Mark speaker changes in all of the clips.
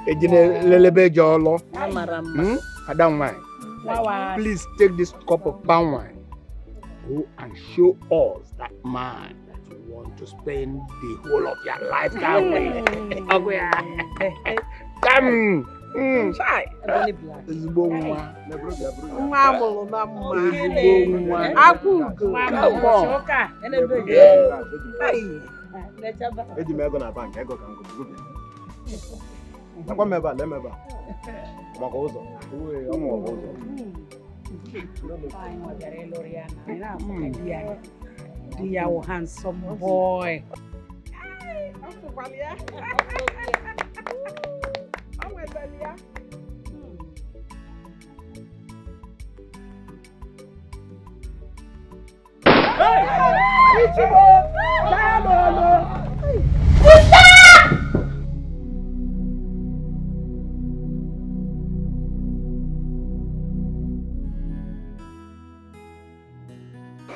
Speaker 1: Lelebe Jolo. I don't mind. Please take this cup of palm wine. Go and show us that man that you want to spend the whole of your life that way. Come.
Speaker 2: Try. Dear handsome boy.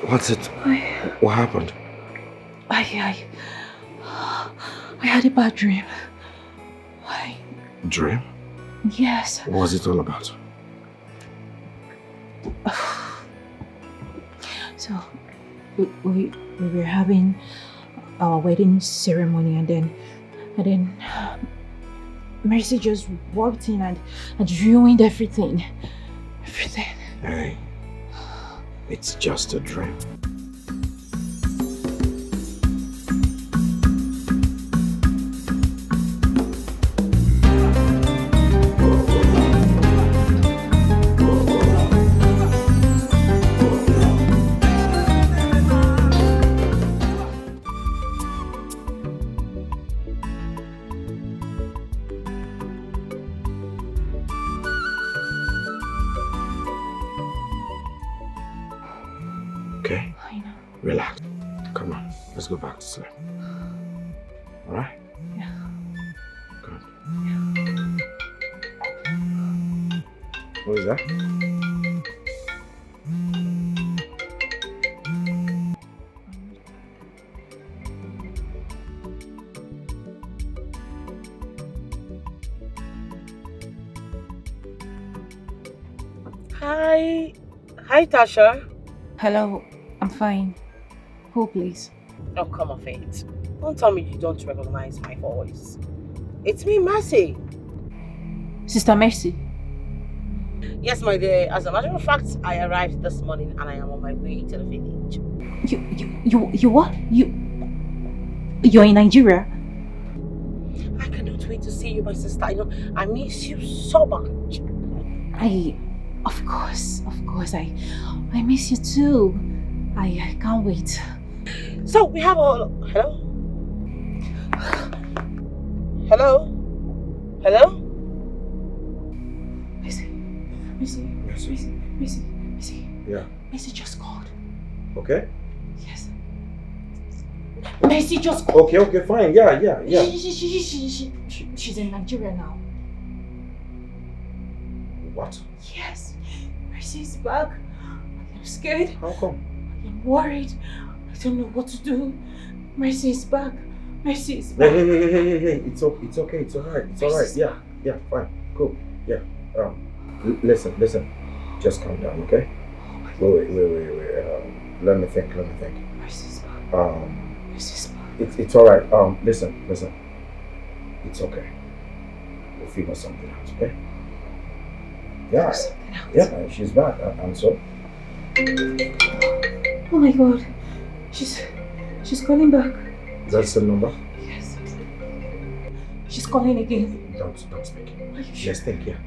Speaker 3: What's it? What happened?
Speaker 4: I had a bad dream.
Speaker 3: Dream?
Speaker 4: Yes.
Speaker 3: What was it all about?
Speaker 4: So, we were having our wedding ceremony and then Mercy just walked in and ruined everything.
Speaker 3: Hey, it's just a dream. Okay?
Speaker 4: I know.
Speaker 3: Relax. Come on, let's go back to sleep. Alright?
Speaker 4: Yeah.
Speaker 3: Good. What is that?
Speaker 2: Hi, Tasha.
Speaker 4: Hello, I'm fine. Who, please?
Speaker 2: Oh, come off it. Don't tell me you don't recognize my voice. It's me, Mercy.
Speaker 4: Sister Mercy.
Speaker 2: Yes, my dear. As a matter of fact, I arrived this morning and I am on my way to the village.
Speaker 4: You what? You're in Nigeria?
Speaker 2: I cannot wait to see you, my sister. I miss you so much.
Speaker 4: Of course, I miss you too. I can't wait.
Speaker 2: So we have a hello? Hello?
Speaker 4: Mercy.
Speaker 3: Yeah.
Speaker 4: Mercy just called.
Speaker 3: Okay?
Speaker 4: Yes. Mercy just called.
Speaker 3: Okay, fine. Yeah.
Speaker 4: She's in Nigeria now.
Speaker 3: What?
Speaker 4: Yes. Mercy is back. I'm scared.
Speaker 3: How come?
Speaker 4: I'm worried. I don't know what to do. Mercy is back.
Speaker 3: Hey. It's okay. It's alright. Yeah, fine. Cool. Yeah. Listen. Just calm down, okay? Wait. Let me think.
Speaker 4: Mercy's back.
Speaker 3: It's alright. Listen. It's okay. We'll figure something out, okay? Yeah, she's back. And so?
Speaker 4: Oh my God. She's calling back.
Speaker 3: That's the number?
Speaker 4: Yes. She's calling again.
Speaker 3: Don't speak.
Speaker 4: Are you sure?
Speaker 3: Let's think, yeah.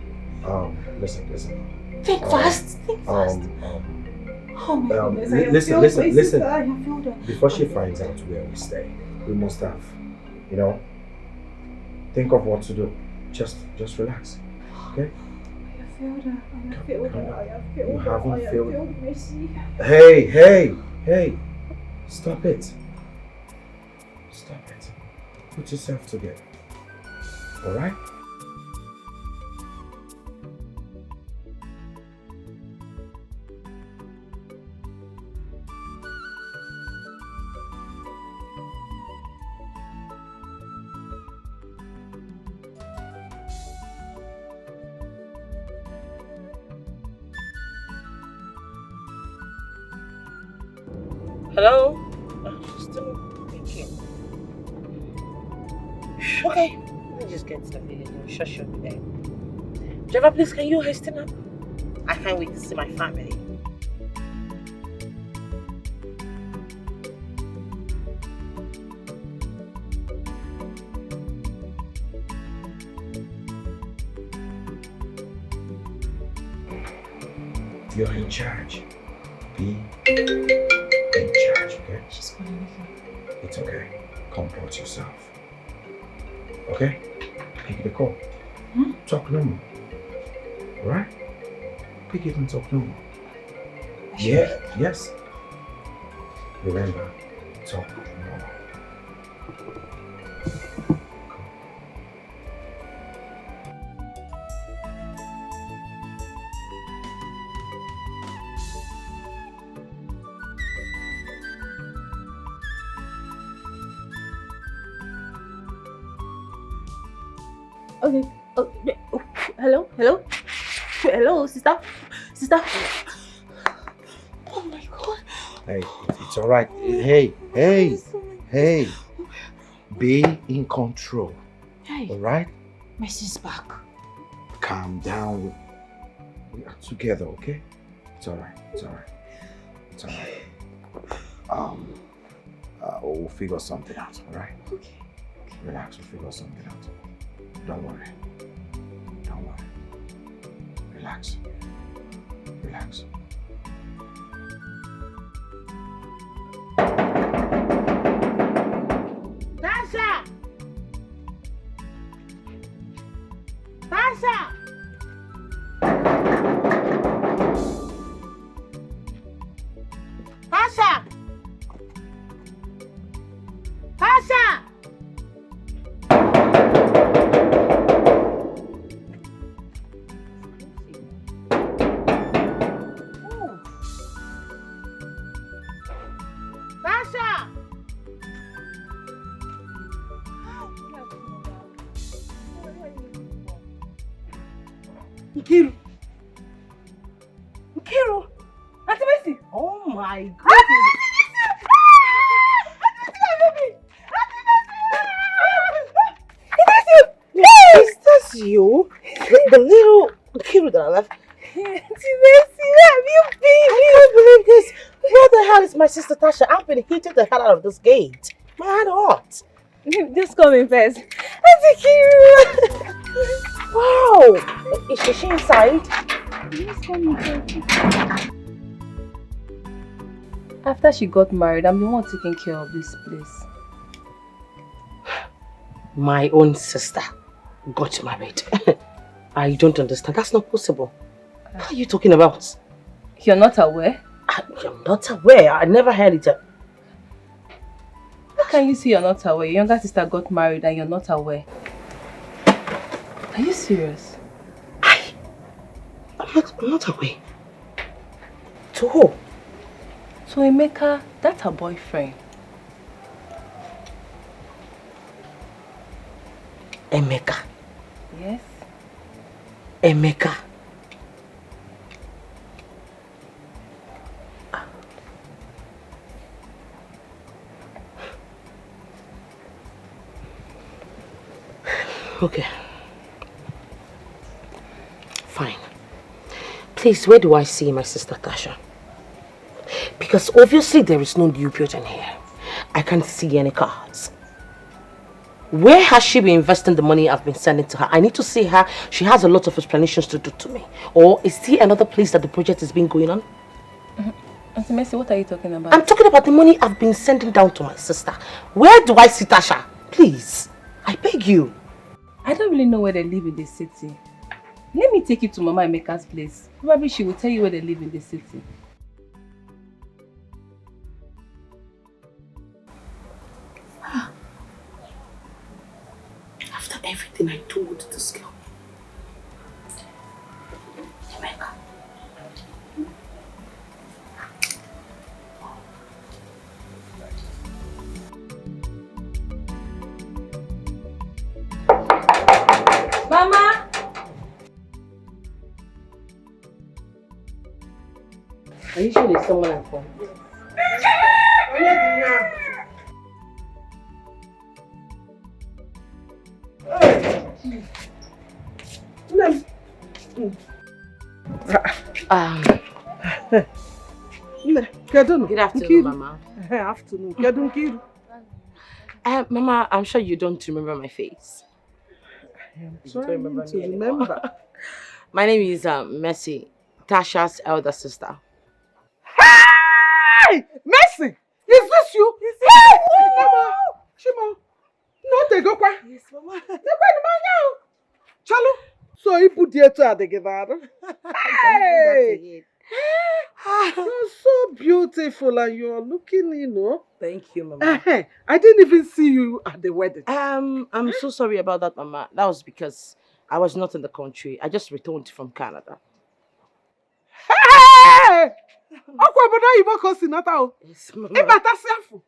Speaker 3: Listen.
Speaker 4: Think fast. Oh my goodness.
Speaker 3: Listen. Before she finds out where we stay, we must have, think of what to do. Just relax, okay?
Speaker 4: I feel her.
Speaker 3: You haven't felt
Speaker 4: Mercy.
Speaker 3: Hey! Stop it. Put yourself together. Alright?
Speaker 2: Hello? She's still thinking. Okay, let me just get to the village. I'm sure she'll be there. Driver, please, can you hasten up? I can't wait to see my family.
Speaker 3: You're in charge. Be in charge, okay?
Speaker 4: She's calling me.
Speaker 3: It's okay. Comport yourself. Okay? Pick the call. Talk normal. Alright? Pick it and talk normal. Yeah, yes. Remember, talk normal.
Speaker 4: Okay. Hello? Hello? Hello, sister? Sister? Oh my God.
Speaker 3: Hey, it's alright. Hey. Be in control.
Speaker 4: Hey.
Speaker 3: Alright?
Speaker 4: Mercy's back.
Speaker 3: Calm down. We are together, okay? It's alright. We'll figure something out, alright?
Speaker 4: Okay.
Speaker 3: Relax, we'll figure something out. Don't worry. Relax.
Speaker 2: Tasha! Tasha! Tasha! Tasha! Tasha! Nkiru! Auntie Mercy! Oh my goodness! Yes, that's you. The little Nkiru that I left. Auntie Mercy, where have you been? I can't believe this. Where the hell is my sister Tasha? I've been hitting the hell out of this gate. My hand hot.
Speaker 4: Just come in first.
Speaker 2: Auntie Kiru! Wow! Is she inside?
Speaker 4: Just come in first. After she got married, I'm the one taking care of this place.
Speaker 2: My own sister got married. I don't understand. That's not possible. What are you talking about?
Speaker 4: You're not aware?
Speaker 2: I'm not aware. I never heard it.
Speaker 4: How can you say you're not aware? Your younger sister got married and you're not aware. Are you serious?
Speaker 2: I'm not aware. To who?
Speaker 4: So Emeka, that's her boyfriend.
Speaker 2: Emeka?
Speaker 4: Yes.
Speaker 2: Emeka? Okay. Fine. Please, where do I see my sister Tasha? Because obviously there is no new building here. I can't see any cards. Where has she been investing the money I've been sending to her? I need to see her. She has a lot of explanations to do to me. Or is there another place that the project is being going on?
Speaker 4: Auntie Mercy, what are you talking about?
Speaker 2: I'm talking about the money I've been sending down to my sister. Where do I see Tasha? Please, I beg you.
Speaker 4: I don't really know where they live in the city. Let me take you to Mama Emeka's place. Probably she will tell you where they live in the city.
Speaker 2: After everything I told this girl. Emeka.
Speaker 4: Mama! Are you sure there's someone at home?
Speaker 2: Good afternoon, Mama.
Speaker 5: Afternoon. Kedu Nkiru?
Speaker 2: Mama, I'm sure you don't remember my face.
Speaker 5: I'm trying to remember.
Speaker 2: My name is Mercy, Tasha's elder sister.
Speaker 5: Hey! Mercy! Is this you? Hey! Mama! Shimo! No, they go kwa. Yes, Mama. They go Chalo. So you put the two together. Hey! You're so beautiful and you're looking, you know.
Speaker 2: Thank you, Mama.
Speaker 5: I didn't even see you at the wedding.
Speaker 2: I'm so sorry about that, Mama. That was because I was not in the country. I just returned from Canada.
Speaker 5: Hey! Obodo Oyibo ko si nata o.
Speaker 2: Yes, Mama.
Speaker 5: Ibatasi afu.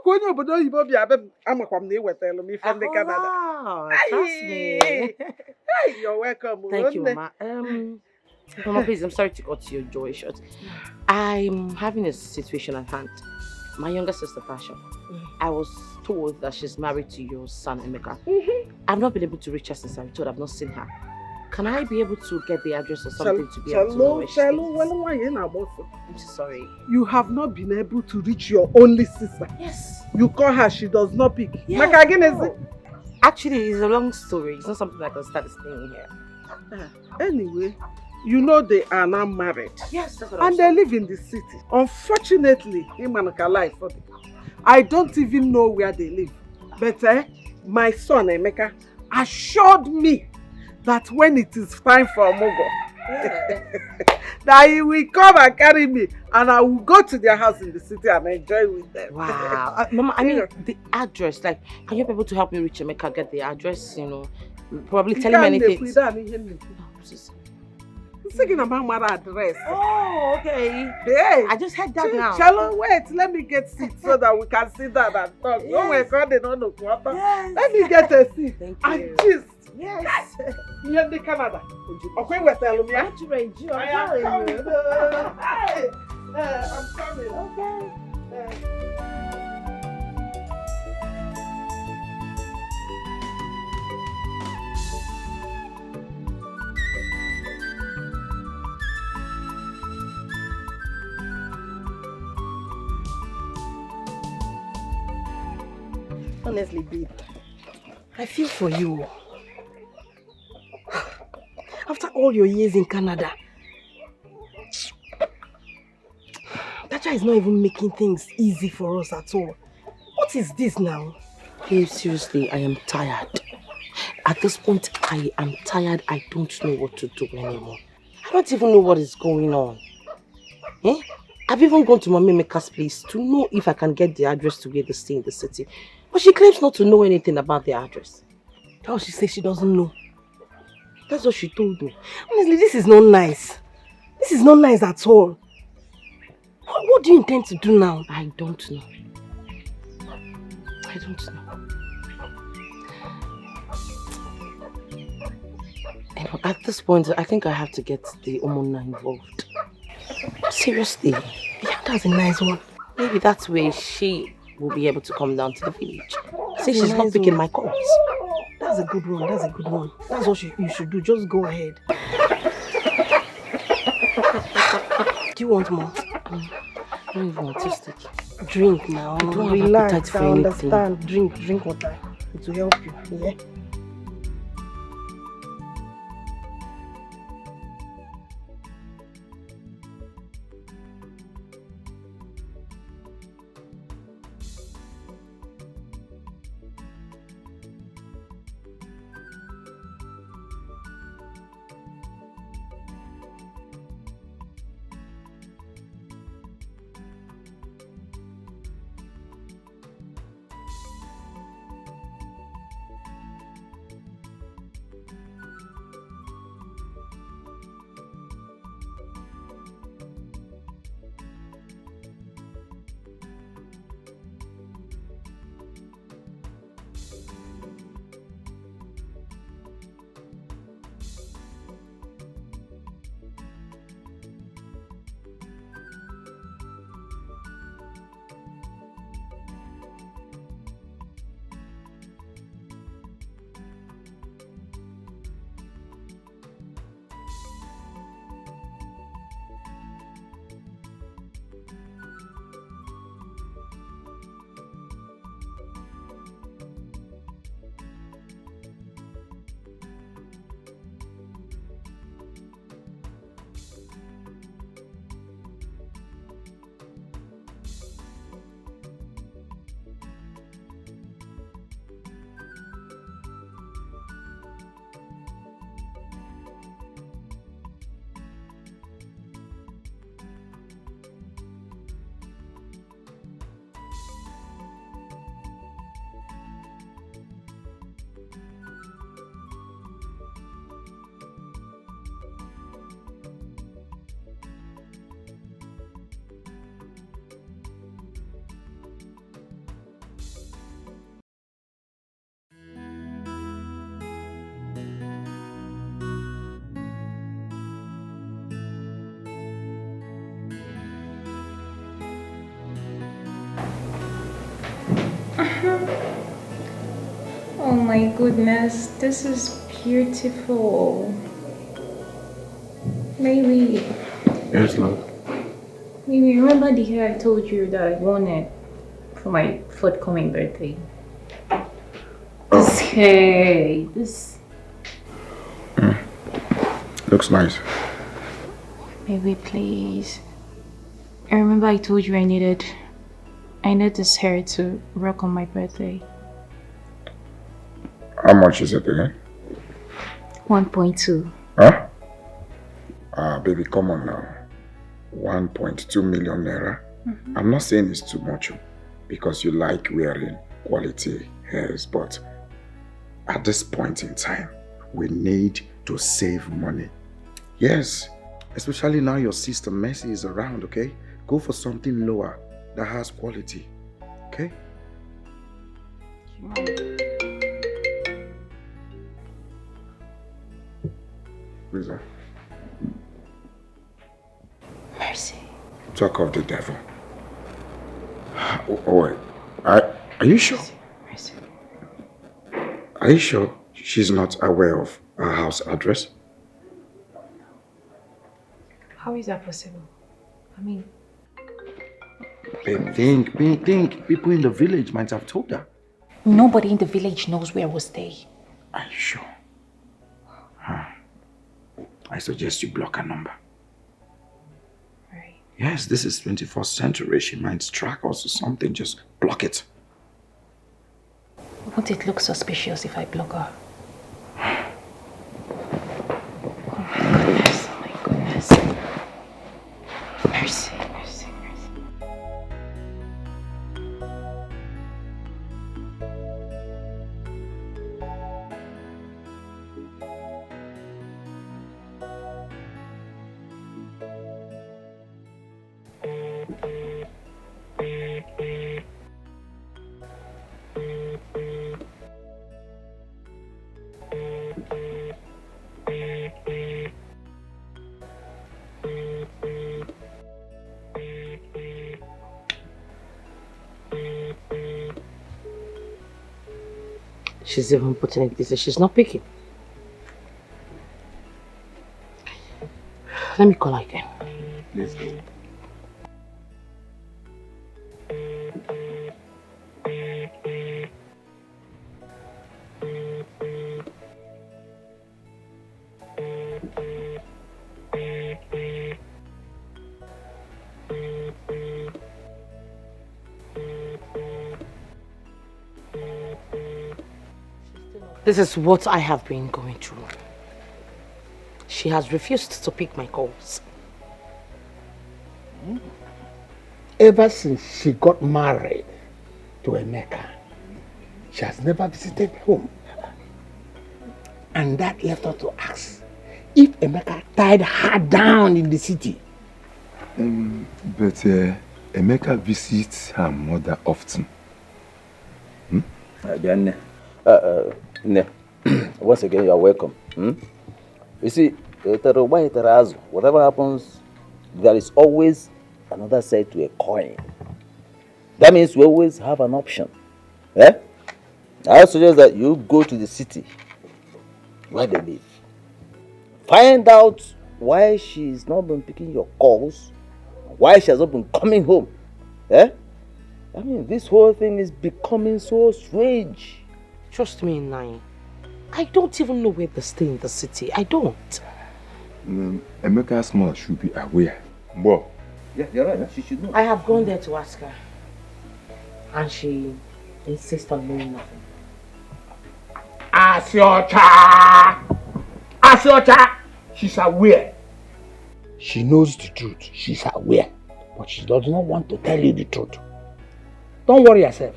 Speaker 5: Onye obodo Oyibo bia be amakwa m na iwetelu m ife ndị Canada.
Speaker 2: Trust me.
Speaker 5: Hey, you're welcome.
Speaker 2: Thank you, Mama. Mama, please, I'm sorry to cut your joy short. I'm having a situation at hand. My younger sister, Tasha, I was told that she's married to your son, Emeka. I've not been able to reach her since I was told. I've not seen her. Can I be able to get the address or something to be able to know where she is? I'm so sorry.
Speaker 5: You have not been able to reach your only sister.
Speaker 2: Yes.
Speaker 5: You call her, she does not pick.
Speaker 2: Yes.
Speaker 5: No.
Speaker 2: Actually, it's a long story. It's not something I can start explaining here.
Speaker 5: Anyway, you know they are now married.
Speaker 2: Yes, that's what
Speaker 5: and they live in the city. Unfortunately, I don't even know where they live. But my son Emeka assured me that when it is time for Mogo, that he will come and carry me and I will go to their house in the city and enjoy with them.
Speaker 2: Wow. Mama, I mean, the address, like, can you be able to help me reach Emeka, get the address, you know, probably tell him anything.
Speaker 5: Thinking about my address.
Speaker 2: Oh, okay.
Speaker 5: Hey,
Speaker 2: I just heard that now.
Speaker 5: Shalom, wait, let me get seat so that we can sit down and talk.
Speaker 2: Yes.
Speaker 5: No, we're calling on the quarter.
Speaker 2: Yes.
Speaker 5: Let me get a seat.
Speaker 2: Thank you.
Speaker 5: And gist.
Speaker 2: Yes.
Speaker 5: You're in Canada. Okay, we're telling me.
Speaker 2: I'm coming.
Speaker 5: Hey, I'm coming.
Speaker 2: Okay.
Speaker 6: Honestly, babe, I feel for you. After all your years in Canada, Tasha is not even making things easy for us at all. What is this now?
Speaker 2: Babe, seriously, I am tired. At this point, I am tired. I don't know what to do anymore. I don't even know what is going on. I've even gone to Mommy Meka's place to know if I can get the address to where they stay in the city. But she claims not to know anything about the address.
Speaker 6: Oh, she says she doesn't know.
Speaker 2: That's what she told me.
Speaker 6: Honestly, this is not nice. This is not nice at all. What do you intend to do now?
Speaker 2: I don't know. I don't know. And at this point, I think I have to get the Omona involved. Seriously.
Speaker 6: Yeah, that's a nice one.
Speaker 2: Maybe that's where she will be able to come down to the village. See, she's
Speaker 6: nice
Speaker 2: not picking
Speaker 6: one.
Speaker 2: my calls.
Speaker 6: That's a good one. That's a good one. That's what you should do. Just go ahead. Do you want more?
Speaker 2: I don't even want to stick.
Speaker 6: Drink now.
Speaker 2: I don't have
Speaker 6: Relax.
Speaker 2: appetite for
Speaker 6: I
Speaker 2: anything.
Speaker 6: understand. Drink water. It will help you. Yeah.
Speaker 7: my goodness, this is beautiful. Maybe.
Speaker 3: Yes, love.
Speaker 7: Maybe remember the hair I told you that I wanted for my forthcoming birthday? This hair, this.
Speaker 3: Looks nice.
Speaker 7: Baby, please. I remember I told you I needed this hair to rock on my birthday.
Speaker 3: How much is it again?
Speaker 7: 1.2.
Speaker 3: Huh? Baby, come on now. 1.2 million naira. I'm not saying it's too much because you like wearing quality hairs, but at this point in time, we need to save money. Yes, especially now your sister Mercy is around, okay? Go for something lower that has quality, okay? Who's that?
Speaker 7: Mercy.
Speaker 3: Talk of the devil. Oh wait, are you sure?
Speaker 7: Mercy.
Speaker 3: Are you sure she's not aware of our house address?
Speaker 7: How is that possible? I mean...
Speaker 3: Babe, think. People in the village might have told her.
Speaker 7: Nobody in the village knows where we stay.
Speaker 3: Are you sure? I suggest you block her number.
Speaker 7: Right.
Speaker 3: Yes, this is 21st century. She might track us or something. Just block it.
Speaker 7: Won't it look suspicious if I block her? Oh my goodness. Mercy.
Speaker 2: She's even putting it this way. She's not picking. Let me call her again.
Speaker 3: Let's go.
Speaker 2: This is what I have been going through. She has refused to pick my calls.
Speaker 1: Ever since she got married to Emeka, she has never visited home. And that left her to ask if Emeka tied her down in the city.
Speaker 8: But Emeka visits her mother often.
Speaker 9: Once again, you are welcome. You see, whatever happens, there is always another side to a coin. That means we always have an option. I suggest that you go to the city where they live. Find out why she's not been picking your calls, why she has not been coming home. I mean, this whole thing is becoming so strange.
Speaker 2: Trust me, Nai. I don't even know where they stay in the city. I don't.
Speaker 8: Emeka's mother should be aware. Well,
Speaker 9: yeah, you're right. She should know.
Speaker 2: I have gone there to ask her. And she insists on knowing nothing.
Speaker 1: Asyocha! She's aware. She knows the truth. She's aware. But she does not want to tell you the truth. Don't worry yourself.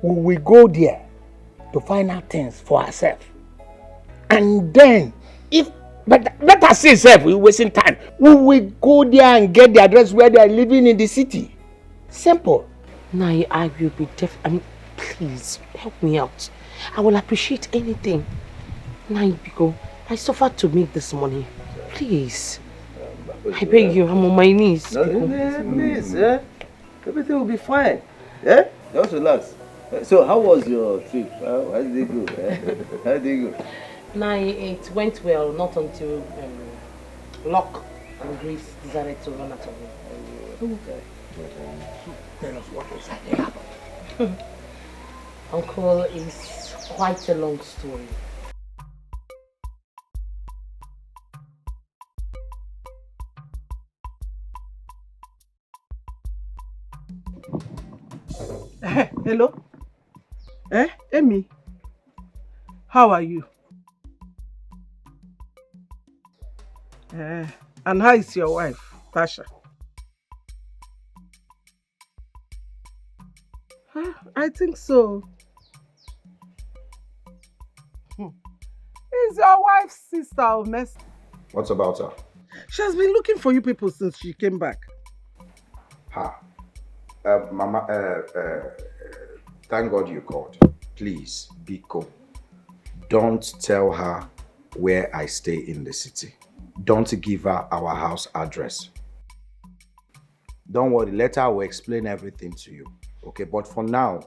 Speaker 1: We will go there to find out things for herself. And then, but let us see self, we're wasting time. We will go there and get the address where they are living in the city. Simple.
Speaker 2: Nai, I will be please, help me out. I will appreciate anything. Nai, Biko, I suffered to make this money. Please. I beg you, I'm on my knees.
Speaker 9: No, please, everything will be fine. Just relax. So how was your trip? How did it go? How did it go?
Speaker 2: Now it went well, not until Locke and Grace decided to run out of me.
Speaker 9: Okay.
Speaker 1: Tell us what exactly happened.
Speaker 2: Uncle, is quite a long story.
Speaker 5: Hello? Amy? How are you? And how is your wife, Tasha? I think so. Is your wife's sister of mess?
Speaker 3: What's about her?
Speaker 5: She has been looking for you people since she came back.
Speaker 3: Mama, thank God you called. Please, Biko, don't tell her where I stay in the city. Don't give her our house address. Don't worry, later I will explain everything to you. Okay, but for now,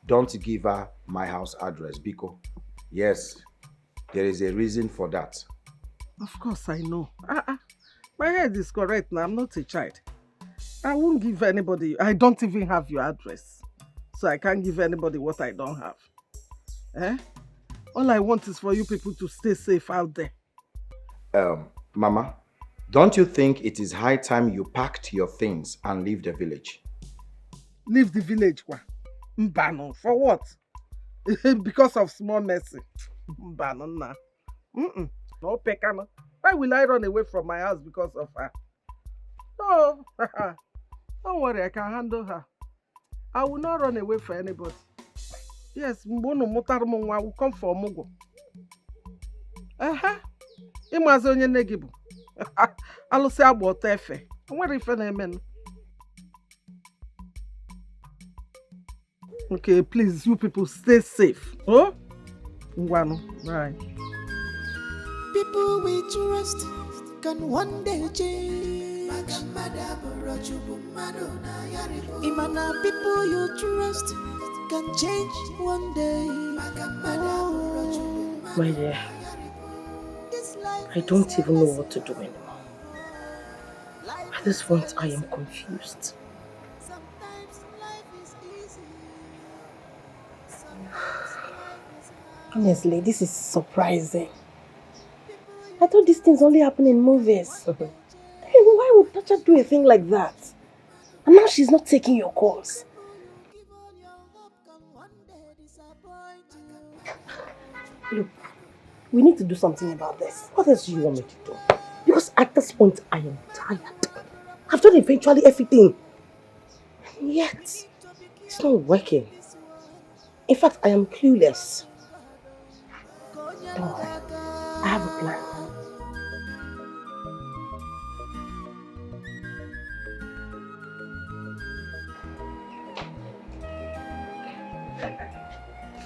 Speaker 3: don't give her my house address, Biko. Yes, there is a reason for that.
Speaker 5: Of course I know. My head is correct now. I'm not a child. I won't give anybody. I don't even have your address. So I can't give anybody what I don't have. All I want is for you people to stay safe out there.
Speaker 3: Mama, don't you think it is high time you packed your things and leave the village?
Speaker 5: Leave the village, kwa? Mbano, for what? Because of small mercy. Mbano na. No pekano. Why will I run away from my house because of her? No. Don't worry, I can handle her. I will not run away for anybody. Yes, Mbono Motarmonwa will come for Mugo. Imazo onye negibu. Alụsị agba ọtọ efe. Nwere ife na-eme. Okay, please, you people stay safe. Oh? Ngwanu, right.
Speaker 10: People we trust can one day change. Imana people you trust can change one day. Oh.
Speaker 2: My dear, I don't even know what to do anymore. At this point, I am confused.
Speaker 6: Honestly, this is surprising. I thought these things only happen in movies. Why would Tasha do a thing like that? And now she's not taking your calls. Look, we need to do something about this.
Speaker 2: What else do you want me to do? Because at this point, I am tired. I've done eventually everything. And yet, it's not working. In fact, I am clueless. Don't worry. I have a plan.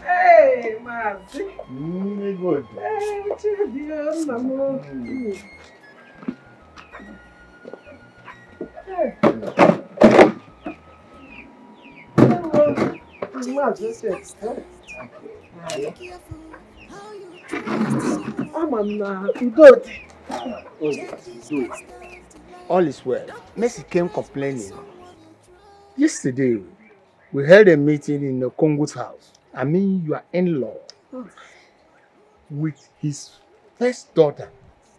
Speaker 5: Hey, Mazi.
Speaker 3: Good.
Speaker 5: Hey, what you doing, Mama? Hey.
Speaker 1: All is well. Mercy came complaining. Yesterday, we held a meeting in the Congo's house. I mean, your in-law, with his first daughter,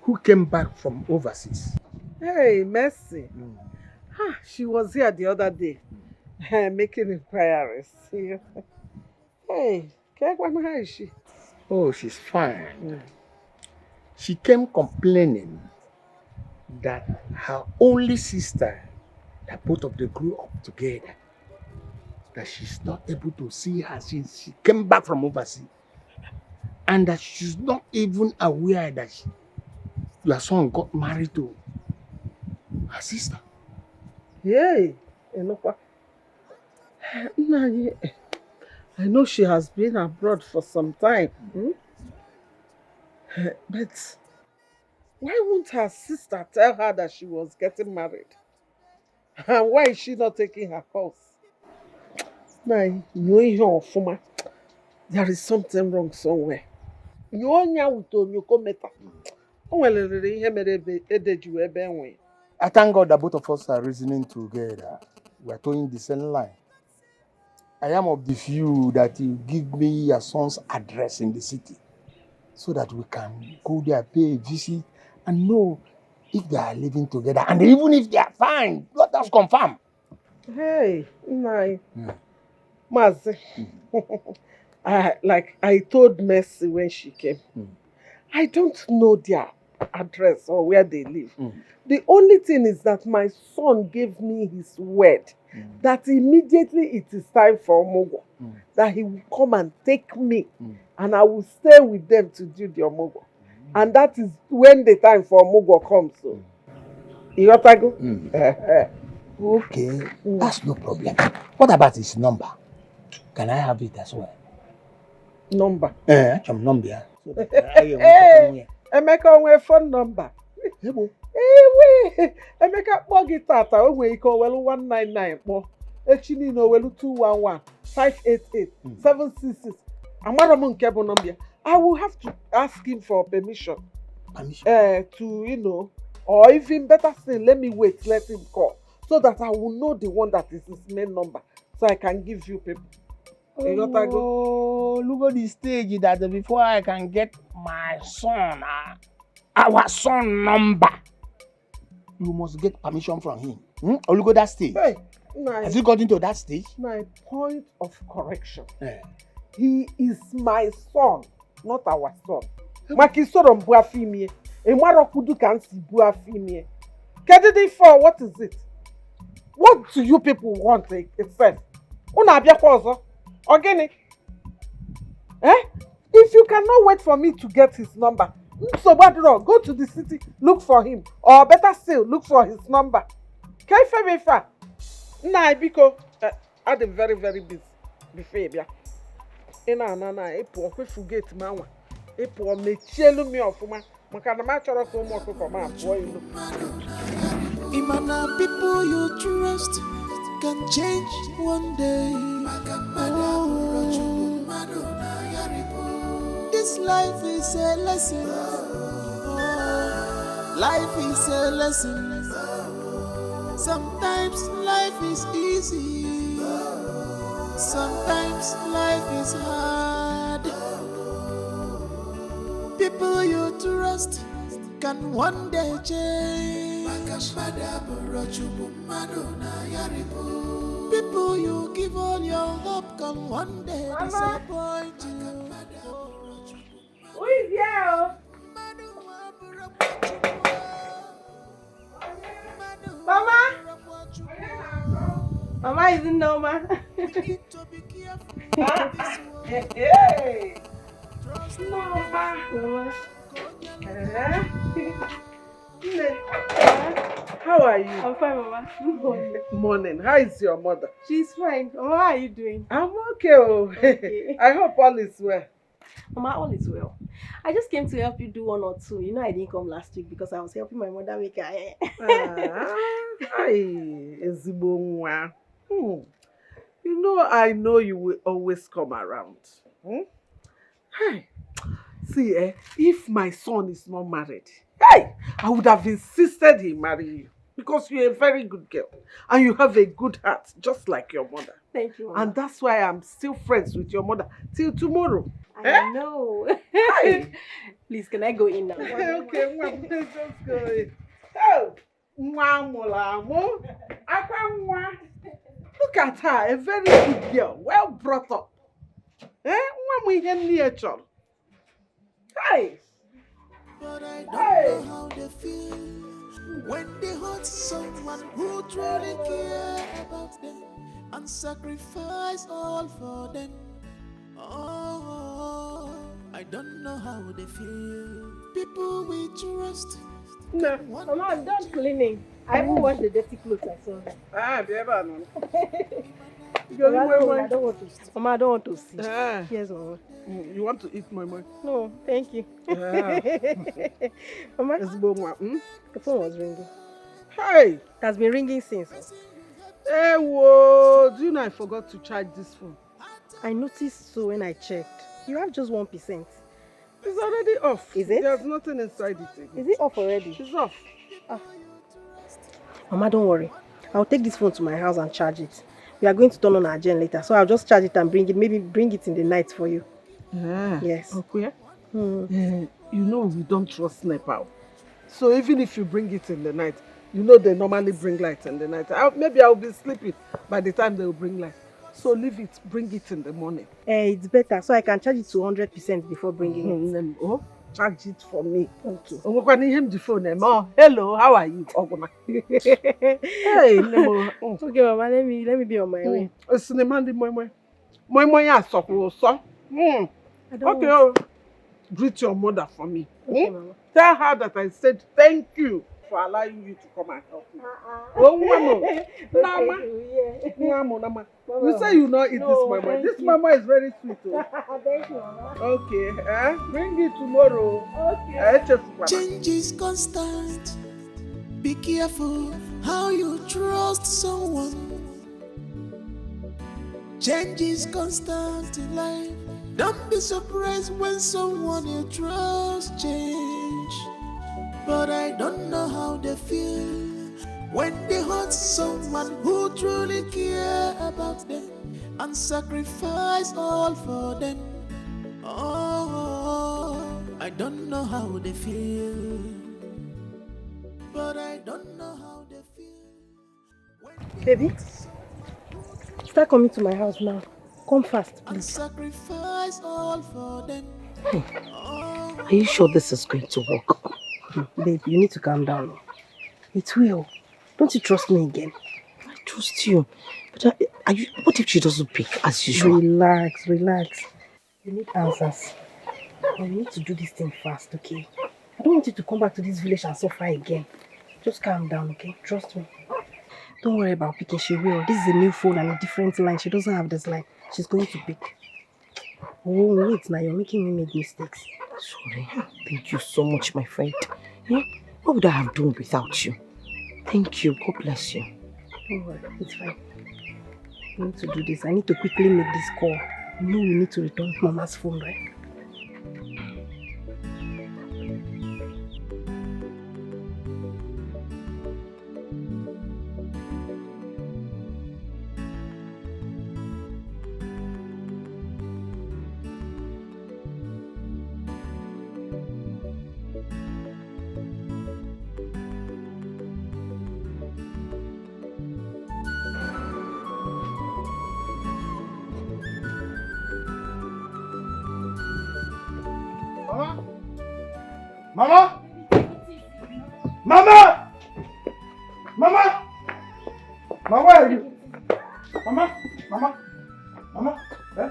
Speaker 1: who came back from overseas.
Speaker 5: Hey, Mercy. She was here the other day, making inquiries. Hey, how is she?
Speaker 1: Oh, she's fine. She came complaining that her only sister, that both of them grew up together, that she's not able to see her since she came back from overseas. And that she's not even aware that your son got married to her sister.
Speaker 5: Hey, I know she has been abroad for some time. But why won't her sister tell her that she was getting married? And why is she not taking her calls? Now, you know, Fuma, there is something wrong somewhere. You only out on your cometa. Well,
Speaker 1: I thank God that both of us are reasoning together. We are towing the same line. I am of the view that you give me your son's address in the city so that we can go there, pay a visit, and know if they are living together. And even if they are fine, let us confirm.
Speaker 5: Hey, Nai. Mazi. Like I told Mercy when she came, I don't know their address or where they live. The only thing is that my son gave me his word that immediately it is time for Omogo, that he will come and take me and I will stay with them to do the Omogo. And that is when the time for Omogo comes. So, you got to go?
Speaker 1: Okay, that's no problem. What about his number? Can I have it as well?
Speaker 5: Number?
Speaker 1: Some number.
Speaker 5: Hey, Emeka onwe phone number. Emeka kpọ gị tata o nwere ike owelu 199 kpọ echi niile owelu 211 588 766 amara m nke bụ number. I will have to ask him for permission. To or even better still, let me wait, let him call so that I will know the one that is his main number so I can give you people.
Speaker 1: Oh, look at the stage that before I can get my son, our son number, you must get permission from him. Or look at that stage.
Speaker 5: Hey, nice.
Speaker 1: Has he got into that stage?
Speaker 5: My point of correction. He is my son, not our son. Makisoro mbuafimie. Emarokudu kansi buafimie. Kedidi for what is it? What do you people want itself? Una abia kwa ozo? Organic. If you cannot wait for me to get his number, so go to the city, look for him. Or better still, look for his number. Kaifa. Nah, because I'm very, very busy. Before epo forget manwa. Epo mechelu mi ofuma. Makana ma choro ko mo ko ma boy ilu.
Speaker 10: Imana people you trust can change one day. This life is a lesson. Life is a lesson. Sometimes life is easy. Sometimes life is hard. People you trust can one day change. People you give all your hope can one day disappoint you.
Speaker 6: Who is here? Mama? Mama isn't normal.
Speaker 5: Hey! Mama. How are you?
Speaker 6: I'm fine, Mama.
Speaker 5: Morning. How is your mother?
Speaker 6: She's fine. Mama, how are you doing?
Speaker 5: I'm okay. Okay. I hope all is well.
Speaker 6: Mama, all is well. I just came to help you do one or two. You know I didn't come last week because I was helping my mother make her hair.
Speaker 5: You know, I know you will always come around. Hey, see, if my son is not married, hey, I would have insisted he marry you because you're a very good girl and you have a good heart, just like your mother.
Speaker 6: Thank you, Mama.
Speaker 5: And that's why I'm still friends with your mother till tomorrow.
Speaker 6: I know. Please, can I go in now?
Speaker 5: Okay, just go in. Look at her, a very good girl, well brought up. Hey!
Speaker 10: But I don't know how they feel when they hurt someone who truly care about them and sacrifice all for them. Oh, I don't know how they feel. People we trust.
Speaker 6: No, Mama, I'm done cleaning. I even washed the dirty clothes I saw. Mama, I don't want to see. Yes, Mama.
Speaker 5: You want to eat my money?
Speaker 6: No, thank you. Mama, the phone was ringing.
Speaker 5: Hey!
Speaker 6: It has been ringing since.
Speaker 5: Hey, whoa! Do you know I forgot to charge this phone?
Speaker 6: I noticed so when I checked. You have just 1%.
Speaker 5: It's already off.
Speaker 6: Is it?
Speaker 5: There's nothing inside it again.
Speaker 6: Is it off already?
Speaker 5: It's off.
Speaker 6: Ah. Mama, don't worry. I'll take this phone to my house and charge it. We are going to turn on our gen later, so I'll just charge it and bring it. Maybe bring it in the night for you. Yes.
Speaker 5: Okay. You know we don't trust NEPA. So even if you bring it in the night, you know they normally bring light in the night. Maybe I'll be sleeping by the time they'll bring light. So leave it, bring it in the morning.
Speaker 6: It's better, so I can charge it to 100% before bringing it.
Speaker 5: Oh, charge it for me. Oh, the phone. Hello, how are you? Hey,
Speaker 6: okay, Mama, let me be on my way.
Speaker 5: It's the man, okay, greet your mother for me.
Speaker 6: Okay, Mama.
Speaker 5: Tell her that I said thank you for allowing you to come and help me. Oh, Mama. You say you not eat this mama. This mama is very sweet.
Speaker 6: Thank you, Mama.
Speaker 5: Okay, bring it tomorrow. Okay.
Speaker 10: Change is constant. Be careful how you trust someone. Change is constant in life. Don't be surprised when someone you trust change. But I don't know how they feel when they hurt someone who truly care about them and sacrifice all for them. Oh, I don't know how they feel. But I don't know how they feel.
Speaker 6: Baby, start coming to my house now. Come fast, please.
Speaker 10: Sacrifice all for them.
Speaker 2: Are you sure this is going to work?
Speaker 6: Babe, you need to calm down. It will. Don't you trust me again?
Speaker 2: I trust you. But what if she doesn't pick as usual?
Speaker 6: Relax. You need answers. And we need to do this thing fast, okay? I don't want you to come back to this village and suffer again. Just calm down, okay? Trust me. Don't worry about picking, she will. This is a new phone and a different line. She doesn't have this line. She's going to pick. Oh, wait, now you're making me make mistakes.
Speaker 2: Sorry. Thank you so much, my friend. What would I have done without you? Thank you. God bless you.
Speaker 6: Don't worry, it's fine. We need to do this. I need to quickly make this call. You know we need to return Mama's phone, right?
Speaker 1: Mama! Mama! Mama! Mama, where are you? Mama! Mama! Mama! Eh?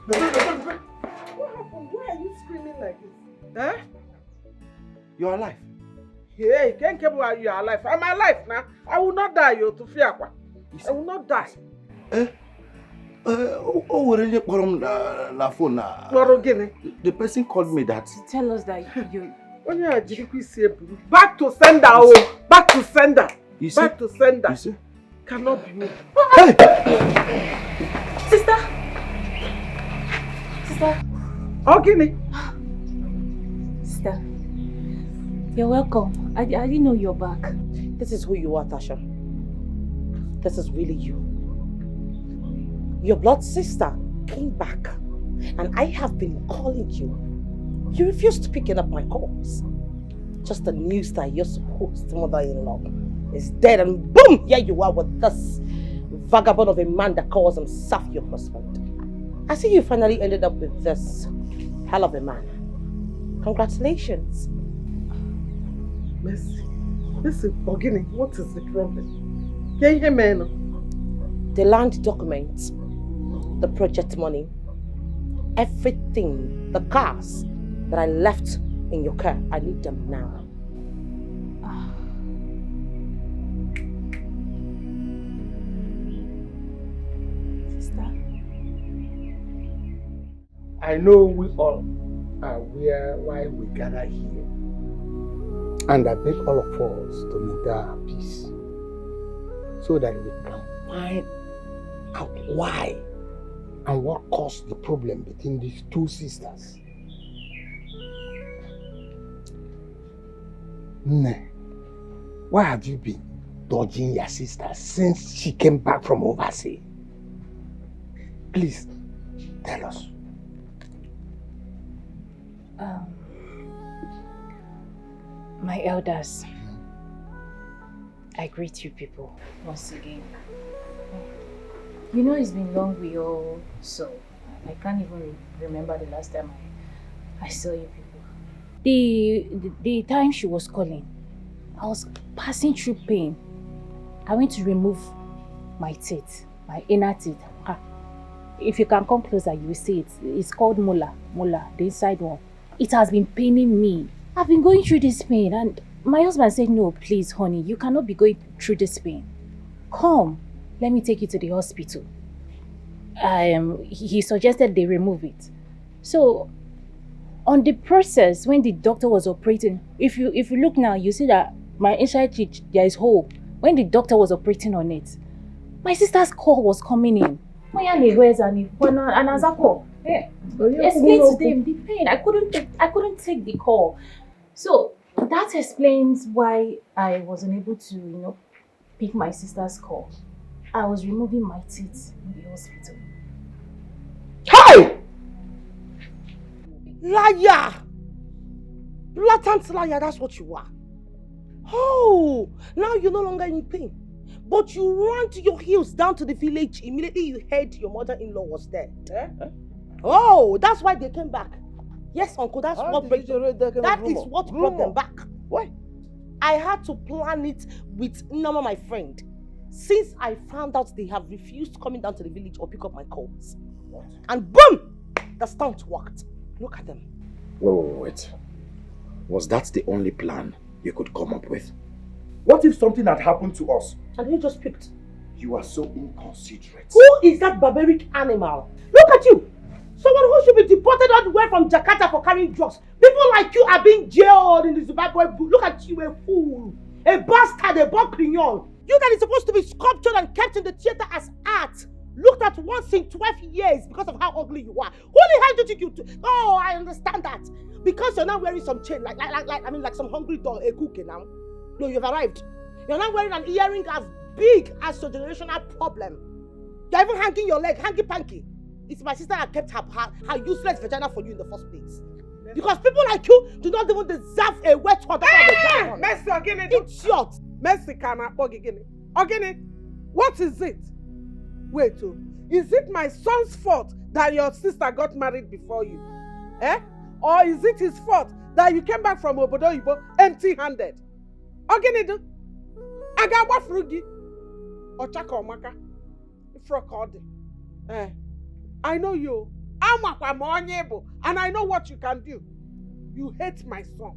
Speaker 5: What happened? Why are you screaming like this? Eh?
Speaker 1: You're alive.
Speaker 5: Hey, can't care why you are alive. I'm alive now. I will not die, you to fear. I will not die.
Speaker 3: Really na phone na. The person called me that.
Speaker 7: Tell us that you.
Speaker 5: Back to sender, oh! Back to sender.
Speaker 3: You see?
Speaker 5: Back to sender.
Speaker 3: You see?
Speaker 5: Cannot be me.
Speaker 3: Hey!
Speaker 7: Sister.
Speaker 5: Ogini.
Speaker 7: Sister. You're welcome. I didn't know you're back.
Speaker 2: This is who you are, Tasha. This is really you. Your blood sister came back, and I have been calling you. You refused picking up my calls. Just the news that your supposed mother-in-law is dead, and boom, here you are with this vagabond of a man that calls himself your husband. I see you finally ended up with this hell of a man. Congratulations.
Speaker 5: Mercy. Listen, Ogini, what is the problem? Can you hear me now?
Speaker 2: The land documents, the project money, everything, the cars that I left in your car, I need them now.
Speaker 7: Sister.
Speaker 1: I know we all are aware why we gather here. And I beg all of us to maintain peace so that we can find out why and what caused the problem between these two sisters. Nne, why have you been dodging your sister since she came back from overseas? Please, tell us.
Speaker 7: My elders, I greet you people once again. You know it's been long we all saw. I can't even remember the last time I saw you people. The time she was calling, I was passing through pain. I went to remove my teeth, my inner teeth. If you can come closer, you will see it. It's called molar, the inside one. It has been paining me. I've been going through this pain, and my husband said, no, please, honey, you cannot be going through this pain. Come, let me take you to the hospital. He suggested they remove it. So, on the process, when the doctor was operating, if you look now, you see that my inside teeth, there is hole. When the doctor was operating on it, my sister's call was coming in. Explain to them the pain. I couldn't take the call. So that explains why I wasn't able to, pick my sister's call. I was removing my teeth in the hospital.
Speaker 2: Hey! Liar! Blatant liar, that's what you are. Oh, now you're no longer in pain. But you ran to your heels down to the village immediately you heard your mother-in-law was there. Oh, that's why they came back. Yes, uncle, that is what brought them back. Why? I had to plan it with Nama, my friend. Since I found out they have refused coming down to the village or pick up my calls. What? And boom! The stunt worked. Look at them.
Speaker 3: Wait. Was that the only plan you could come up with? What if something had happened to us?
Speaker 2: And he just picked.
Speaker 3: You are so inconsiderate.
Speaker 2: Who is that barbaric animal? Look at you! Someone who should be deported all the way from Jakarta for carrying drugs. People like you are being jailed in the Zimbabwe. Look at you, a fool. A bastard, a boccrignol. You that is supposed to be sculptured and kept in the theater as art. Looked at once in 12 years because of how ugly you are. Who the hell do you think you do? Oh, I understand that. Because you're not wearing some chain, like some hungry dog, a cookie now. No, you've arrived. You're not wearing an earring as big as your generational problem. You're even hanging your leg, hanky-panky. It's my sister that kept her useless vagina for you in the first place. Because people like you do not even deserve a wet water.
Speaker 5: Mercy, again,
Speaker 2: idiot.
Speaker 5: Mercy, again. What is it? Wait, is it my son's fault that your sister got married before you? Or is it his fault that you came back from Obodo Ibo empty-handed? Ogenidu, Agawa Frugi, Ochaka Omaka, Ifrokodi. I know you. And I know what you can do. You hate my son.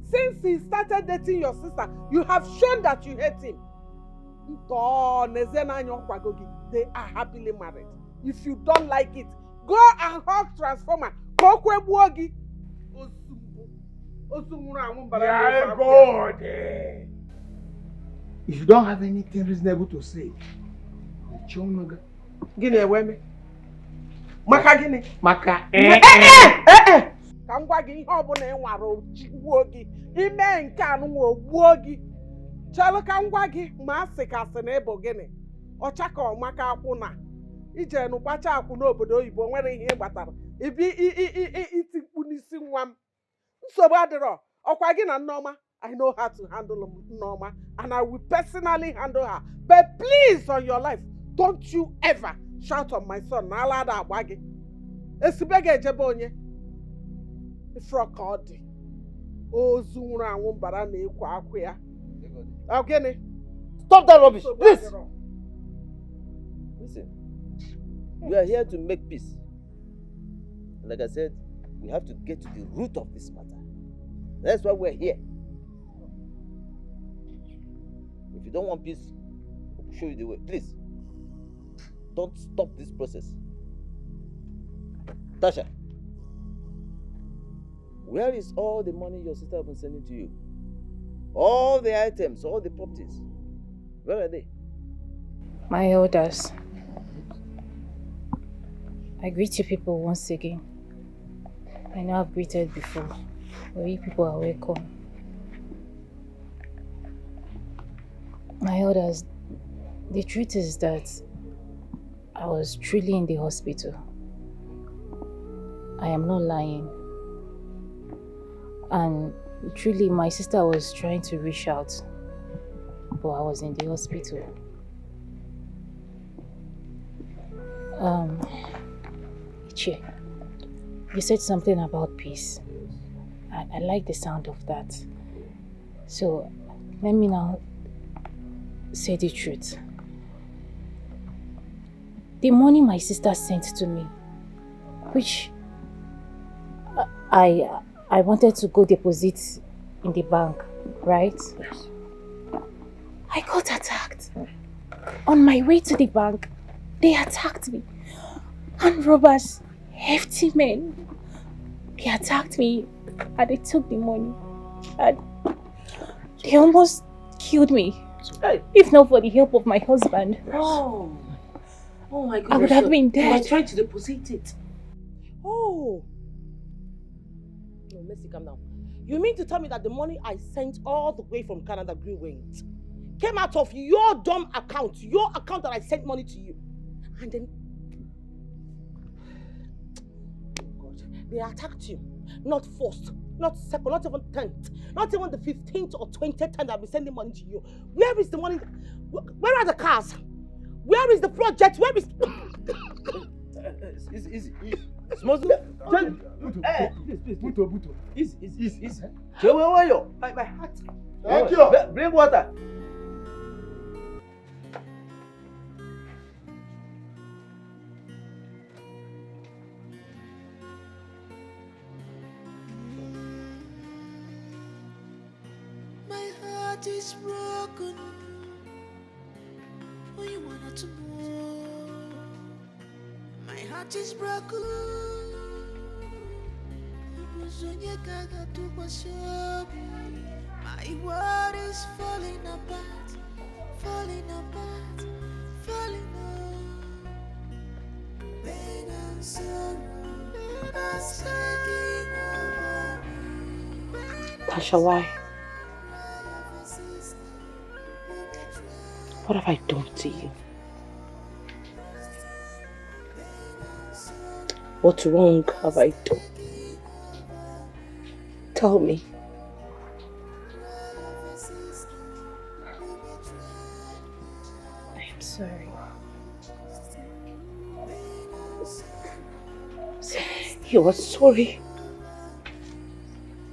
Speaker 5: Since he started dating your sister, you have shown that you hate him. They are happily married. If you don't like it, go and hug Transformer.
Speaker 1: Yeah, God. If you don't have anything reasonable to say,
Speaker 5: Gini eweme. Maka gini?
Speaker 1: Maka
Speaker 5: Ka ngwa gị ihe ọbụla ị nwara ogbuo gị. Ime nke anụ ogbuo gị. Chelụ ka ngwa gị ma asị ka asị na ịbụ gịnị. Ọcha ka ọmaka akwụ na. Ije nụkpacha akwụ n'obodo oyibo nwere ihe gbatara. Ibi itikpu n'isi nwa m. Nsogbu adịrọ. Ọkwa gị na Nneoma. I know how to handle Nneoma. And I will personally handle her. But please, on your life, don't you ever shout on my son. N'ala agba gị. Esibege ejebe onye. Ifrokodi. Ozu nwụrụ anwụ mbara na-ekwo akwa ya. Okay.
Speaker 9: Stop that rubbish, please. Listen, we are here to make peace. Like I said, we have to get to the root of this matter. That's why we're here. If you don't want peace, I'll show you the way. Please, don't stop this process. Tasha, where is all the money your sister has been sending to you? All the items, all the properties. Where are they?
Speaker 7: My elders. I greet you people once again. I know I've greeted before, but you people are welcome. My elders, the truth is that I was truly in the hospital. I am not lying. And truly, my sister was trying to reach out, but I was in the hospital. Ichie, you said something about peace. I like the sound of that. So, let me now say the truth. The money my sister sent to me, which I wanted to go deposit in the bank, right?
Speaker 9: Yes.
Speaker 7: I got attacked. On my way to the bank, they attacked me. Armed robbers, hefty men, they attacked me and they took the money. And they almost killed me. If not for the help of my husband.
Speaker 2: Oh my goodness.
Speaker 7: I would have been dead.
Speaker 2: I was trying to deposit it. Oh. No, Mercy, calm down. You mean to tell me that the money I sent all the way from Canada, Greenwings, came out of your dumb account, your account that I sent money to you, and then they attacked you? Not first, not second, not even 10th, not even the 15th or 20th time that I've been sending money to you. Where is the money? Where are the cars? Where is the project? Where is...
Speaker 9: Easy. Buto. Easy. My heart.
Speaker 1: Thank you.
Speaker 9: Bring water.
Speaker 10: My heart is broken. Oh, you wanted to know. My heart is broken. My world is falling apart. Pain and sorrow are taking over me.
Speaker 2: Tasha, why? What have I done to you? What wrong have I done? Tell me.
Speaker 7: I am sorry.
Speaker 2: You are sorry?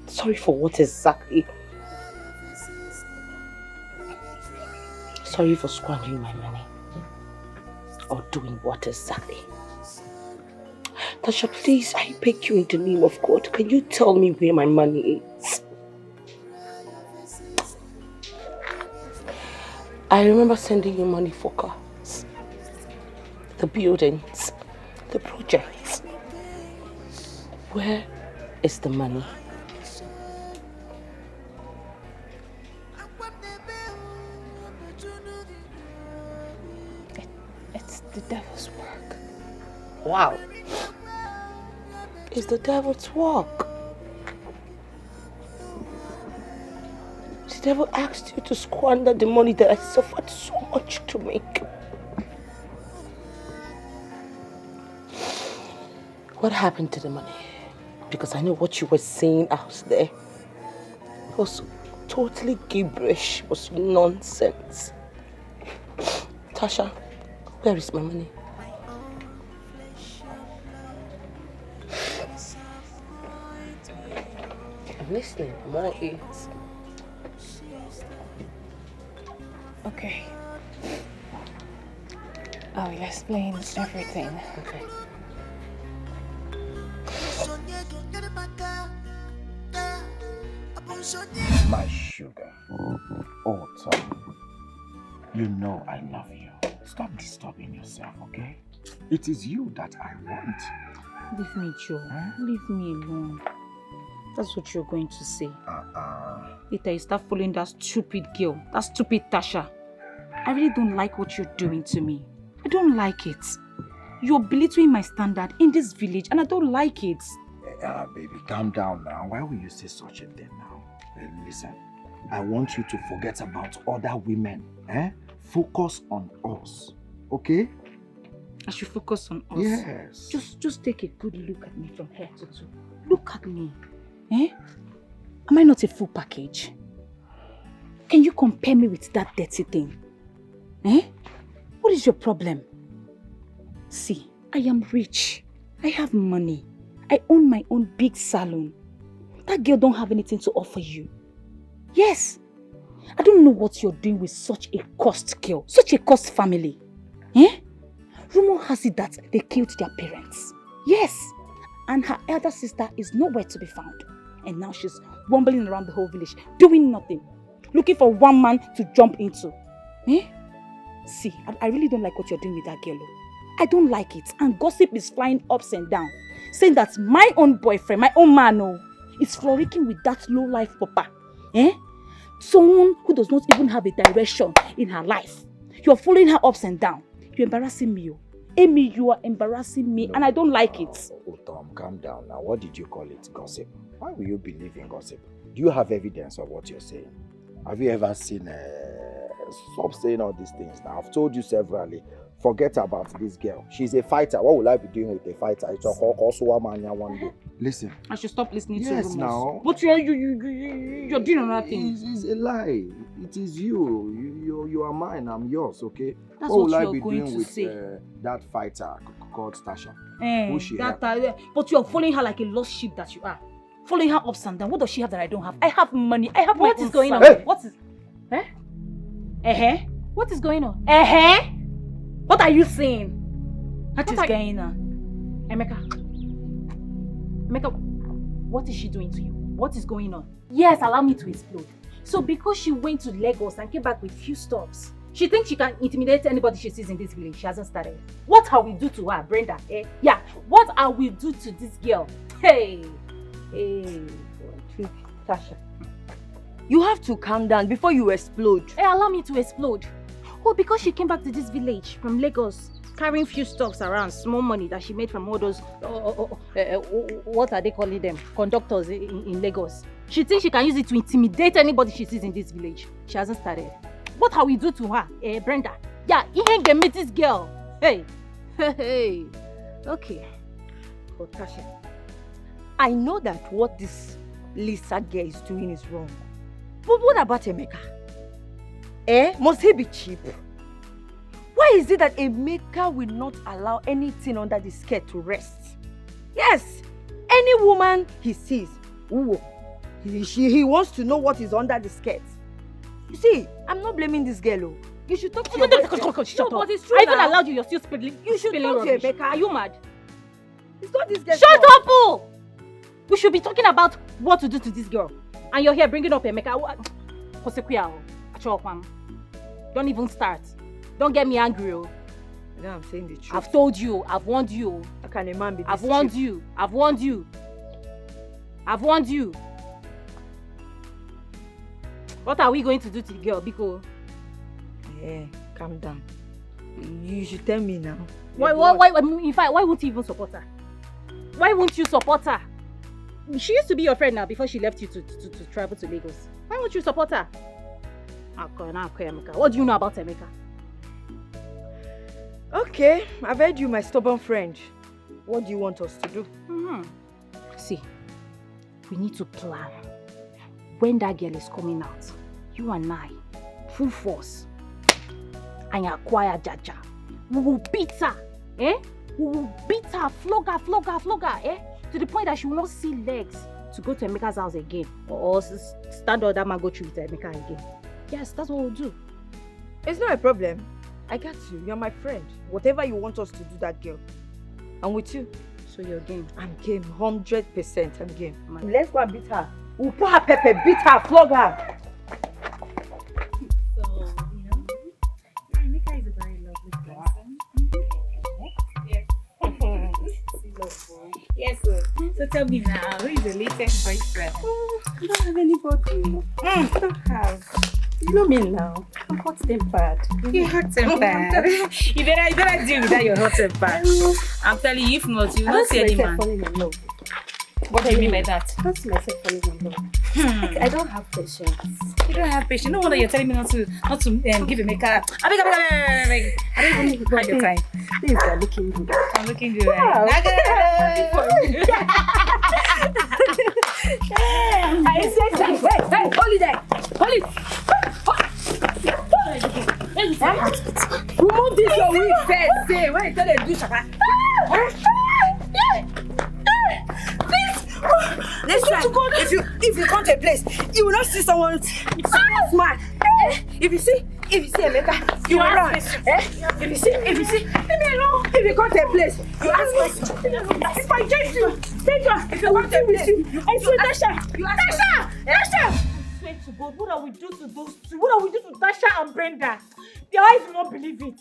Speaker 2: Sorry for what exactly? Sorry for squandering my money. Or doing what exactly? Tasha, please, I beg you in the name of God, can you tell me where my money is? I remember sending you money for cars, the buildings, the projects. Where is the money?
Speaker 7: It's the devil's work.
Speaker 2: Wow. It's the devil's work. The devil asked you to squander the money that I suffered so much to make. What happened to the money? Because I know what you were saying out there. It was totally gibberish. It was nonsense. Tasha, where is my money? I'm listening. I'm all ears.
Speaker 7: Okay. I will explain everything.
Speaker 2: Okay.
Speaker 3: My sugar. Oh, Tom. You know I love you. Stop disturbing yourself, okay? It is you that I want.
Speaker 7: Leave me, Joe. Leave me alone. That's what you're going to say. Later you start following that stupid girl, that stupid Tasha. I really don't like what you're doing to me. I don't like it. You're belittling my standard in this village and I don't like it.
Speaker 3: Baby, calm down now. Why will you say such a thing now? Listen, I want you to forget about other women. Focus on us, okay?
Speaker 7: I should focus on us?
Speaker 3: Yes.
Speaker 7: Just take a good look at me from head to toe. Look at me. Am I not a full package? Can you compare me with that dirty thing? What is your problem? See, I am rich. I have money. I own my own big salon. That girl don't have anything to offer you. Yes. I don't know what you're doing with such a cursed girl, such a cursed family. Rumor has it that they killed their parents. Yes. And her elder sister is nowhere to be found. And now she's wambling around the whole village, doing nothing. Looking for one man to jump into. See, I really don't like what you're doing with that girl. I don't like it. And gossip is flying ups and down. Saying that my own boyfriend, my own man, is frolicking with that low-life papa. Someone who does not even have a direction in her life. You're following her ups and down. You're embarrassing me. Amy, you are embarrassing me and I don't like it.
Speaker 3: Tom, calm down now. What did you call it? Gossip? Why will you believe in gossip? Do you have evidence of what you're saying? Have you ever seen... Stop saying all these things now. I've told you severally. Forget about this girl. She's a fighter. What will I be doing with a fighter? It's a one day. Listen.
Speaker 7: I should stop listening to rumors.
Speaker 3: Yes, now.
Speaker 7: But you're doing another thing.
Speaker 3: It's a lie. It is you. You are mine. I'm yours, okay?
Speaker 7: That's
Speaker 3: what will I
Speaker 7: you're
Speaker 3: be
Speaker 7: going
Speaker 3: doing
Speaker 7: to
Speaker 3: with
Speaker 7: say.
Speaker 3: That fighter called Tasha?
Speaker 7: Who's she? But you're following her like a lost sheep that you are. Following her ups and downs. What does she have that I don't have? I have money. I have my
Speaker 4: What is going on?
Speaker 3: Hey!
Speaker 4: What is... What is going on?
Speaker 7: What are you saying? What is
Speaker 4: going on? Emeka, what is she doing to you? What is going on? Yes, allow me to explode. So because she went to Lagos and came back with few stops, she thinks she can intimidate anybody she sees in this village. She hasn't started. What are we do to her, Brenda? Yeah, what are we do to this girl? Hey,
Speaker 6: Tasha, you have to calm down before you explode.
Speaker 4: Allow me to explode. Oh, because she came back to this village from Lagos, carrying few stuffs around, small money that she made from all those, what are they calling them? Conductors in Lagos. She thinks she can use it to intimidate anybody she sees in this village. She hasn't started. What have we do to her, Brenda? Yeah, he ain't gonna meet this girl. Hey. Okay.
Speaker 6: But Tasha, I know that what this Lisa girl is doing is wrong. But what about Emeka? Must he be cheap? Why is it that Emeka will not allow anything under the skirt to rest? Yes, any woman he sees, he wants to know what is under the skirt. You see, I'm not blaming this girl. You should talk to your boyfriend.
Speaker 4: Shut up. But it's true. I even allowed you. You're still spilling.
Speaker 6: You should talk to Emeka.
Speaker 4: Are you mad?
Speaker 6: It's not this girl.
Speaker 4: Shut up, oh! We should be talking about what to do to this girl. And you're here bringing up Emeka. Don't even start. Don't get me angry, oh.
Speaker 6: Now I'm saying the truth.
Speaker 4: I've told you. I've warned you.
Speaker 6: How can a man be this
Speaker 4: I've warned you. I've warned you. I've warned you. What are we going to do to the girl, Biko?
Speaker 6: Calm down. You should tell me now.
Speaker 4: Why, in fact, why won't you even support her? Why won't you support her? She used to be your friend now before she left you to travel to Lagos. Why won't you support her? What do you know about Emeka?
Speaker 6: Okay, I've heard you, my stubborn friend. What do you want us to do?
Speaker 4: See, we need to plan. When that girl is coming out, you and I, full force, and acquire Jaja. We will beat her, We will beat her, flog her, to the point that she will not see legs to go to Emeka's house again, or stand on that mango tree with Emeka again. Yes, that's what we'll do.
Speaker 6: It's not a problem. I got you. You're my friend. Whatever you want us to do, that girl, I'm with you.
Speaker 4: So you're game?
Speaker 6: I'm game. 100% I'm game. Let's go and beat her. We'll put her pepper, beat her, flog her.
Speaker 7: So, Emeka is a very lovely person. Yes. Yes, sir. So tell me now, who is the latest boyfriend?
Speaker 6: I don't have anybody. I don't have. You know me now. I'm hot-tempered.
Speaker 7: You hot-tempered. you better deal with that, your hot-tempered. I'm telling you, if not, you will not see any man.
Speaker 6: Falling in love.
Speaker 7: What do you mean by that?
Speaker 6: I don't see myself falling in love. I don't have patience.
Speaker 7: You don't have patience. No wonder you're telling me not to give a makeup. I don't even have your time.
Speaker 6: Things are looking good.
Speaker 7: I'm looking good. Right?
Speaker 6: I said, hey, hold it there. Hold it. Remove this your wig first. Say, when you tell them to do shaka. Listen, if you come to a place, you will not see someone smart. If you see Emeka, you will run. If you see, if you come to a place, you ask questions. If I chase you, if you come to a place, I say Tasha, you ask Tasha.
Speaker 4: Swear to God, what are we do to those two? What are we do to Tasha and Brenda? Their eyes will not believe it.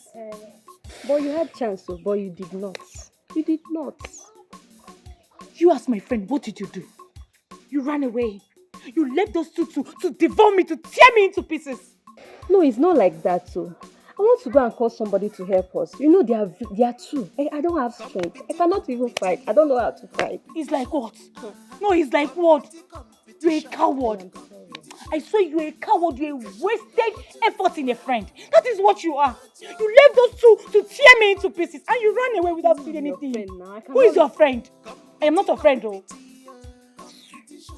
Speaker 6: But you had chance, but you did not. You did not.
Speaker 4: You as my friend, what did you do? You ran away. You left those two to devour me, to tear me into pieces.
Speaker 6: No, it's not like that, so. I want to go and call somebody to help us. You know, they are two. I don't have strength. I cannot even fight. I don't know how to fight.
Speaker 4: It's like what? No, it's like what? You're a coward. I swear you're a coward. You're a wasted effort in a friend. That is what you are. You left those two to tear me into pieces and you ran away without saying anything. Who is your friend? I am not a friend, though.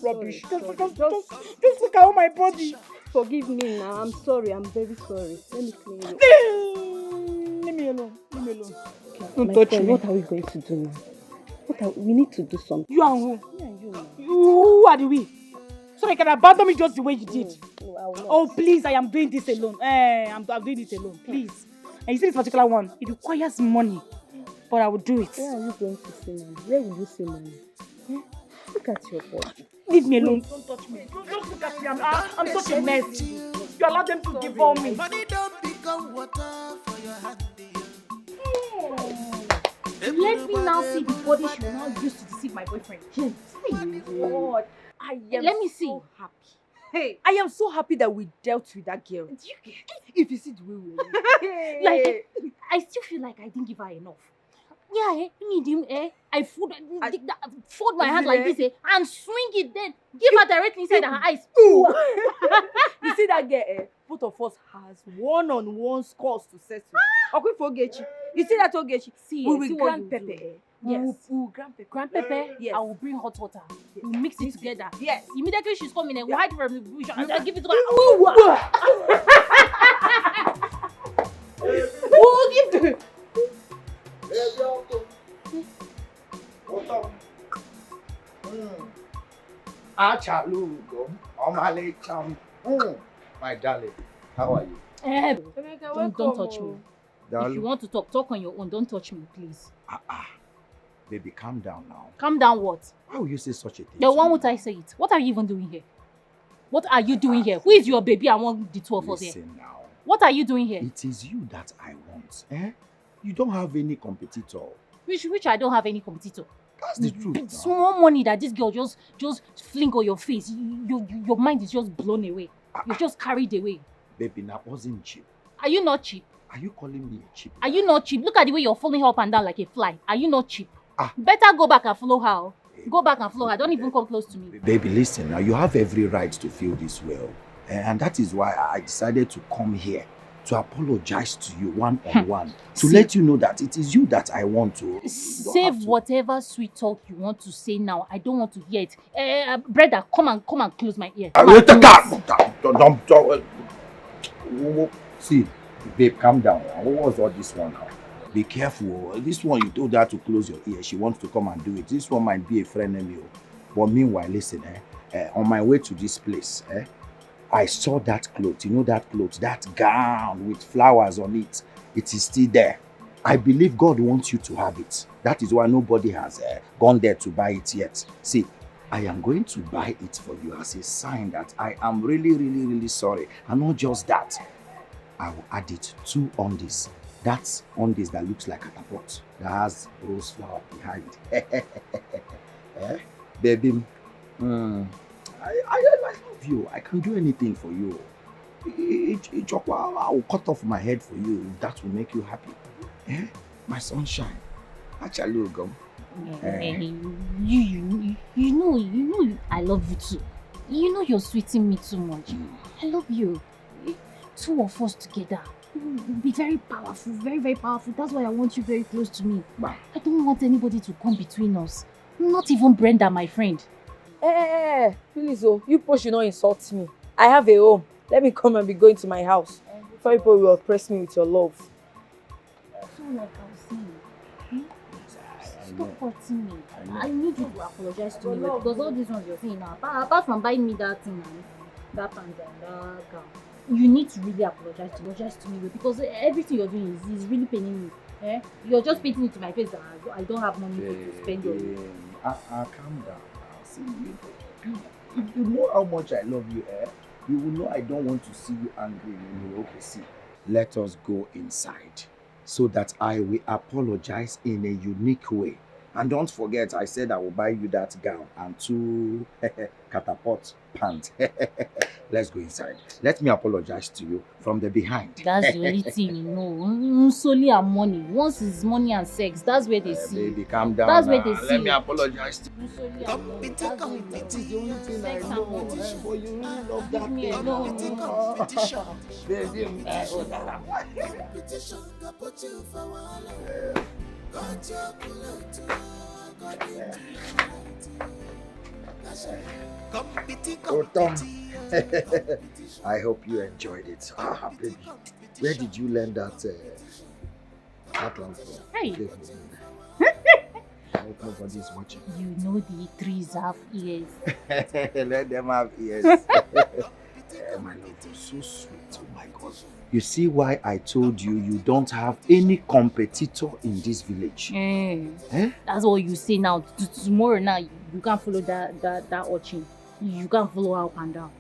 Speaker 4: Rubbish. Just look at all my body.
Speaker 6: Forgive me now. I'm sorry. I'm very sorry. Let me clean you.
Speaker 4: Leave me alone. Okay.
Speaker 6: Don't touch me. What are we going to do now? We need to do something.
Speaker 4: You and who? Me and you. Who are the we? So you can abandon me just the way you did.
Speaker 6: No, I will not.
Speaker 4: Oh, please, I am doing this alone. I'm doing it alone. Please. And you see this particular one, it requires money. But I will do it.
Speaker 6: Where are you going to see money? Where will you see money? Look at your body.
Speaker 4: Leave me alone. Don't touch me. Just look at me. I'm such a mess. You allow them to devour me.
Speaker 10: Money don't become water for your hand.
Speaker 7: Let me now see the body she will now use to deceive my boyfriend.
Speaker 6: God,
Speaker 7: Let me see.
Speaker 6: So happy. Hey, I am so happy that we dealt with that girl.
Speaker 7: Do you get?
Speaker 6: If you see the way we were.
Speaker 7: Like, I still feel like I didn't give her enough. Yeah, you need him, I fold my hand like this, and swing it then. Give her directly inside her eyes.
Speaker 6: Ooh. You see that girl, both of us has one-on-one scores to settle. Okay, for Ogechi. You see that Ogechi?
Speaker 7: See,
Speaker 6: we will grind pepper.
Speaker 7: Yes.
Speaker 6: We will grind pepper.
Speaker 7: Grind pepper,
Speaker 6: yes.
Speaker 7: I will bring hot water. We'll mix it together.
Speaker 6: Yes.
Speaker 7: Immediately she's coming and we'll hide from the bush and I'll give it to her.
Speaker 6: We'll give to
Speaker 1: My darling, how are you?
Speaker 7: Don't touch me.
Speaker 1: Darling.
Speaker 7: If you want to talk on your own. Don't touch me, please.
Speaker 1: Baby, calm down now.
Speaker 7: Calm down what?
Speaker 1: Why would you say such a thing?
Speaker 7: Then why would I say it? What are you even doing here? What are you doing here? Who is your baby among the two of us here?
Speaker 1: Listen now.
Speaker 7: What are you doing here?
Speaker 1: It is you that I want. You don't have any competitor.
Speaker 7: Which I don't have any competitor.
Speaker 1: That's the truth. Now.
Speaker 7: Small money that this girl just fling on your face. Your mind is just blown away. You're just carried away.
Speaker 1: Baby, that wasn't cheap.
Speaker 7: Are you not cheap?
Speaker 1: Are you calling me a cheap?
Speaker 7: Are you not cheap? Look at the way you're falling up and down like a fly. Are you not cheap? Better go back and follow her. Go back and follow her. Don't even come close to me.
Speaker 1: Baby, listen, now you have every right to feel this well. And that is why I decided to come here to apologize to you one-on-one. To let you know that it is you that I want to.
Speaker 7: Save whatever sweet talk you want to say now. I don't want to hear it. Brother, come and close my ear.
Speaker 1: See, babe, calm down. What was all this one now? Be careful. This one, you told her to close your ear. She wants to come and do it. This one might be a friend of you. But meanwhile, listen, on my way to this place, I saw that cloth. You know that cloth, that gown with flowers on it. It is still there. I believe God wants you to have it. That is why nobody has gone there to buy it yet. See, I am going to buy it for you as a sign that I am really, really, really sorry. And not just that. I will add it 2 undies. That's undies that looks like a catapult. That has rose flower behind.
Speaker 3: Baby, I love you. I can do anything for you. I will cut off my head for you if that will make you happy. My sunshine. Actually, go.
Speaker 7: You know, I love you too. You know you're sweeting me too much. I love you. Two of us together. We'll be very powerful, very, very powerful. That's why I want you very close to me. I don't want anybody to come between us. Not even Brenda, my friend.
Speaker 6: Please, you push, you not insult me. I have a home. Let me come and be going to my house. Before people will oppress me with your love.
Speaker 7: So like I was saying, stop hurting me. I need you to apologize to me because all these ones you're saying now, apart from buying me that thing and that pants and that gown, you need to really apologize to me because everything you're doing is really paining me. You're just painting it to my face that I don't have money to spend on you.
Speaker 3: Calm down. See, if you know how much I love you, you will know I don't want to see you angry. Okay, see. Let us go inside so that I will apologize in a unique way. And don't forget, I said I will buy you that gown and 2 catapult pants. Let's go inside. Let me apologize to you from the behind.
Speaker 7: That's the only thing you know. Solely and money. Once it's money and sex, that's where they see.
Speaker 3: Baby, calm down.
Speaker 7: That's where they see.
Speaker 3: Let me apologize to you.
Speaker 7: Solely and money. That's the only thing I know.
Speaker 3: But you really love that
Speaker 7: me
Speaker 3: thing. Baby,
Speaker 10: Competition got put you for wahala. Got your bullet, got
Speaker 3: Tom, I hope you enjoyed it. Baby, where did you learn that one from?
Speaker 7: Hey.
Speaker 3: I hope nobody is watching.
Speaker 7: You know the trees have ears.
Speaker 3: Let them have ears. My love, you're so sweet. Oh my God. You see why I told you you don't have any competitor in this village?
Speaker 7: That's what you say now. Tomorrow now, you can't follow that urchin. You can't follow her up and down.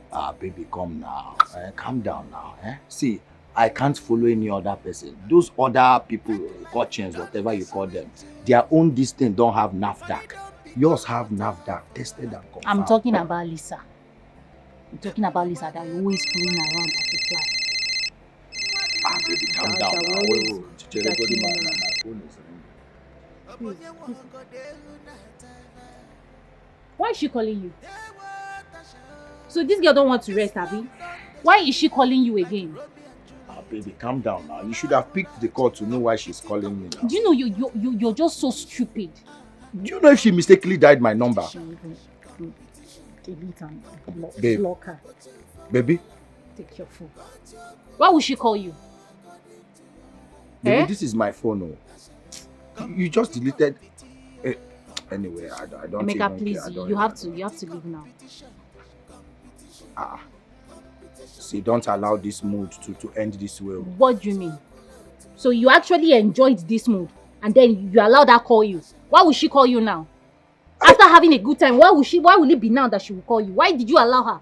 Speaker 3: Baby, come now. Calm down now. See, I can't follow any other person. Those other people, urchins, whatever you call them, their own distance don't have NAFDAC. Yours have NAFDAC, tested and confirmed.
Speaker 7: I'm talking about Lisa. I'm talking about Lisa that you're always flying around like a fly.
Speaker 3: Baby, calm down now.
Speaker 7: Why is she calling you? So this girl don't want to rest, Abby? Why is she calling you again?
Speaker 3: Baby, calm down now. You should have picked the call to know why she's calling me now.
Speaker 7: Do you know you're just so stupid?
Speaker 3: Do you know if she mistakenly dialed my number?
Speaker 7: She even delete and block her.
Speaker 3: Baby?
Speaker 7: Take your phone. Why would she call you?
Speaker 3: Baby, this is my phone. You just deleted. Anyway, I don't.
Speaker 7: Emeka, please, you have to leave now.
Speaker 3: See, don't allow this mood to end this way.
Speaker 7: What do you mean? So you actually enjoyed this mood, and then you allowed her call you? Why would she call you now? After having a good time, why will it be now that she will call you? Why did you allow her?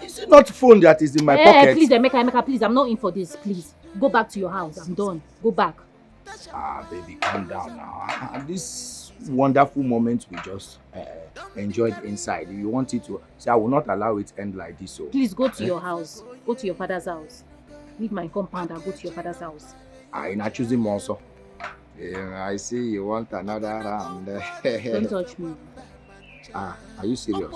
Speaker 3: Is it not phone that is in my pocket?
Speaker 7: Please, Emeka, please, I'm not in for this, please. Go back to your house. I'm done. Go back.
Speaker 3: Baby, calm down now. This wonderful moment we just enjoyed inside. You want it to... See, I will not allow it to end like this. So.
Speaker 7: Please go to your house. Go to your father's house. Leave my compound and go to your father's house.
Speaker 3: I'm not choosing him also. I see you want another round.
Speaker 7: Don't touch me.
Speaker 3: Are you serious?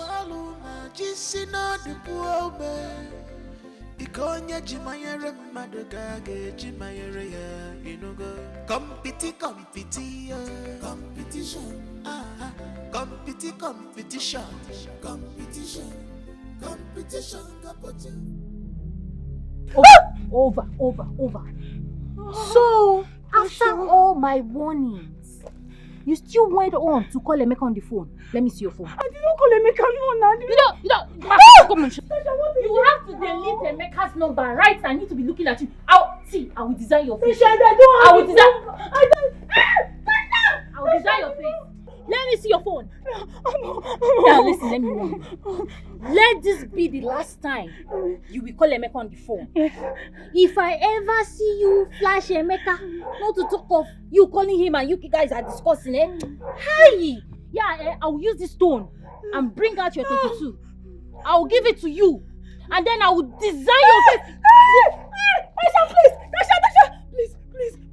Speaker 7: Over. So, after all my warnings, you still went on to call Emeka on the phone. Let me see your phone.
Speaker 5: I did not call Emeka, no.
Speaker 7: You have to delete Emeka's number, right? I need to be looking at you. I will design your face.
Speaker 5: I
Speaker 7: will design your face. Let me see your phone. Now listen, let me warn you. Let this be the last time you will call Emeka on the phone. If I ever see you flash Emeka, not to talk of you calling him and you guys are discussing it. Hey,
Speaker 4: Yeah, I will use this stone and bring out your 32. I will give it to you. And then I will design your face.
Speaker 6: Tasha, please! Tasha! Please!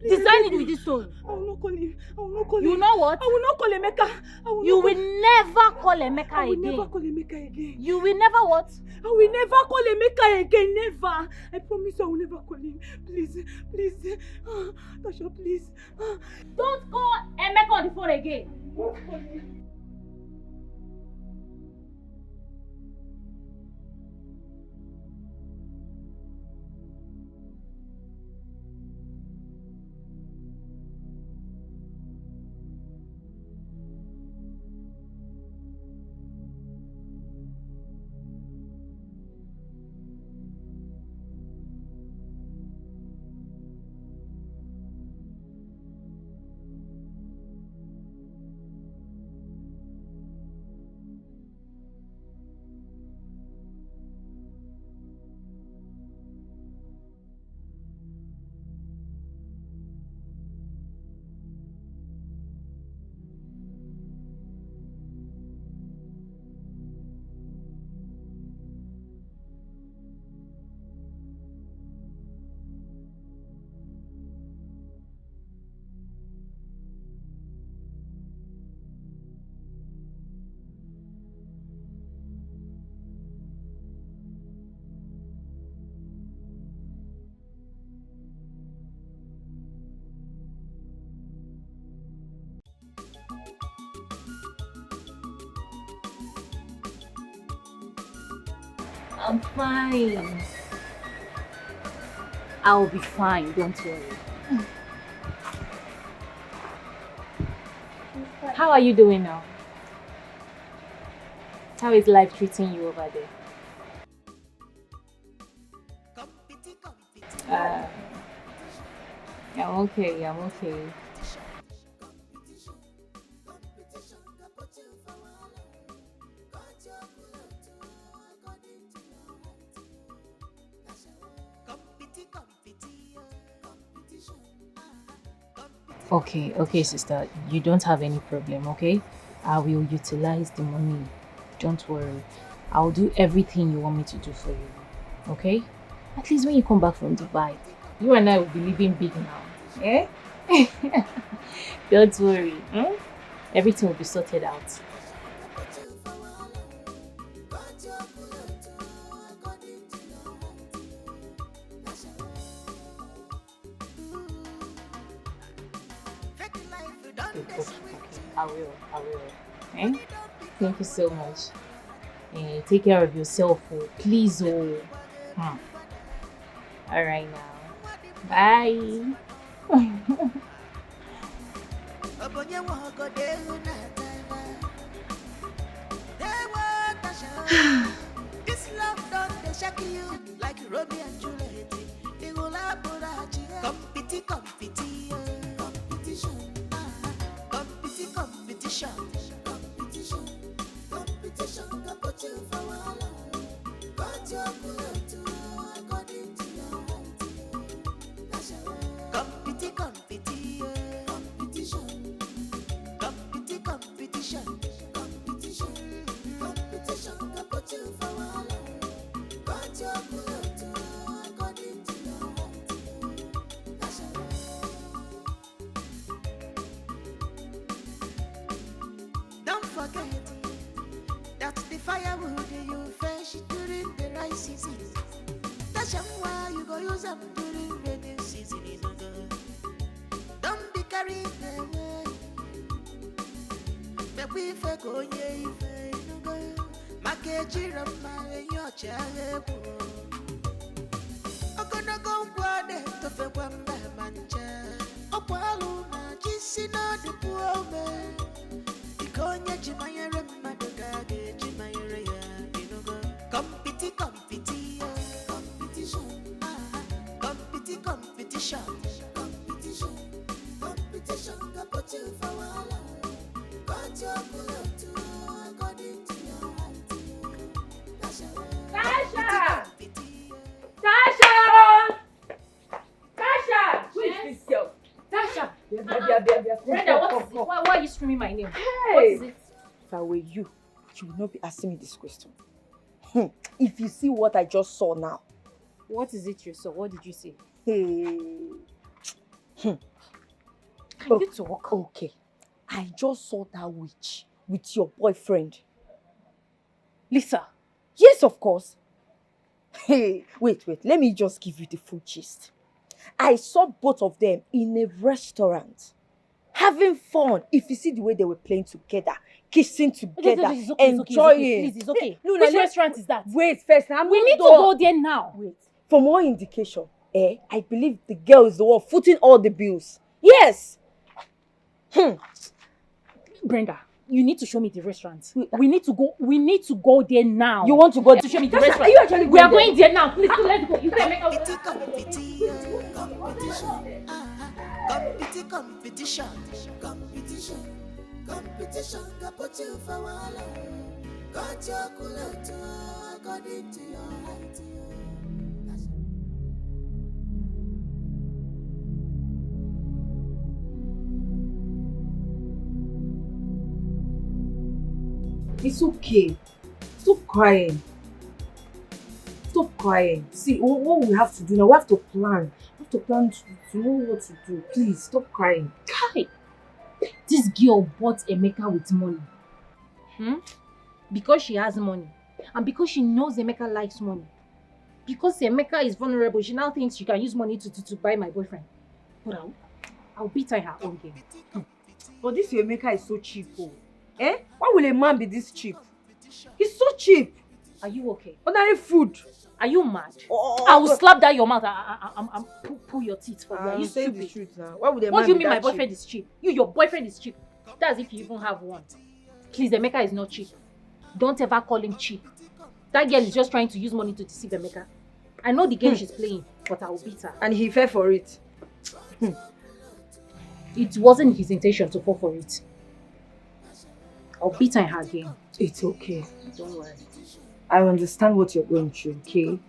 Speaker 4: Design it with this stone.
Speaker 6: I will not call him.
Speaker 4: You know what?
Speaker 6: I will not call Emeka.
Speaker 4: You will never call Emeka again.
Speaker 6: I will never call Emeka again.
Speaker 4: You will never what?
Speaker 6: I will never call Emeka again. Never. I promise I will never call him. Please. Tasha, please.
Speaker 4: Don't call Emeka on the phone again. I'm fine. I'll be fine, don't worry. How are you doing now? How is life treating you over there? I'm okay. Okay, sister. You don't have any problem, okay? I will utilize the money. Don't worry. I'll do everything you want me to do for you, okay? At least when you come back from Dubai, you and I will be living big now, eh? Don't worry. Everything will be sorted out. I will. Eh? Thank you so much. Take care of yourself, please. Alright now. Bye.
Speaker 10: This love don't shake you like Romeo and Juliet. They will have competition. Competition can put you for a while. But you're good according to your height. Competition can put you for a while. But you're good according to your height. Don't forget that the firewood you fetch during the rice season. That's why you go use them during rainy season. Don't be carried away. But we fake on ye, Makeji Rama in your chair. Okona go guade to Fewamba Mancha. Opaluna, Jissina the poor man. Ikonya Jimayere Madogade, Jimayere, competition. Competition can put you for a while. But you're good according to your height. Tasha!
Speaker 4: Who is this girl? Tasha!
Speaker 6: Brenda,
Speaker 4: why are you screaming my name?
Speaker 6: Hey!
Speaker 4: What is it?
Speaker 11: If I were you, you would not be asking me this question. If you see what I just saw now.
Speaker 7: What is it you saw? What did you see?
Speaker 11: Hey.
Speaker 7: Can you talk?
Speaker 11: Okay. I just saw that witch with your boyfriend.
Speaker 7: Lisa?
Speaker 11: Yes, of course. Hey, wait. Let me just give you the full gist. I saw both of them in a restaurant, having fun. If you see the way they were playing together, kissing together,
Speaker 7: It's okay,
Speaker 11: enjoying.
Speaker 7: Please, it's okay.
Speaker 11: No,
Speaker 7: Which restaurant is that?
Speaker 11: Wait, first.
Speaker 7: We need to go there now.
Speaker 11: Wait. For more indication, I believe the girl is the one footing all the bills. Yes.
Speaker 7: Brenda, you need to show me the restaurant. We need to go there now.
Speaker 11: You want to go
Speaker 7: to show me the
Speaker 11: Tasha,
Speaker 7: restaurant?
Speaker 11: are you actually
Speaker 7: We are
Speaker 11: going
Speaker 7: going there now. Please, let's go. You can make
Speaker 10: Competition, got put you for wahala. Got your cooler according to your height.
Speaker 6: It's okay. Stop crying. Stop crying. See, what we have to do now, we have to plan. We have to plan to know what to do. Please, stop crying.
Speaker 7: Kai, this girl bought Emeka with money. Because she has money. And because she knows Emeka likes money. Because Emeka is vulnerable, she now thinks she can use money to buy my boyfriend. But I'll beat her in her own game.
Speaker 6: But this Emeka is so cheap. Why will a man be this cheap? He's so cheap.
Speaker 7: Are you okay?
Speaker 6: Ordinary food.
Speaker 7: Are you mad? I will slap down your mouth and pull your teeth for you. Are you
Speaker 6: saying
Speaker 7: stupid?
Speaker 6: the truth now. Why would a
Speaker 7: What
Speaker 6: man
Speaker 7: do you
Speaker 6: be
Speaker 7: mean my
Speaker 6: that
Speaker 7: boyfriend is cheap? Your boyfriend is cheap. That's if you even have one. Please, Emeka is not cheap. Don't ever call him cheap. That girl is just trying to use money to deceive Emeka. I know the game she's playing, but I will beat her.
Speaker 6: And he fell for it.
Speaker 7: It wasn't his intention to fall for it. I'll beat her in her game.
Speaker 6: It's okay.
Speaker 7: Don't worry.
Speaker 6: I understand what you're going through, okay?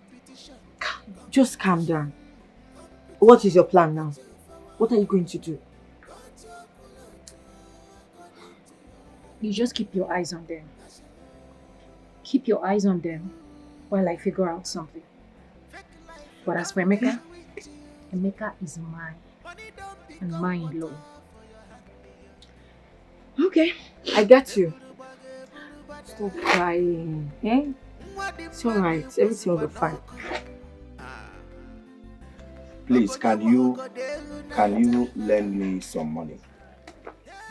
Speaker 6: Just calm down. What is your plan now? What are you going to do?
Speaker 7: You just keep your eyes on them. Keep your eyes on them while I figure out something. But as for Emeka, Emeka is mine. And mine alone.
Speaker 6: Okay, I got you. Stop crying, It's alright, everything will be fine.
Speaker 3: Please, can you lend me some money?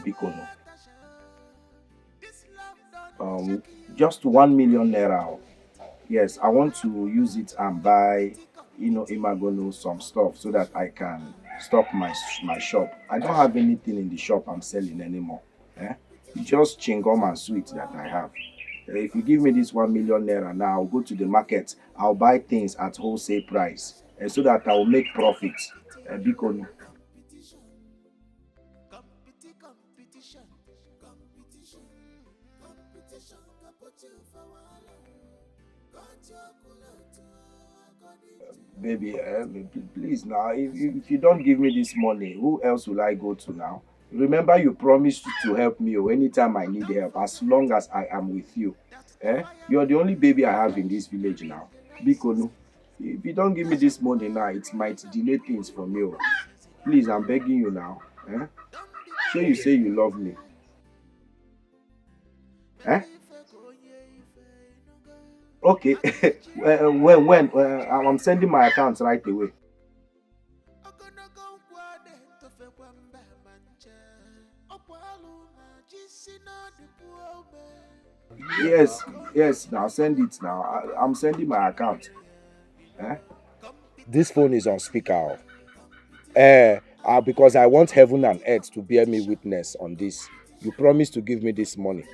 Speaker 3: Because just 1 million naira. Yes, I want to use it and buy, Imagonu some stuff so that I can stock my shop. I don't have anything in the shop I'm selling anymore. Just chewing-gum and sweets that I have. If you give me this 1 million naira now, I'll go to the market. I'll buy things at wholesale price so that I will make profit. Because baby, please now, if you don't give me this money, who else will I go to now? Remember, you promised to help me anytime I need help, as long as I am with you. You're the only baby I have in this village now. Because if you don't give me this money now, it might delay things for me. Please, I'm begging you now. Sure, you say you love me. Okay. when I'm sending my account right away. Yes, now send it now. I'm sending my account. This phone is on speaker. Because I want heaven and earth to bear me witness on this. You promised to give me this money.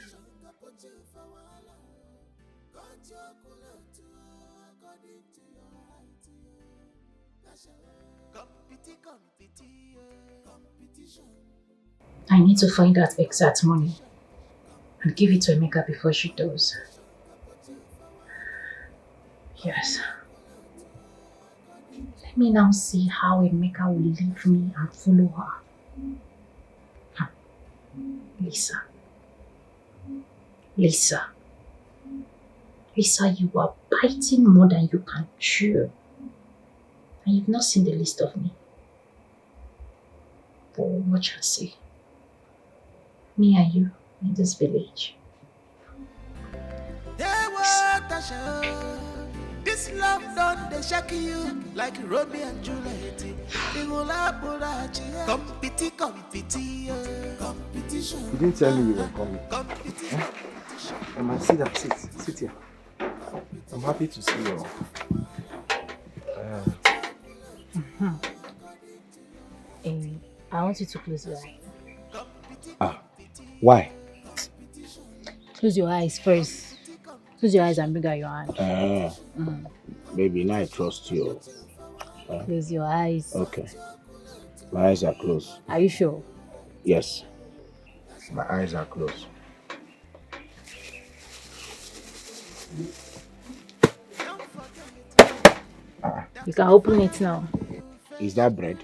Speaker 7: I need to find that exact money and give it to Emeka before she does. Yes. Let me now see how Emeka will leave me and follow her. Lisa. Lisa. Lisa, you are biting more than you can chew. And you've not seen the least of me. But watch and see. Me and you in this village.
Speaker 10: Tasha, this love done they shock you like Romeo and Juliet. Competition.
Speaker 3: You didn't tell me you were coming. Emma, sit down, sit here. I'm happy to see you.
Speaker 7: I want you to close your eyes.
Speaker 3: Why?
Speaker 7: Close your eyes first. Close your eyes and bring out your hand.
Speaker 3: Baby, now I trust you.
Speaker 7: Close your eyes.
Speaker 3: Okay. My eyes are closed.
Speaker 7: Are you sure?
Speaker 3: Yes. My eyes are closed.
Speaker 7: You can open it now.
Speaker 3: Is that bread?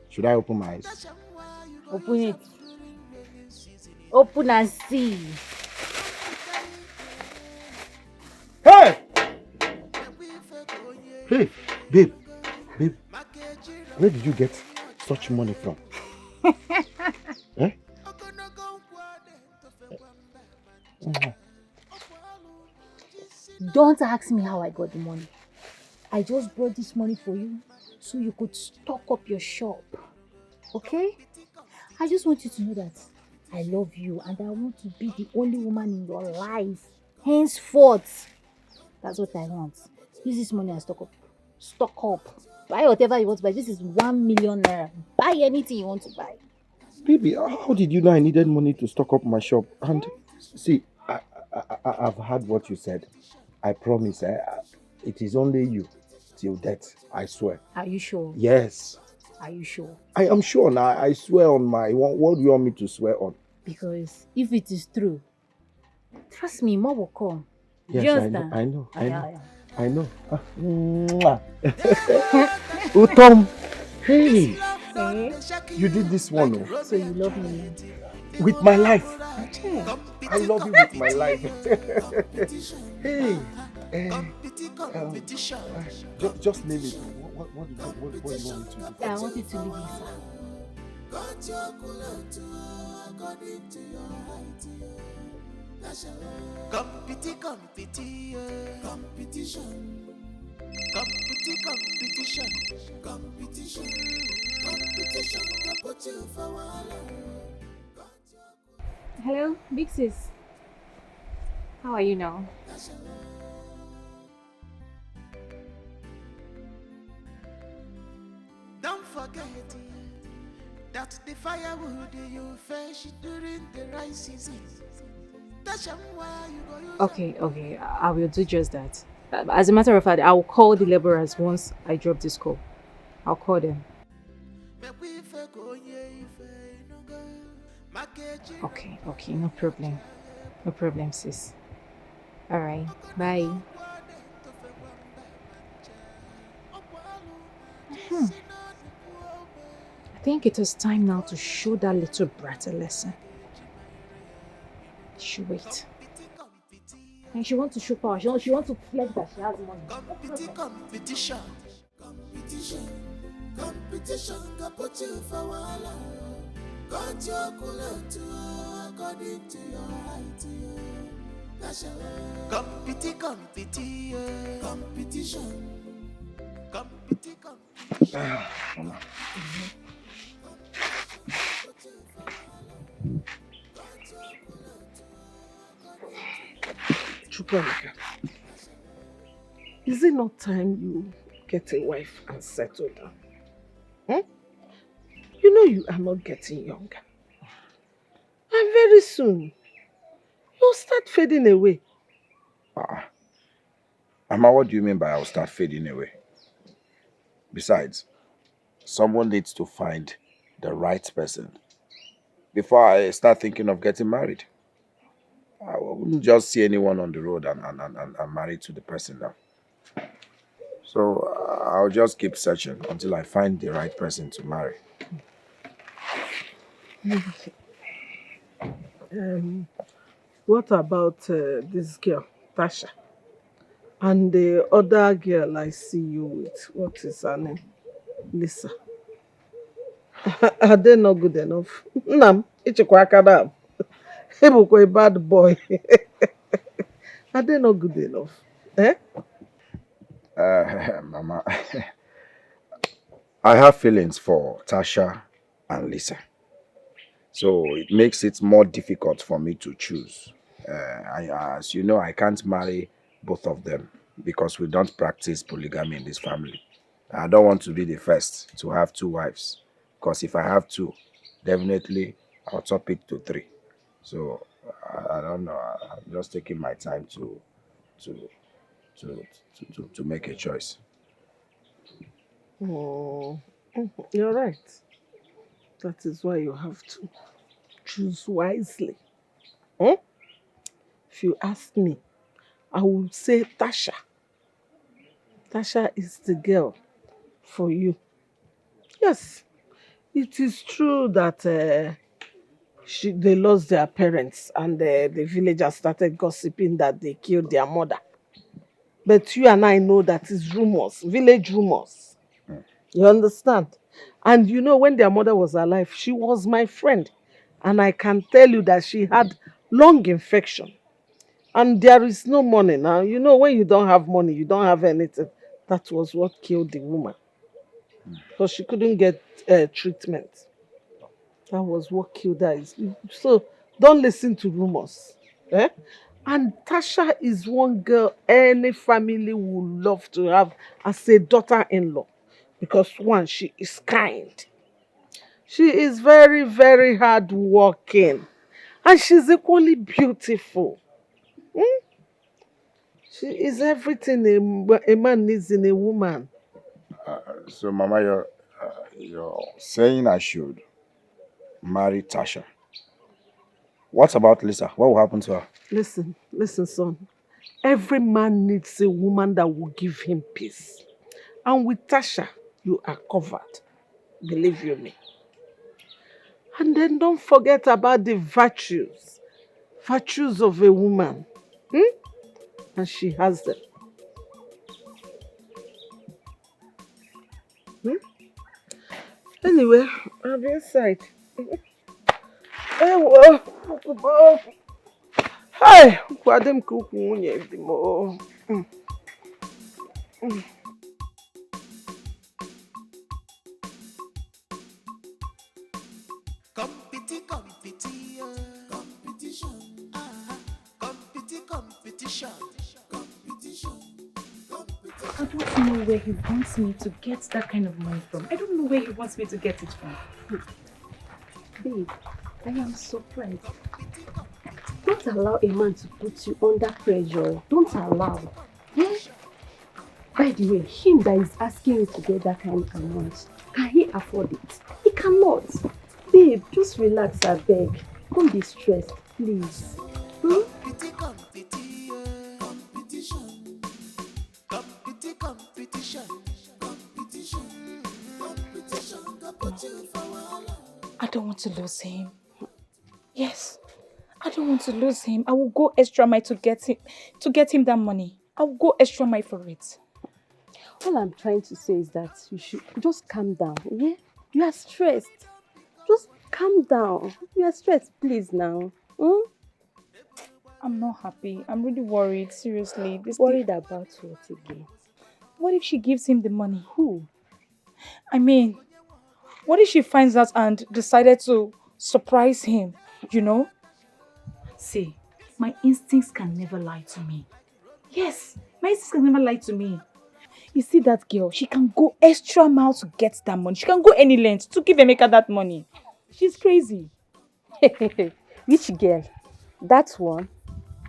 Speaker 3: Should I open my eyes?
Speaker 7: Open it. Open and see.
Speaker 3: Hey! Hey, babe, where did you get such money from? Eh?
Speaker 7: Don't ask me how I got the money. I just brought this money for you so you could stock up your shop. Okay? I just want you to know that I love you and I want to be the only woman in your life. Henceforth. That's what I want. Use this money and stock up. Stock up. Buy whatever you want to buy. This is 1 million naira. Buy anything you want to buy.
Speaker 3: Baby, how did you know I needed money to stock up my shop? And see, I've heard what you said. I promise, it is only you till death, I swear.
Speaker 7: Are you sure?
Speaker 3: Yes.
Speaker 7: Are you sure?
Speaker 3: I am sure now. I swear on my... What do you want me to swear on?
Speaker 7: Because if it is true, trust me, more will come.
Speaker 3: Yes,
Speaker 7: you understand?
Speaker 3: I know.
Speaker 10: Utom,
Speaker 3: hey,
Speaker 7: Eh?
Speaker 3: you did this one. Oh.
Speaker 7: So you love me?
Speaker 3: With my life. I love you with my life. Hey, just name it. What do you want me to do?
Speaker 7: Yeah, I want you to leave Lisa.
Speaker 12: Hello, big sis. How are you now?
Speaker 10: Don't forget that the firewood you fetch during the rice season.
Speaker 12: Okay, I will do just that. As a matter of fact, I will call the laborers once I drop this call. I'll call them. Okay, no problem. No problem, sis. Alright, bye. I think it is time now to show that little brat a lesson. She wait. And she wants to show power. She wants to flex that she has money.
Speaker 10: Competition can put you for wahala. Got your cooler too, according to your height. Competition.
Speaker 5: Chukwuemeka, is it not time you get a wife and settle down? You know you are not getting younger. And very soon, you'll start fading away.
Speaker 3: Mama, what do you mean by I'll start fading away? Besides, someone needs to find the right person before I start thinking of getting married. I wouldn't just see anyone on the road and marry to the person now. So I'll just keep searching until I find the right person to marry.
Speaker 5: What about this girl, Tasha? And the other girl I see you with, what is her name? Lisa. Are they not good enough? Nam, ichekwa aka na. Ebukwa a bad boy. Are they not good enough? Eh?
Speaker 3: Mama, I have feelings for Tasha and Lisa. So it makes it more difficult for me to choose. As you know, I can't marry both of them because we don't practice polygamy in this family. I don't want to be the first to have 2 wives, because if I have 2, definitely I'll top it to 3. So I don't know. I'm just taking my time to make a choice.
Speaker 5: Oh, you're right. That is why you have to choose wisely. Hmm? If you ask me, I would say Tasha. Tasha is the girl for you. Yes, it is true that they lost their parents and the villagers started gossiping that they killed their mother. But you and I know that is rumors, village rumors. You understand? And you know, when their mother was alive, she was my friend. And I can tell you that she had lung infection. And there is no money now. You know, when you don't have money, you don't have anything. That was what killed the woman. Because she couldn't get treatment. That was what killed her. So don't listen to rumors. Eh? And Tasha is one girl any family would love to have as a daughter-in-law. Because one, she is kind. She is very, very hardworking. And she's equally beautiful. Hmm? She is everything a man needs in a woman.
Speaker 3: So, Mama, you're saying I should marry Tasha. What about Lisa? What will happen to her?
Speaker 5: Listen, son. Every man needs a woman that will give him peace. And with Tasha, you are covered. Believe you me. And then don't forget about the virtues. Virtues of a woman. And she has them. Anyway, I'll be inside. Hey, well. Hey, kwadem kuku nwunye di mo.
Speaker 7: I don't know where he wants me to get that kind of money from. I don't know where he wants me to get it from.
Speaker 13: Babe, I am surprised. Don't allow a man to put you under pressure. Don't allow. Eh? By the way, him that is asking you to get that kind of amount, can he afford it? He cannot. Babe, just relax, I beg. Don't be stressed, please.
Speaker 7: I don't want to lose him. Yes, I don't want to lose him. I will go extra mile to get him that money. I will go extra mile for it.
Speaker 13: All I'm trying to say is that you should just calm down. Yeah? You are stressed. Just calm down. You are stressed, please now.
Speaker 7: I'm not happy. I'm really worried. Seriously.
Speaker 13: Worried about what again?
Speaker 7: What if she gives him the money?
Speaker 13: Who?
Speaker 7: I mean, what if she finds out and decided to surprise him, you know? See, my instincts can never lie to me. Yes, my instincts can never lie to me. You see that girl, she can go extra mile to get that money. She can go any length to give Emeka that money. She's crazy.
Speaker 13: Which girl? That one?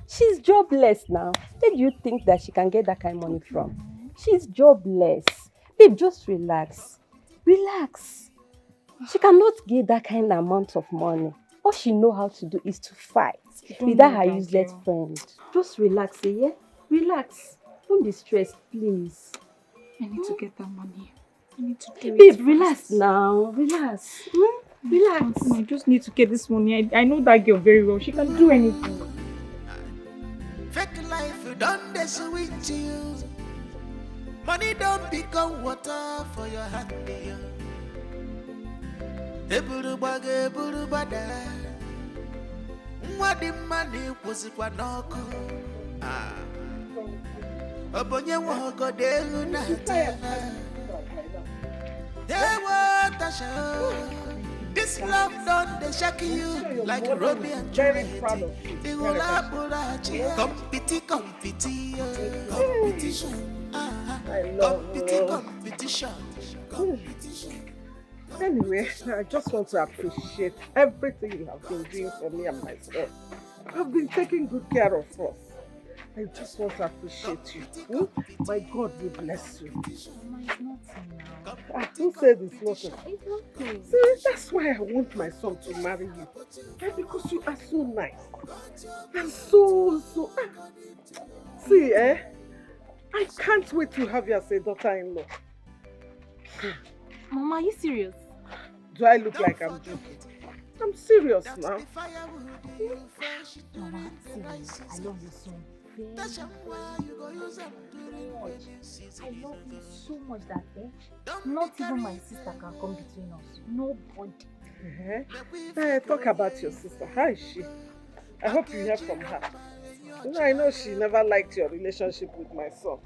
Speaker 13: She's jobless now. Where do you think that she can get that kind of money from? She's jobless. Babe, just relax. Relax. She cannot get that kind of amount of money. All she know how to do is to fight with that her useless friend. Just relax, yeah? Relax. Don't be stressed, please.
Speaker 7: I need to get that money. I need to do it.
Speaker 13: Babe, relax now. Relax. Relax.
Speaker 7: I just need to get this money. I know that girl very well. She can do anything.
Speaker 10: done the sweet to you. Money don't become water for your hand. Eburu bada. What the money was it what no Obonye wako delu na tena. Tasha. This love done they shake you like Romeo and Juliet. The whole apurachi, competition. Competition.
Speaker 5: Anyway, I just want to appreciate everything you have been doing for me and my son. I've been taking good care of us. I just want to appreciate you. My God will bless you. Who said it's nothing? See, that's why I want my son to marry you. Because you are so nice. And so... See, I can't wait to have you as a daughter-in-law.
Speaker 4: Mama, are you serious?
Speaker 5: Do I look like I'm joking? I'm serious now.
Speaker 4: Mama, serious. I love you so much. I love you so much that not even my sister can come between us. Nobody.
Speaker 5: Talk about your sister. How is she? I hope you hear from her. I know she never liked your relationship with my son.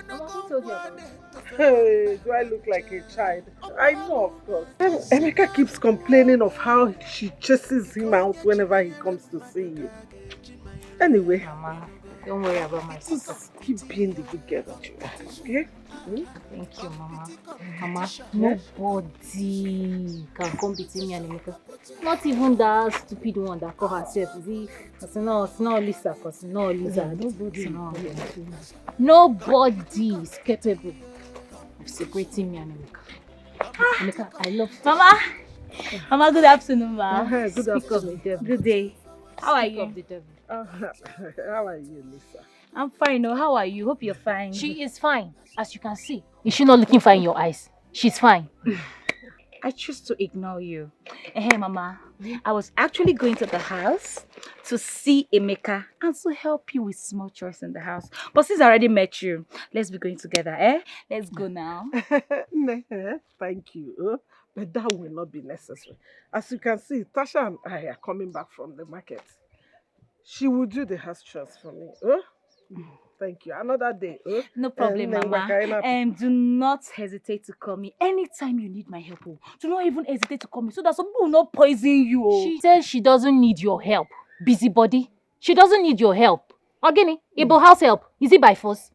Speaker 4: Mama, who told you about it?
Speaker 5: Hey, do I look like a child? I know, of course. Emeka keeps complaining of how she chases him out whenever he comes to see you. Anyway,
Speaker 4: Mama, don't worry about my sister.
Speaker 5: Just keep being the good girl that you are, okay?
Speaker 4: Thank you, Mama. Mama, nobody can come between me and Emeka. Not even that stupid one that called herself. It's not Lisa, because it's not Lisa. Nobody is capable of separating me and Emeka. Emeka, I love you.
Speaker 14: Mama! Mama, good afternoon, ma.
Speaker 5: Good afternoon.
Speaker 14: Good day. How are you?
Speaker 5: How are you, Lisa?
Speaker 14: I'm fine. No, how are you? Hope you're fine.
Speaker 4: She is fine, as you can see. Is she not looking fine in your eyes? She's fine.
Speaker 14: I choose to ignore you. Hey, Mama. I was actually going to the house to see Emeka and to help you with small chores in the house. But since I already met you, let's be going together, eh? Let's go now.
Speaker 5: Thank you. But that will not be necessary. As you can see, Tasha and I are coming back from the market. She will do the house chores for me. Thank you. Another day.
Speaker 14: No problem, Mama. Do not hesitate to call me anytime you need my help. Do not even hesitate to call me so that some people will not poison you.
Speaker 4: She says she doesn't need your help. Busybody. She doesn't need your help. Ogini, about house help. Is it by force?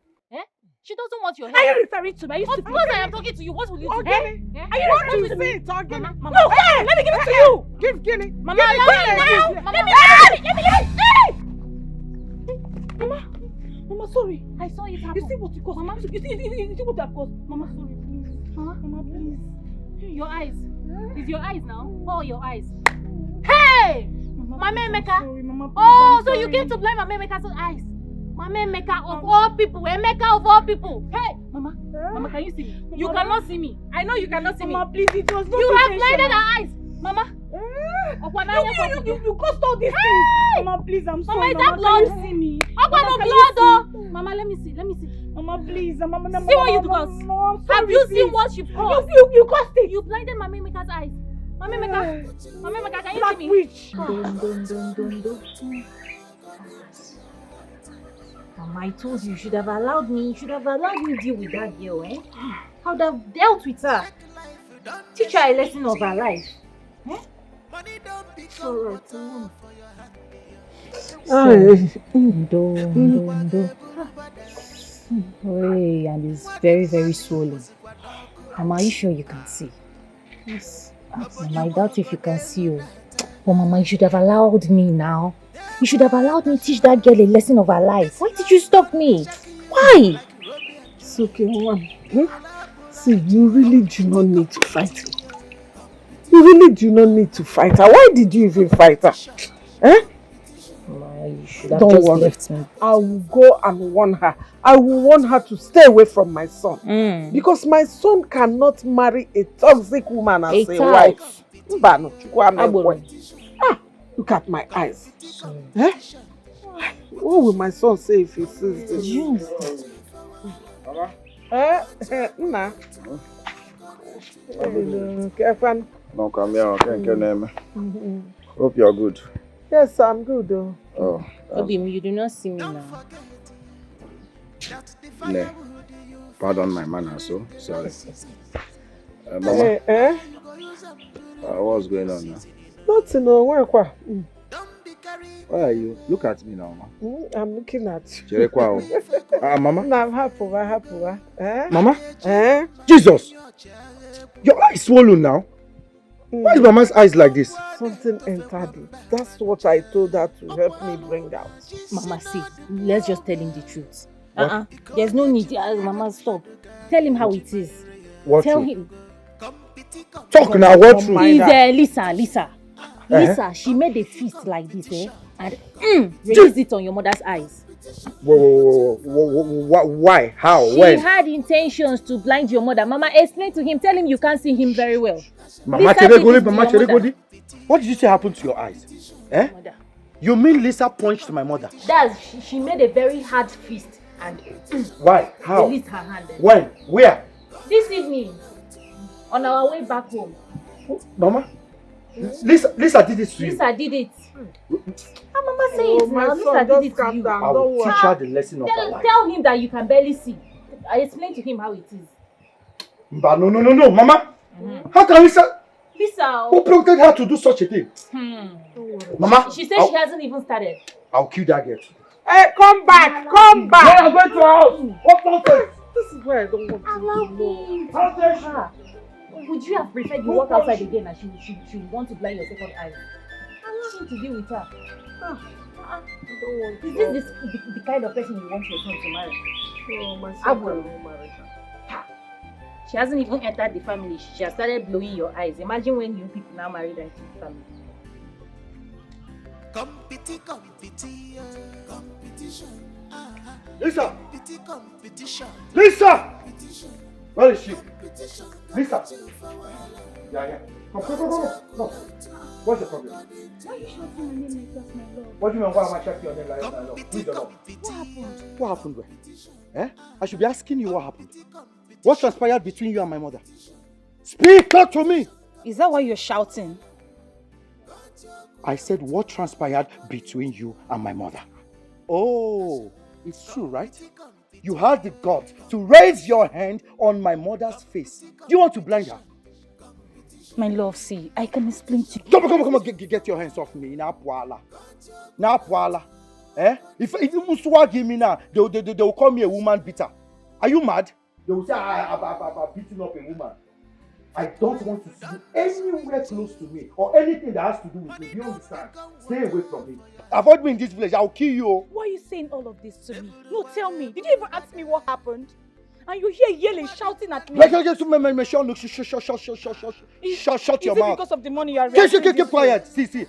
Speaker 4: She doesn't want your help.
Speaker 14: Are you referring to me?
Speaker 4: Of course I am talking to you. What will you do?
Speaker 5: Ogini.
Speaker 14: Are you referring to me?
Speaker 5: Ogini.
Speaker 14: Mama. No, hey, let me give it to you.
Speaker 5: Give Guinea.
Speaker 14: Mama, let me give it. Mama. Mama, sorry.
Speaker 4: I saw it happen.
Speaker 14: You see what you caused, Mama? You see what I've caused? Mama, sorry, please. Mama, please.
Speaker 4: Your eyes. It's your eyes now. Oh, your eyes. Hey! Mama Emeka.
Speaker 14: Sorry, Mama, please,
Speaker 4: oh, so you came to blame Mama Emeka's eyes. Mama Emeka of all people. Emeka of all people. Hey! Mama. Mama, can you see me? You cannot see me. I know you cannot see me.
Speaker 14: Mama, please, it was not
Speaker 4: you have blinded her eyes. Mama.
Speaker 14: You caused all these things. Mama, please, I'm sorry.
Speaker 4: Mama, is that blood?
Speaker 14: Can you see me?
Speaker 4: Mama, blood, oh. Mama, let me see.
Speaker 14: Mama, please. Mama,
Speaker 4: see what you caused. Have you seen what you've caused?
Speaker 14: You caused it.
Speaker 4: You blinded Mama Emeka's eyes. Mama Emeka, can you see me?
Speaker 14: Witch.
Speaker 4: Mama, I told you should have allowed me. You should have allowed me deal with that girl, eh? I would have dealt with her. Teach her a lesson of her life. Eh? So, and it's very, very swollen. Mama, are you sure you can see?
Speaker 14: Yes.
Speaker 4: Mama, I doubt if you can see. Oh, Mama, you should have allowed me now. You should have allowed me teach that girl a lesson of her life. Why did you stop me? Why?
Speaker 5: It's okay, Mom. See, you really do not need to fight her. You really do not need to fight her. Why did you even fight her?
Speaker 4: Mama, you should have just left me.
Speaker 5: I will go and warn her. I will warn her to stay away from my son. Because my son cannot marry a toxic woman as a wife. Look at my eyes. What will my son say if he sees this?
Speaker 3: Yes. Mama?
Speaker 5: Nah. Careful.
Speaker 3: No, come here. Thank you, name. Hope you're good.
Speaker 5: Yes, I'm good though.
Speaker 3: Oh.
Speaker 12: Obim, you do not see me now.
Speaker 3: Ne. Pardon my manner, so sorry. Mama, what's going on now?
Speaker 5: Nothing, no. Where?
Speaker 3: Why are you? Look at me now,
Speaker 5: Mama. I'm looking at you.
Speaker 3: Mama?
Speaker 5: No, I'm happy.
Speaker 3: Mama? Jesus! Your eye is swollen now. Why is Mama's eyes like this?
Speaker 5: Something entered it. That's what I told her to help me bring out.
Speaker 7: Mama, see, let's just tell him the truth. There's no need. Mama, stop. Tell him how it is. Tell him.
Speaker 3: Talk now, what truth?
Speaker 7: It's Lisa. Lisa, she made a fist like this, and raised it on your mother's eyes.
Speaker 3: Why? How?
Speaker 7: She had intentions to blind your mother. Mama, explain to him. Tell him you can't see him very well.
Speaker 3: Mama Cheregodi, what did you say happened to your eyes?
Speaker 7: Mother.
Speaker 3: You mean Lisa punched my mother?
Speaker 7: She made a very hard fist and
Speaker 3: why? How?
Speaker 7: released her hand.
Speaker 3: When? Where?
Speaker 7: This evening, on our way back home.
Speaker 3: Mama? Lisa did it to you.
Speaker 7: Lisa did it. Mama say it now. Lisa did it to you.
Speaker 3: I will teach her the lesson of her life.
Speaker 7: Tell him that you can barely see. I explain to him how it is.
Speaker 3: But no, Mama. How can Lisa? Who prompted her to do such a thing? Mama.
Speaker 7: She says she hasn't even started.
Speaker 3: I'll kill that girl.
Speaker 5: Hey, come back! Come back!
Speaker 3: I'm going to her house. What nonsense?
Speaker 5: This is where I don't want to
Speaker 7: Allow me. Would you have preferred you walk outside again and she would want to blind your second eye? Allow him to deal with her.
Speaker 5: I don't want
Speaker 7: Is this the kind of person you want your son to marry?
Speaker 5: No, my son won't marry her.
Speaker 7: She hasn't even entered the family. She has started blowing your eyes. Imagine when you people now married and keep family.
Speaker 3: Lisa! Where is she? Lisa! Yeah. Come. What's the problem?
Speaker 7: Why are you shouting my name like that, my love?
Speaker 3: What do you mean, why am I shouting your name like that, my love? Who's your love?
Speaker 7: What happened?
Speaker 3: What happened where? I should be asking you what happened. What transpired between you and my mother? Speak up to me!
Speaker 14: Is that why you're shouting?
Speaker 3: I said what transpired between you and my mother. Oh, it's true, right? You had the guts to raise your hand on my mother's face. Do you want to blind her?
Speaker 14: My love, see, I can explain to you.
Speaker 3: Come on, get your hands off me. Napwala. If Muswa give me now, they will call me a woman beater. Are you mad? They will say I'm beating up a woman. I don't want to see you anywhere close to me or anything that has to do with me. Do you understand? Stay away from me. Avoid me in this village. I'll kill you.
Speaker 14: Why are you saying all of this to me? No, tell me. Did you even ask me what happened? And you hear yelling, shouting at me.
Speaker 3: Shut your mouth.
Speaker 14: Is it because of the money you are
Speaker 3: raising? Keep quiet. See.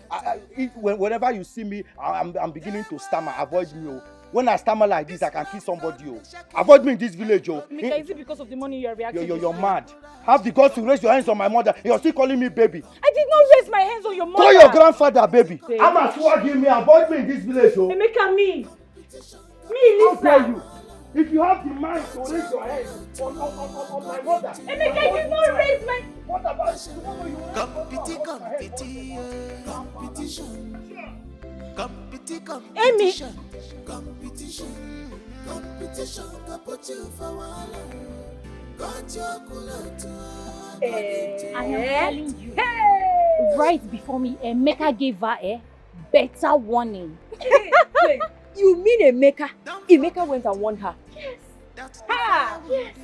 Speaker 3: Whenever you see me, I'm beginning to stammer. Avoid me. When I stammer like this, I can kill somebody. Avoid me in this village.
Speaker 14: Mika, is it because of the money you are reacting to?
Speaker 3: You're mad. Have the guts to raise your hands on my mother. You're still calling me baby.
Speaker 14: I did not raise my hands on your mother.
Speaker 3: Call your grandfather baby. I'm as you give me. Avoid me in this village.
Speaker 14: Mika, me,
Speaker 3: Lisa. How dare you? If you have the mind to raise your hands on my mother.
Speaker 14: Emeka, I did not raise my...
Speaker 3: What about
Speaker 14: competition? Amy. I am telling you. Right before me, Emeka gave her a better warning.
Speaker 11: Wait, you mean Emeka? Emeka went and warned her.
Speaker 14: Yes.
Speaker 11: Yes.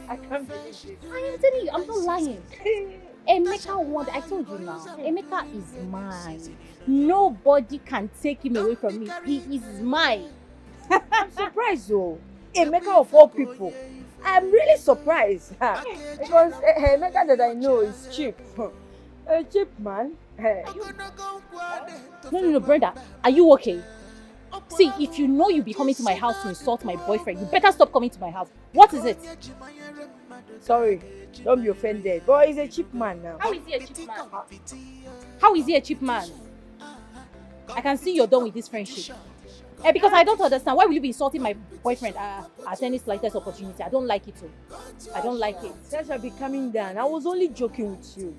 Speaker 11: I can't believe this.
Speaker 14: I am telling you, I'm not lying. Emeka warned. I told you now. Emeka is mine. Nobody can take him away from me. He is mine.
Speaker 11: I'm surprised though. Emeka of all people. I'm really surprised. Because Emeka that I know is cheap. A cheap man.
Speaker 14: No, Brenda. Are you okay? See, if you know you'll be coming to my house to insult my boyfriend, you better stop coming to my house. What is it?
Speaker 11: Sorry, don't be offended. But he's a cheap man now.
Speaker 14: How is he a cheap man? How is he a cheap man? I can see you're done with this friendship.
Speaker 4: Because I don't understand. Why will you be insulting my boyfriend at any slightest opportunity? I don't like it too. I don't like it.
Speaker 11: Tasha, be coming down. I was only joking with you.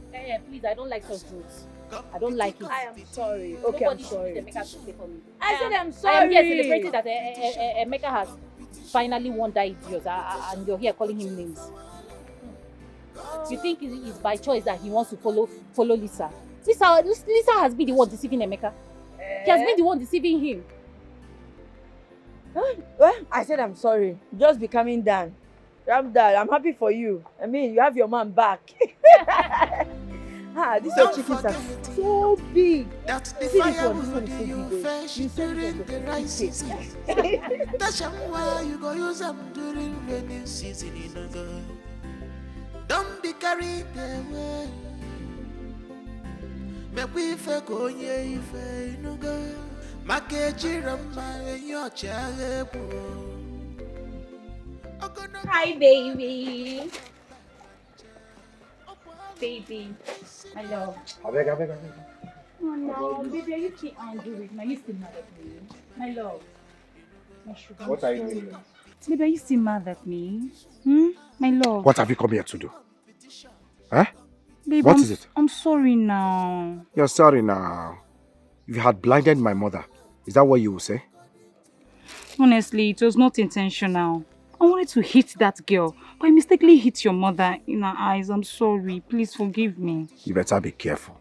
Speaker 4: Please, I don't like such jokes. I don't like it.
Speaker 11: I am sorry. Okay, I'm sorry.
Speaker 4: Emeka to stay for me.
Speaker 11: I said I'm sorry.
Speaker 4: I am here celebrating that Emeka has finally won that idiot, and you're here calling him names. You think it's by choice that he wants to follow Lisa? Lisa has been the one deceiving Emeka. He has been the one deceiving him.
Speaker 11: Well, I said I'm sorry. Just be coming down. I'm happy for you. I mean, you have your man back. These your chickens are so big.
Speaker 10: That's the
Speaker 11: See
Speaker 10: fire
Speaker 11: this one is so big. You said
Speaker 10: during the right season. That's why you go use them during rainy season. Don't be carried away. Make we fake on ye if no go.
Speaker 14: Hi, baby. Baby, I love.
Speaker 3: I beg.
Speaker 14: Oh no, baby, you can't undo it. Now you still mad at me. My love. My sugar.
Speaker 3: What are you doing here?
Speaker 14: Baby, are you still mad at me? My love.
Speaker 1: What have you come here to do? Huh?
Speaker 14: Baby,
Speaker 1: What is it?
Speaker 14: I'm sorry now.
Speaker 1: You're sorry now. You had blinded my mother. Is that what you will say?
Speaker 14: Honestly, it was not intentional. I wanted to hit that girl, but I mistakenly hit your mother in her eyes. I'm sorry. Please forgive me.
Speaker 1: You better be careful.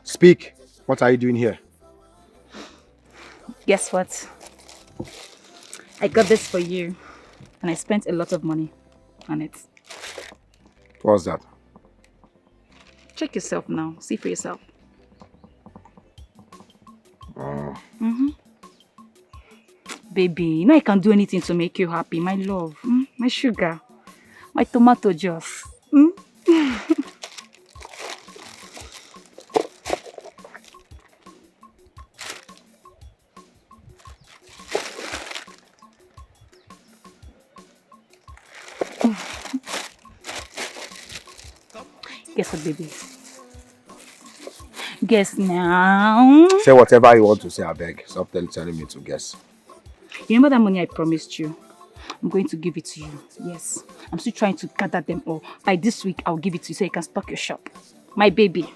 Speaker 1: Speak. What are you doing here?
Speaker 14: Guess what? I got this for you, and I spent a lot of money on it.
Speaker 1: What's that?
Speaker 14: Check yourself now. See for yourself. Baby, you know I can do anything to make you happy. My love, my sugar, my tomato juice. Guess what, baby? Guess now.
Speaker 1: Say whatever you want to say, I beg. Stop telling me to guess.
Speaker 14: You remember that money I promised you? I'm going to give it to you. Yes. I'm still trying to gather them all. By this week, I'll give it to you so you can stock your shop. My baby.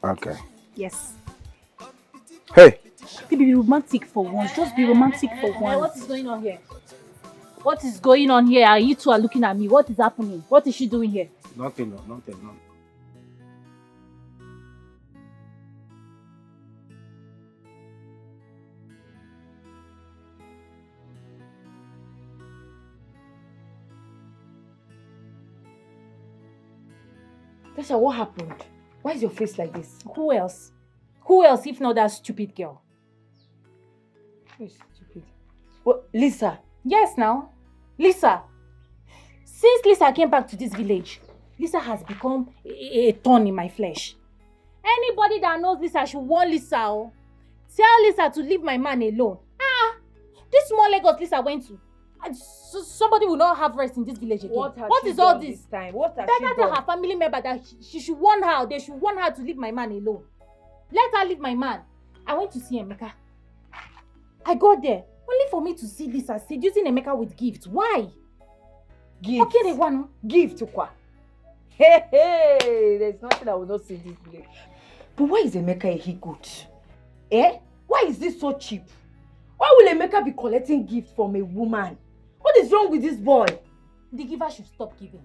Speaker 1: Okay.
Speaker 14: Yes.
Speaker 1: Hey!
Speaker 14: Baby, be romantic for once. Just be romantic for once.
Speaker 4: What is going on here? What is going on here? You two are looking at me. What is happening? What is she doing here?
Speaker 1: Nothing.
Speaker 11: Tasha, what happened? Why is your face like this?
Speaker 4: Who else? Who else if not that stupid girl?
Speaker 11: Who is stupid? What, Lisa?
Speaker 4: Yes, now. Lisa. Since Lisa came back to this village, Lisa has become a thorn in my flesh. Anybody that knows Lisa should warn Lisa. Oh. Tell Lisa to leave my man alone. This small Lagos Lisa went to. So somebody will not have rest in this village again. What is all this?
Speaker 11: Time? What has
Speaker 4: Better tell her family member that she should warn her. They should warn her to leave my man alone. Let her leave my man. I went to see Emeka. I got there only for me to see Lisa seducing Emeka with gifts. Why?
Speaker 11: Gift?
Speaker 4: Okay, they want
Speaker 11: gift to kwa. Hey, there's nothing I will not see in this village. But why is Emeka a he-goat? Why is this so cheap? Why will Emeka be collecting gifts from a woman? What is wrong with this boy?
Speaker 4: The giver should stop giving.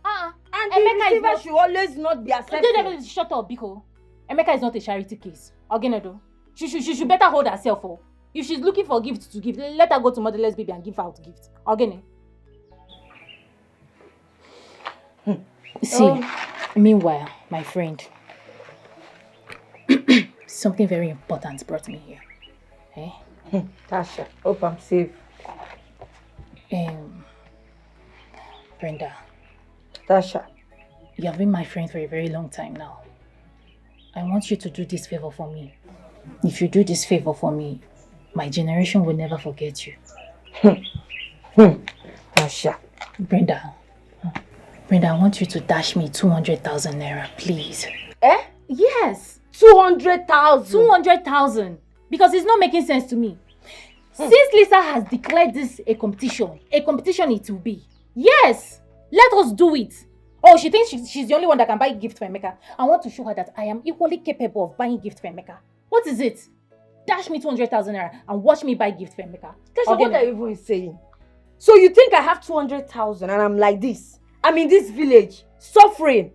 Speaker 11: And the receiver should always not be accepted.
Speaker 4: Shut up, Biko. Emeka is not a charity case. Ogenedo. She should better hold herself. Oh. If she's looking for gifts to give, let her go to Motherless Baby and give out gifts. Ogene. See, meanwhile, my friend, something very important brought me here.
Speaker 11: Tasha, hope I'm safe.
Speaker 4: Brenda.
Speaker 11: Tasha.
Speaker 4: You have been my friend for a very long time now. I want you to do this favor for me. If you do this favor for me, my generation will never forget you.
Speaker 11: Tasha.
Speaker 4: Brenda, I want you to dash me 200,000 naira, please.
Speaker 11: Yes. 200,000.
Speaker 4: 200,000. Because it's not making sense to me. Since Lisa has declared this a competition it will be. Yes, let us do it. Oh, she thinks she's the only one that can buy gift for Emeka. I want to show her that I am equally capable of buying gift for Emeka. What is it? Dash me 200,000 naira and watch me buy gift for Emeka.
Speaker 11: Tasha, what are you even saying? So you think I have 200,000 and I'm like this? I'm in this village, suffering.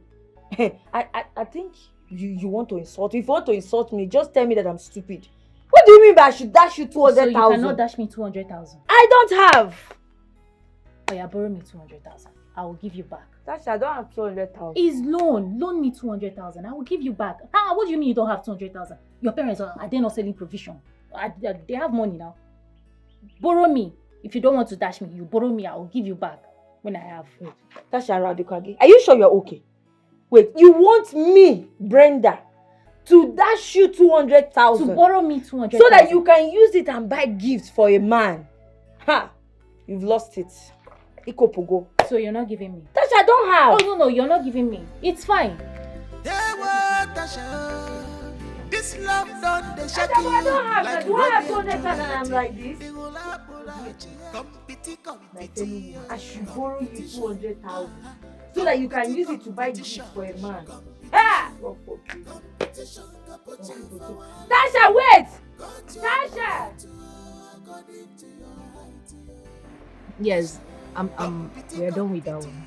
Speaker 11: I think you want to insult me. If you want to insult me, just tell me that I'm stupid. What do you mean by I should dash you 200,000?
Speaker 4: So you cannot dash me 200,000?
Speaker 11: I don't have.
Speaker 4: Oh yeah, borrow me 200,000. I will give you back.
Speaker 11: Tasha, I don't have 200,000.
Speaker 4: It's loan. Loan me 200,000. I will give you back. What do you mean you don't have 200,000? Your parents are they not selling provision? They have money now. Borrow me. If you don't want to dash me, you borrow me. I will give you back when I have.
Speaker 11: Tasha Radikage, are you sure you're okay? Wait, you want me, Brenda, to dash you 200,000?
Speaker 4: To borrow me 200,000.
Speaker 11: So that you can use it and buy gifts for a man. Ha! You've lost it. Ikopogo.
Speaker 4: So you're not giving me?
Speaker 11: Tasha, I don't have.
Speaker 4: Oh no, you're not giving me. It's fine.
Speaker 10: This love done the
Speaker 11: shadow. I don't have that. Do I have 200,000 and I'm like this? I should borrow you 200,000 so that you can use it to buy gifts for a man. Ah! Tasha, wait! Tasha!
Speaker 12: Yes, we are done with that one.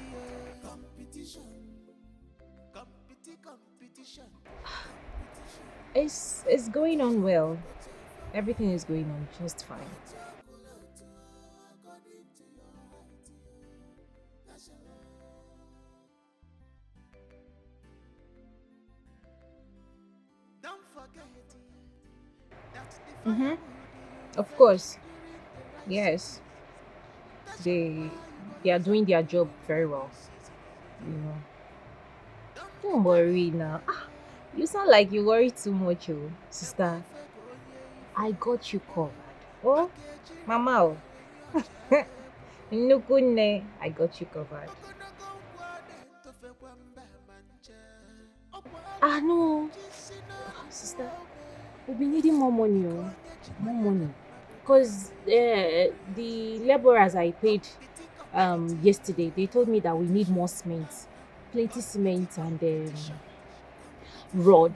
Speaker 12: It's going on well. Everything is going on just fine. Of course. Yes. They are doing their job very well. You know. Don't worry now. You sound like you worry too much, oh, sister. I got you covered. Oh, Mama. Nukune, I got you covered. No. Sister, we'll be needing more money, oh. More money. Because the laborers I paid yesterday, they told me that we need more cement. Plenty cement and rod.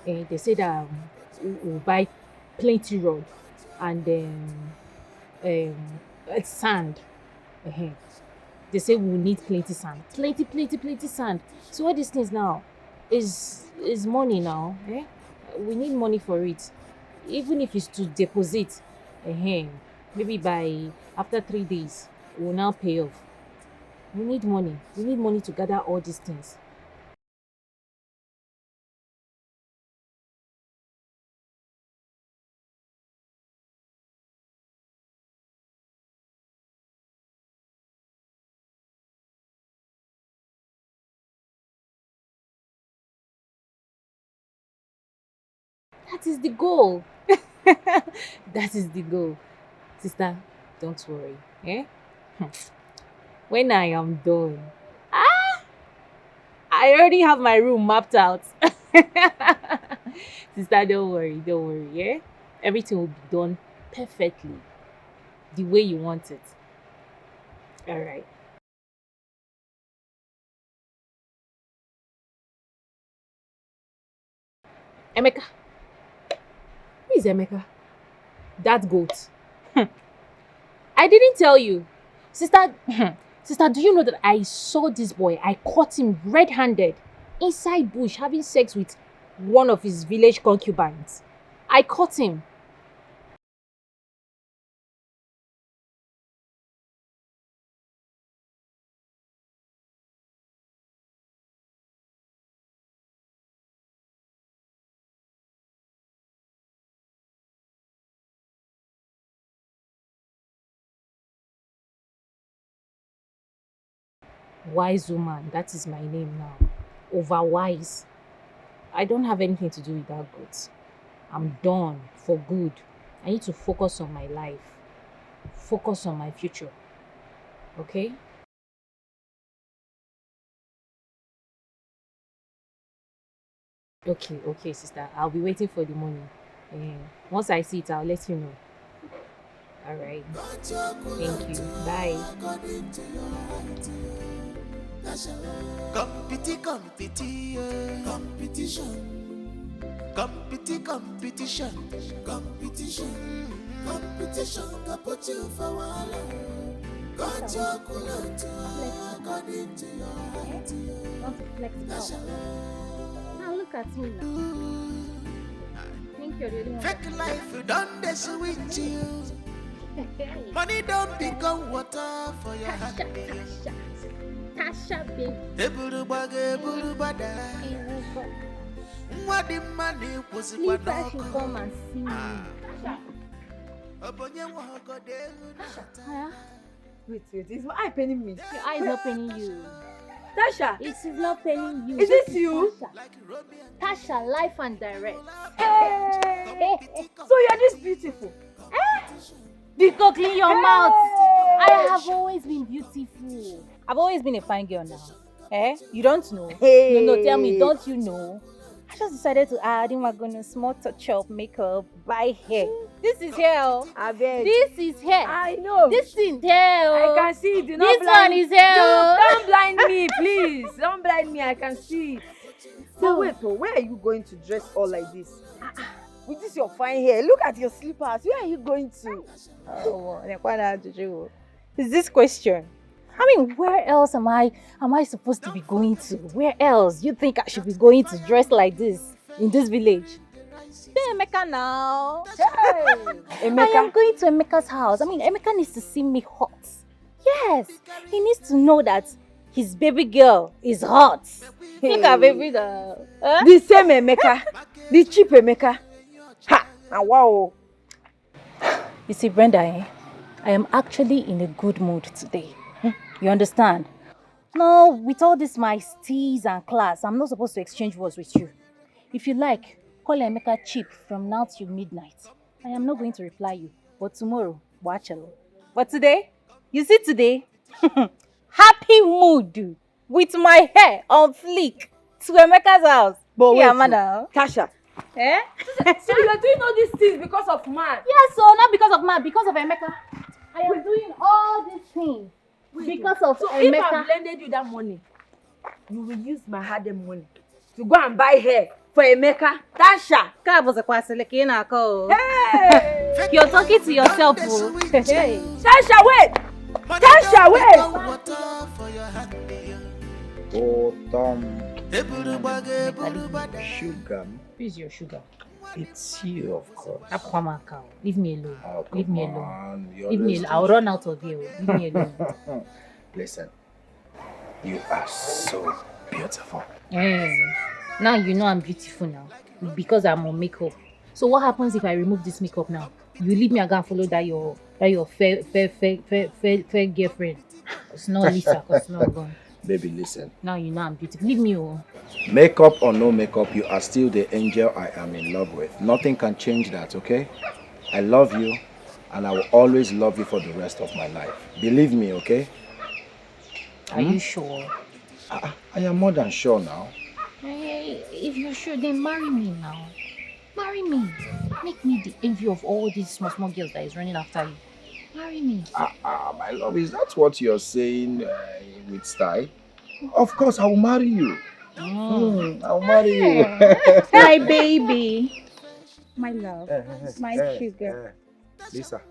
Speaker 12: They said we'll buy plenty rod and sand. They say we'll need plenty sand. Plenty sand. So all these things now is money now. We need money for it. Even if it's to deposit, maybe by after 3 days, we'll now pay off. We need money. We need money to gather all these things. That is the goal. That is the goal. Sister, don't worry. When I am done, I already have my room mapped out. Sister, don't worry, Everything will be done perfectly, the way you want it. All right. Emeka. Who is Emeka? That goat. I didn't tell you. Sister, do you know that I saw this boy? I caught him red-handed inside bush having sex with one of his village concubines. I caught him. Wise woman, that is my name now. Overwise. I don't have anything to do with that goat. I'm done for good. I need to focus on my life. Focus on my future. Okay? Okay, sister. I'll be waiting for the money. Once I see it, I'll let you know. All right. Thank you. Bye.
Speaker 10: Competition. Competition can put you for wahala. Got your culture according to your height.
Speaker 12: Now look at me now. I think you're the only one.
Speaker 10: Fake life done this with you. Money don't become water for your hand.
Speaker 12: Tasha, baby.
Speaker 10: What the money was it?
Speaker 12: Please, I should come and see me.
Speaker 11: Wait, is my eye paining me?
Speaker 12: Your eye is not paining you.
Speaker 11: Tasha!
Speaker 12: It is not paining you.
Speaker 11: Is this you?
Speaker 12: Tasha, life and direct.
Speaker 11: Hey! So you're this beautiful?
Speaker 12: Because clean your mouth. I have always been beautiful. I've always been a fine girl now. You don't know?
Speaker 11: Hey.
Speaker 12: No, tell me, don't you know? I just decided to add in my goodness, small touch up, makeup, buy hair. This is hair.
Speaker 11: I bet.
Speaker 12: This is hair.
Speaker 11: I know.
Speaker 12: This is hair.
Speaker 11: I can see it.
Speaker 12: This one is hair.
Speaker 11: Don't blind me, please. Don't blind me. I can see it. So wait, where are you going to dress all like this? With this your fine hair, look at your slippers. Where are you going to?
Speaker 12: Is this question? I mean, where else am I supposed to be going to? Where else you think I should be going to dress like this in this village? Hey, Emeka now.
Speaker 11: Hey, Emeka.
Speaker 12: I am going to Emeka's house. I mean, Emeka needs to see me hot. Yes, he needs to know that his baby girl is hot.
Speaker 11: Hey.
Speaker 12: Look at baby girl.
Speaker 11: The same Emeka. The cheap Emeka. Ha! Wow.
Speaker 12: You see, Brenda, I am actually in a good mood today. You understand? No, with all this my steez and class, I'm not supposed to exchange words with you. If you like, call Emeka cheap from now till midnight. I am not going to reply you, but tomorrow, watch alone. But today, you see today, happy mood with my hair on fleek to Emeka's house.
Speaker 11: But wait,
Speaker 12: madam.
Speaker 11: Tasha.
Speaker 12: So
Speaker 11: you are doing all these things because of man?
Speaker 12: Yes, so not because of man, because of Emeka. I am doing all these things because of
Speaker 11: so
Speaker 12: Emeka.
Speaker 11: If I lended you that money, you will use my hard-earned money to go and buy hair for Emeka. Tasha.
Speaker 12: Hey! You're talking to yourself. Hey.
Speaker 11: Tasha, wait! Tasha, wait!
Speaker 3: Sugar.
Speaker 12: Who's your sugar?
Speaker 3: It's you, of course.
Speaker 12: Leave me alone.
Speaker 3: Oh,
Speaker 12: Leave me
Speaker 3: come
Speaker 12: alone.
Speaker 3: on.
Speaker 12: Leave me alone. I'll run out of here. Leave me alone.
Speaker 3: Listen, you are so beautiful.
Speaker 12: Now you know I'm beautiful now because I'm on makeup. So what happens if I remove this makeup now? You leave me and go and follow that your fair girlfriend. It's not Lisa, because it's not gone.
Speaker 3: Baby, listen.
Speaker 12: Now you know I'm beautiful. Leave me alone.
Speaker 3: Makeup or no makeup, you are still the angel I am in love with. Nothing can change that, okay? I love you, and I will always love you for the rest of my life. Believe me, okay?
Speaker 12: Are you sure?
Speaker 3: I am more than sure now.
Speaker 12: If you're sure, then marry me now. Marry me. Make me the envy of all these small girls that is running after you. Marry me.
Speaker 3: My love, is that what you're saying with style? Of course, I will marry you. I'll marry you.
Speaker 14: My baby. My love. My sugar.
Speaker 3: Lisa.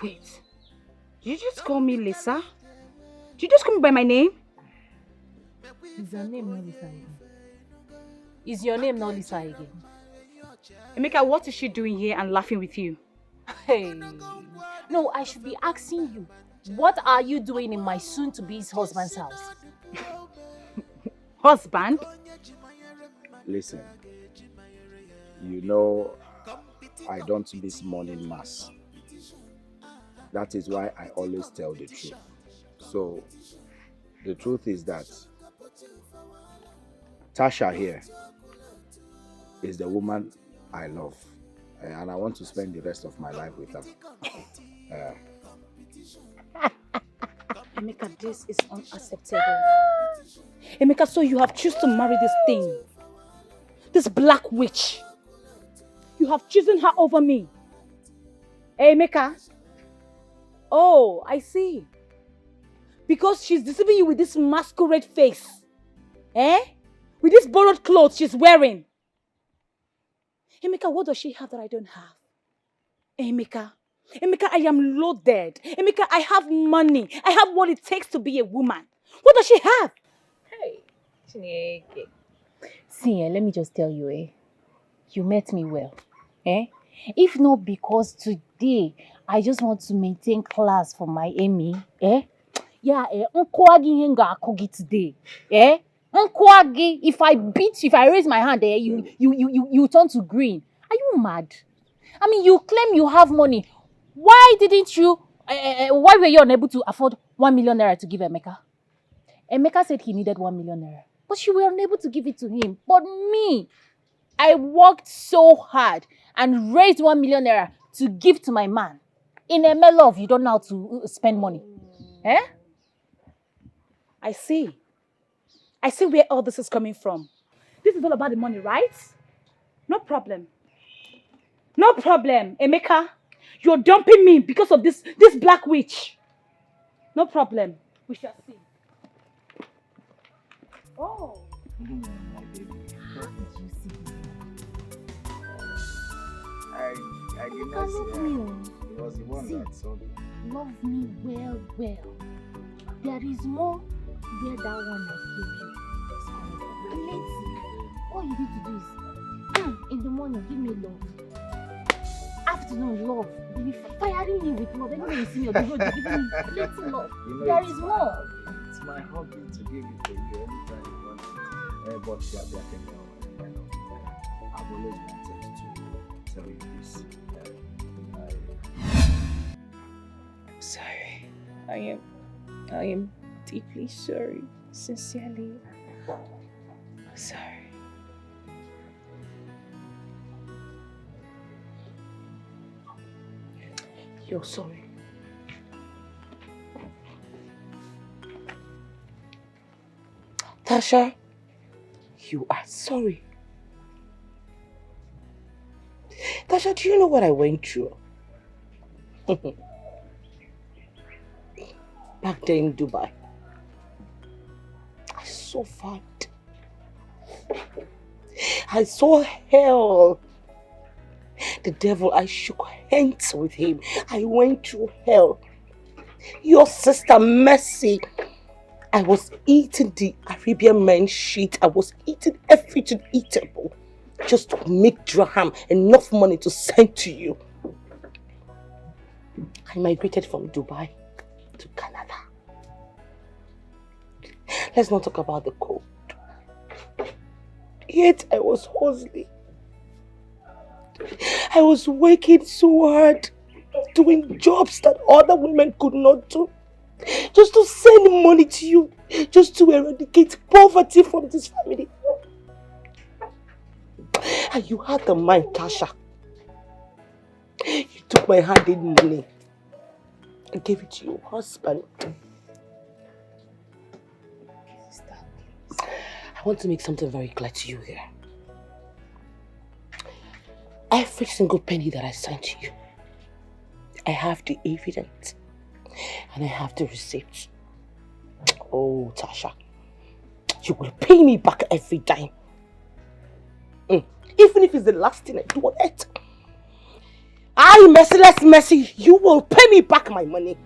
Speaker 14: Wait. Did you just call me Lisa? Did you just call me by my name?
Speaker 12: Is your name not Lisa again? Is your name not Lisa again?
Speaker 14: Emeka, what is she doing here and laughing with you?
Speaker 12: Hey. No, I should be asking you. What are you doing in my soon-to-be's husband's house?
Speaker 14: Husband?
Speaker 3: Listen. You know, I don't miss morning mass. That is why I always tell the truth. So, the truth is that Tasha here is the woman I love. And I want to spend the rest of my life with her.
Speaker 14: Emeka, this is unacceptable. Emeka, so you have chosen to marry this thing. This black witch. You have chosen her over me. Hey, Emeka. Oh, I see. Because she's deceiving you with this masquerade face. Eh? With this borrowed clothes she's wearing. Emeka, what does she have that I don't have? Emeka, I am loaded. Emeka, I have money. I have what it takes to be a woman. What does she have?
Speaker 7: Hey, Chineke. See, let me just tell you, you met me well. If not because today I just want to maintain class for my Amy, yeah, Nkwagi henga akogi today, Nkwagi, if I beat you, if I raise my hand, you turn to green. Are you mad? I mean, you claim you have money. Why didn't you? Why were you unable to afford 1 million naira to give Emeka? Emeka said he needed 1 million naira, but you were unable to give it to him. But me, I worked so hard and raised 1 million naira to give to my man. In a love, you don't know how to spend money.
Speaker 14: I see. I see where all this is coming from. This is all about the money, right? No problem. No problem, Emeka. You're dumping me because of this black witch. No problem. We shall see. Oh.
Speaker 15: My baby.
Speaker 7: How did you see?
Speaker 15: I did not see her. It was the one that saw me.
Speaker 7: Love me well. There is more where that one has given you. Let's see. All you need to do is, in the morning, give me love. Afternoon, love. Firing me with love. Anyway, you see me on the road, you're giving me plenty love. There is more.
Speaker 15: It's my hobby to give it to you anytime you want it. But yeah, I've always wanted to tell you this.
Speaker 7: I'm sorry. I am deeply sorry. Sincerely. I'm sorry.
Speaker 2: You're sorry. Tasha, you are sorry. Tasha, do you know what I went through? Back there in Dubai. I suffered. I saw hell. The devil, I shook hands with him. I went through hell. Your sister Mercy, I was eating the Arabian man's shit. I was eating everything eatable just to make dirham, enough money to send to you. I migrated from Dubai to Canada. Let's not talk about the cold. Yet I was hustling. I was working so hard, doing jobs that other women could not do. Just to send money to you, just to eradicate poverty from this family. And you had the mind, Tasha. You took my hard-earned money and gave it to your husband. I want to make something very clear to you here. Every single penny that I sent to you, I have the evidence and I have the receipt. Oh, Tasha, you will pay me back every time. Even if it's the last thing I do on it. I, merciless Mercy, you will pay me back my money.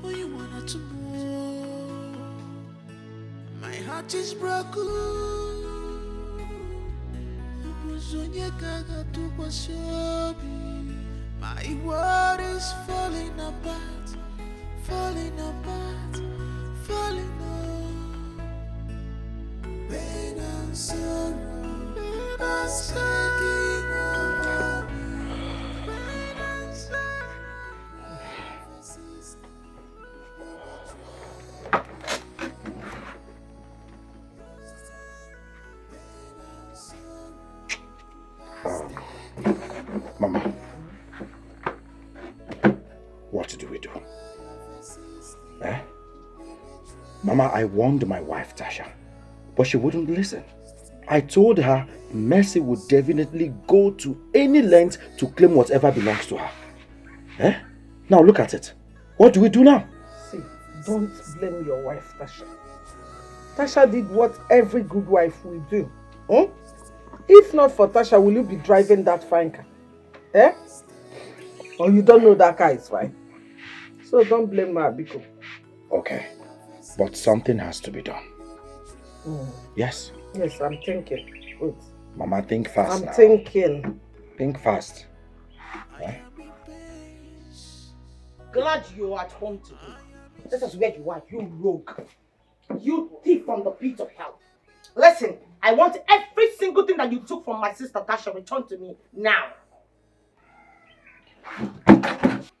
Speaker 10: Oh, you wanted to know. My heart is broken. My world is falling apart, falling apart, falling apart. Pain and sorrow are taking over me. Pain and sorrow.
Speaker 1: Mama, what do we do?
Speaker 3: Mama, I warned my wife, Tasha, but she wouldn't listen. I told her Mercy would definitely go to any length to claim whatever belongs to her. Eh? Now look at it. What do we do now?
Speaker 5: See, don't blame your wife, Tasha. Tasha did what every good wife will do. Hmm? If not for Tasha, will you be driving that fine car? Eh? Or you don't know that car is fine? So don't blame her, Biko.
Speaker 3: Okay, but something has to be done. Yes?
Speaker 5: Yes, I'm thinking. Wait.
Speaker 3: Mama, think fast now.
Speaker 5: I'm thinking.
Speaker 3: Think fast. Eh?
Speaker 2: Glad you're at home today. This is where you are, you rogue. You thief from the pit of hell. Listen, I want every single thing that you took from my sister Tasha returned to me now.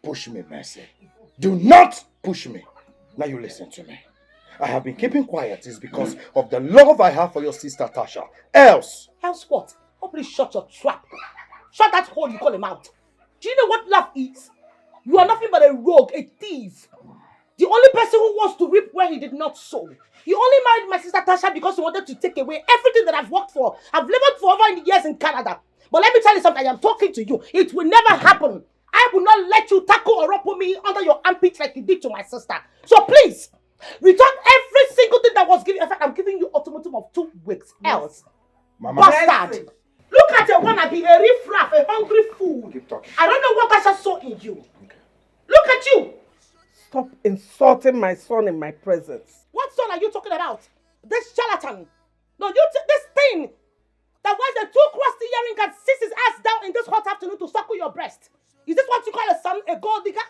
Speaker 3: Push me, Mercy. Do not push me. Now you listen to me. I have been keeping quiet is because of the love I have for your sister Tasha. Else
Speaker 2: what? Oh, please shut your trap. Shut that hole you call a mouth. Do you know what love is? You are nothing but a rogue, a thief. The only person who wants to reap where he did not sow. You only married my sister Tasha because you wanted to take away everything that I've worked for. I've labored for over years in Canada. But let me tell you something, I am talking to you. It will never happen. I will not let you tackle or rumple me under your armpits like you did to my sister. So please, return every single thing that was given. In fact, I'm giving you ultimatum of 2 weeks. Else,
Speaker 3: Mama.
Speaker 2: bastard. Look at your wanna be a riffraff, a hungry fool.
Speaker 3: Keep talking.
Speaker 2: I don't know what Tasha saw in you. Okay. Look at you.
Speaker 5: Stop insulting my son in my presence.
Speaker 2: What son are you talking about? This charlatan. No, this thing that wears the 2 crusty earring and sits his ass down in this hot afternoon to suckle your breast. Is this what you call a son, a gold digger?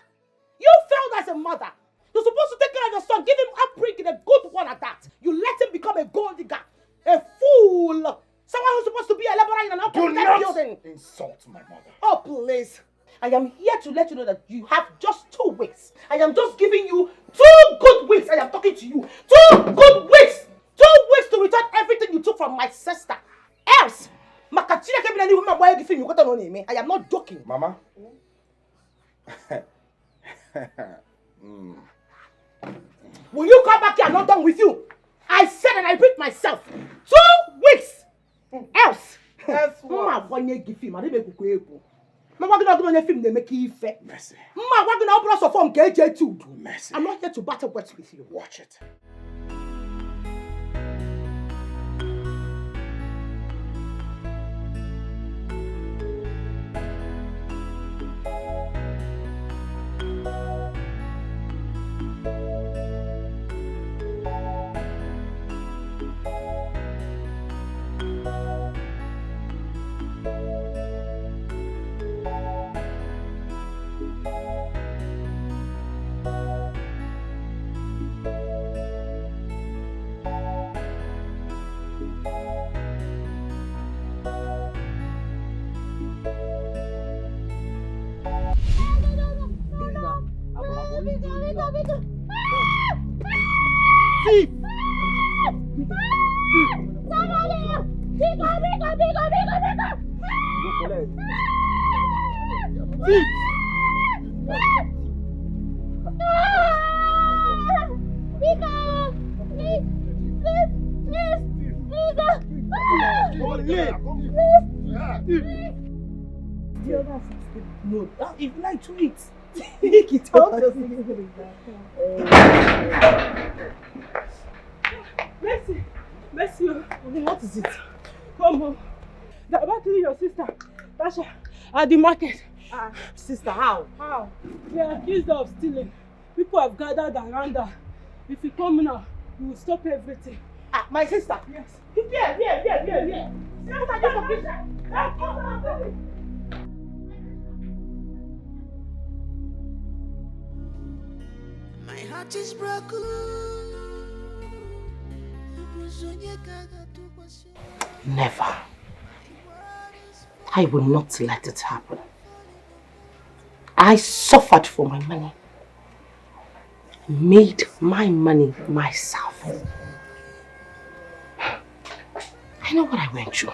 Speaker 2: You failed as a mother. You're supposed to take care of your son, give him upbringing, a good one at that. You let him become a gold digger, a fool, someone who's supposed to be a laborer in an upper building.
Speaker 3: Insult my mother.
Speaker 2: Oh, please. I am here to let you know that you have just 2 weeks. I am just giving you 2 good weeks. I am talking to you. 2 good weeks. 2 weeks to return everything you took from my sister. Else, I am not joking.
Speaker 3: Mama.
Speaker 2: Will you come back here? I'm not done with you. I said and I repeat myself. 2 weeks. Else.
Speaker 5: That's what.
Speaker 3: Mercy.
Speaker 2: Mercy. I'm not here to battle words with you.
Speaker 3: Watch it.
Speaker 2: No, if you like to eat, make it out.
Speaker 5: Mercy.
Speaker 2: What is it?
Speaker 5: Come home. They're about to your sister, Tasha, at the market.
Speaker 2: Sister, how?
Speaker 5: How? They are accused of stealing. People have gathered around her. If you come now, you will stop everything.
Speaker 2: My sister?
Speaker 5: Yes.
Speaker 2: Here.
Speaker 10: My heart is broken.
Speaker 2: Never. I will not let it happen. I suffered for my money. Made my money myself. I know what I went through.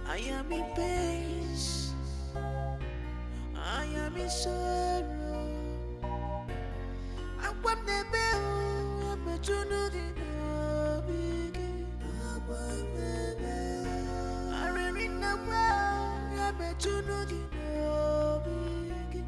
Speaker 10: I am in pain. I am in sorrow. I want the bell. I'm a journal in a big. I read the well. I'm a journal in a big.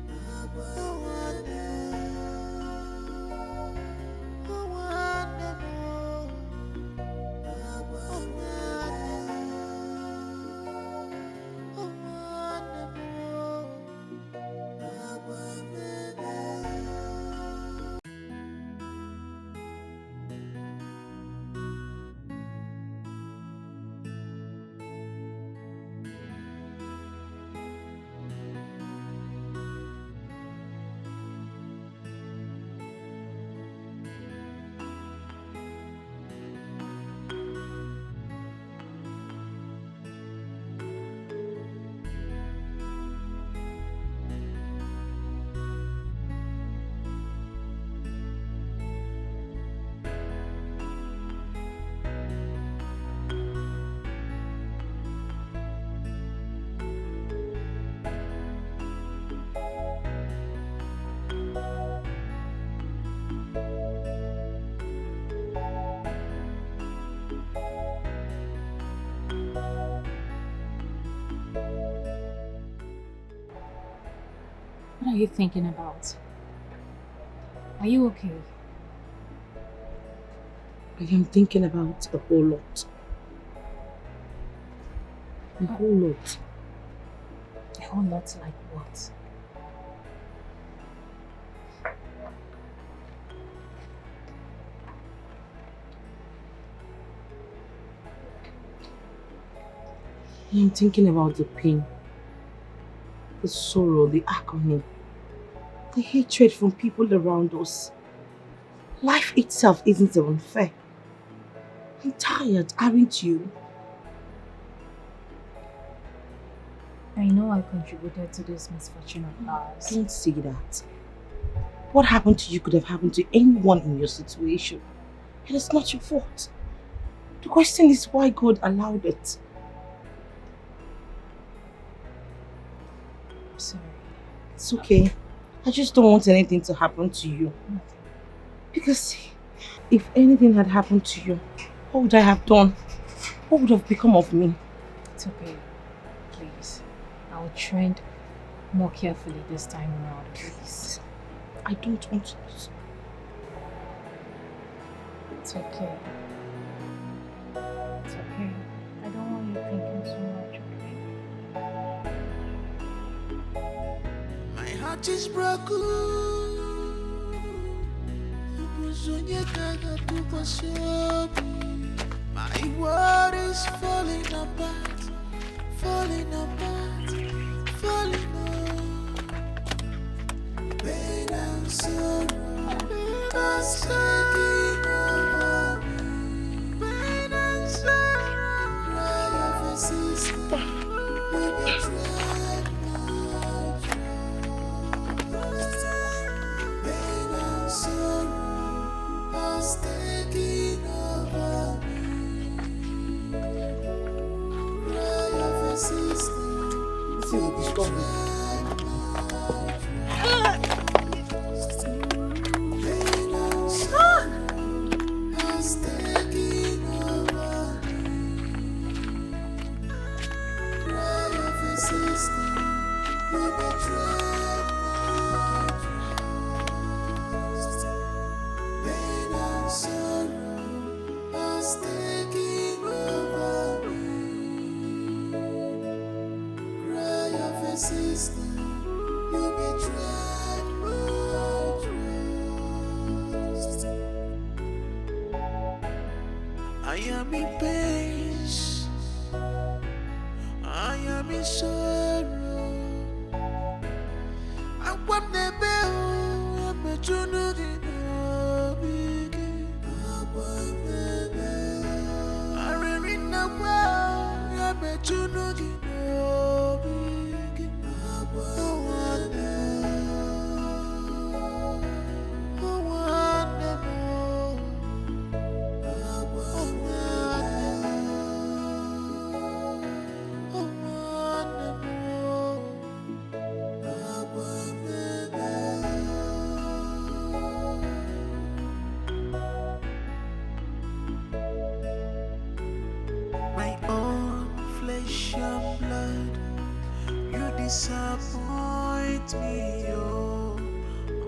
Speaker 12: What are you thinking about? Are you okay?
Speaker 2: I am thinking about a whole lot. A whole lot.
Speaker 12: A whole lot like what?
Speaker 2: I am thinking about the pain, the sorrow, the agony, the hatred from people around us. Life itself isn't even fair. I'm tired, aren't you?
Speaker 12: I know I contributed to this misfortune of ours.
Speaker 2: Don't say that. What happened to you could have happened to anyone in your situation. And it's not your fault. The question is why God allowed it.
Speaker 12: I'm sorry.
Speaker 2: It's okay. I just don't want anything to happen to you. Because if anything had happened to you, what would I have done? What would have become of me?
Speaker 12: It's okay. Please. I'll tread more carefully this time around, please.
Speaker 2: I don't want to.
Speaker 12: It's okay. It's okay. I don't want you thinking so much, okay?
Speaker 10: My heart is broken. My world is falling apart, falling apart, falling apart. Pain and sorrow are taking over me. Pain and sorrow, cry of a sister, we betrayed my trust. Pain and sorrow are taking over me. Cry of a sister, we betrayed my trust. I am in pain, I am in sorrow. I want the bell, I'm a journal in a big. I want the bell, I read the well, I'm a journal in a big. I want the bell. disappoint me, oh,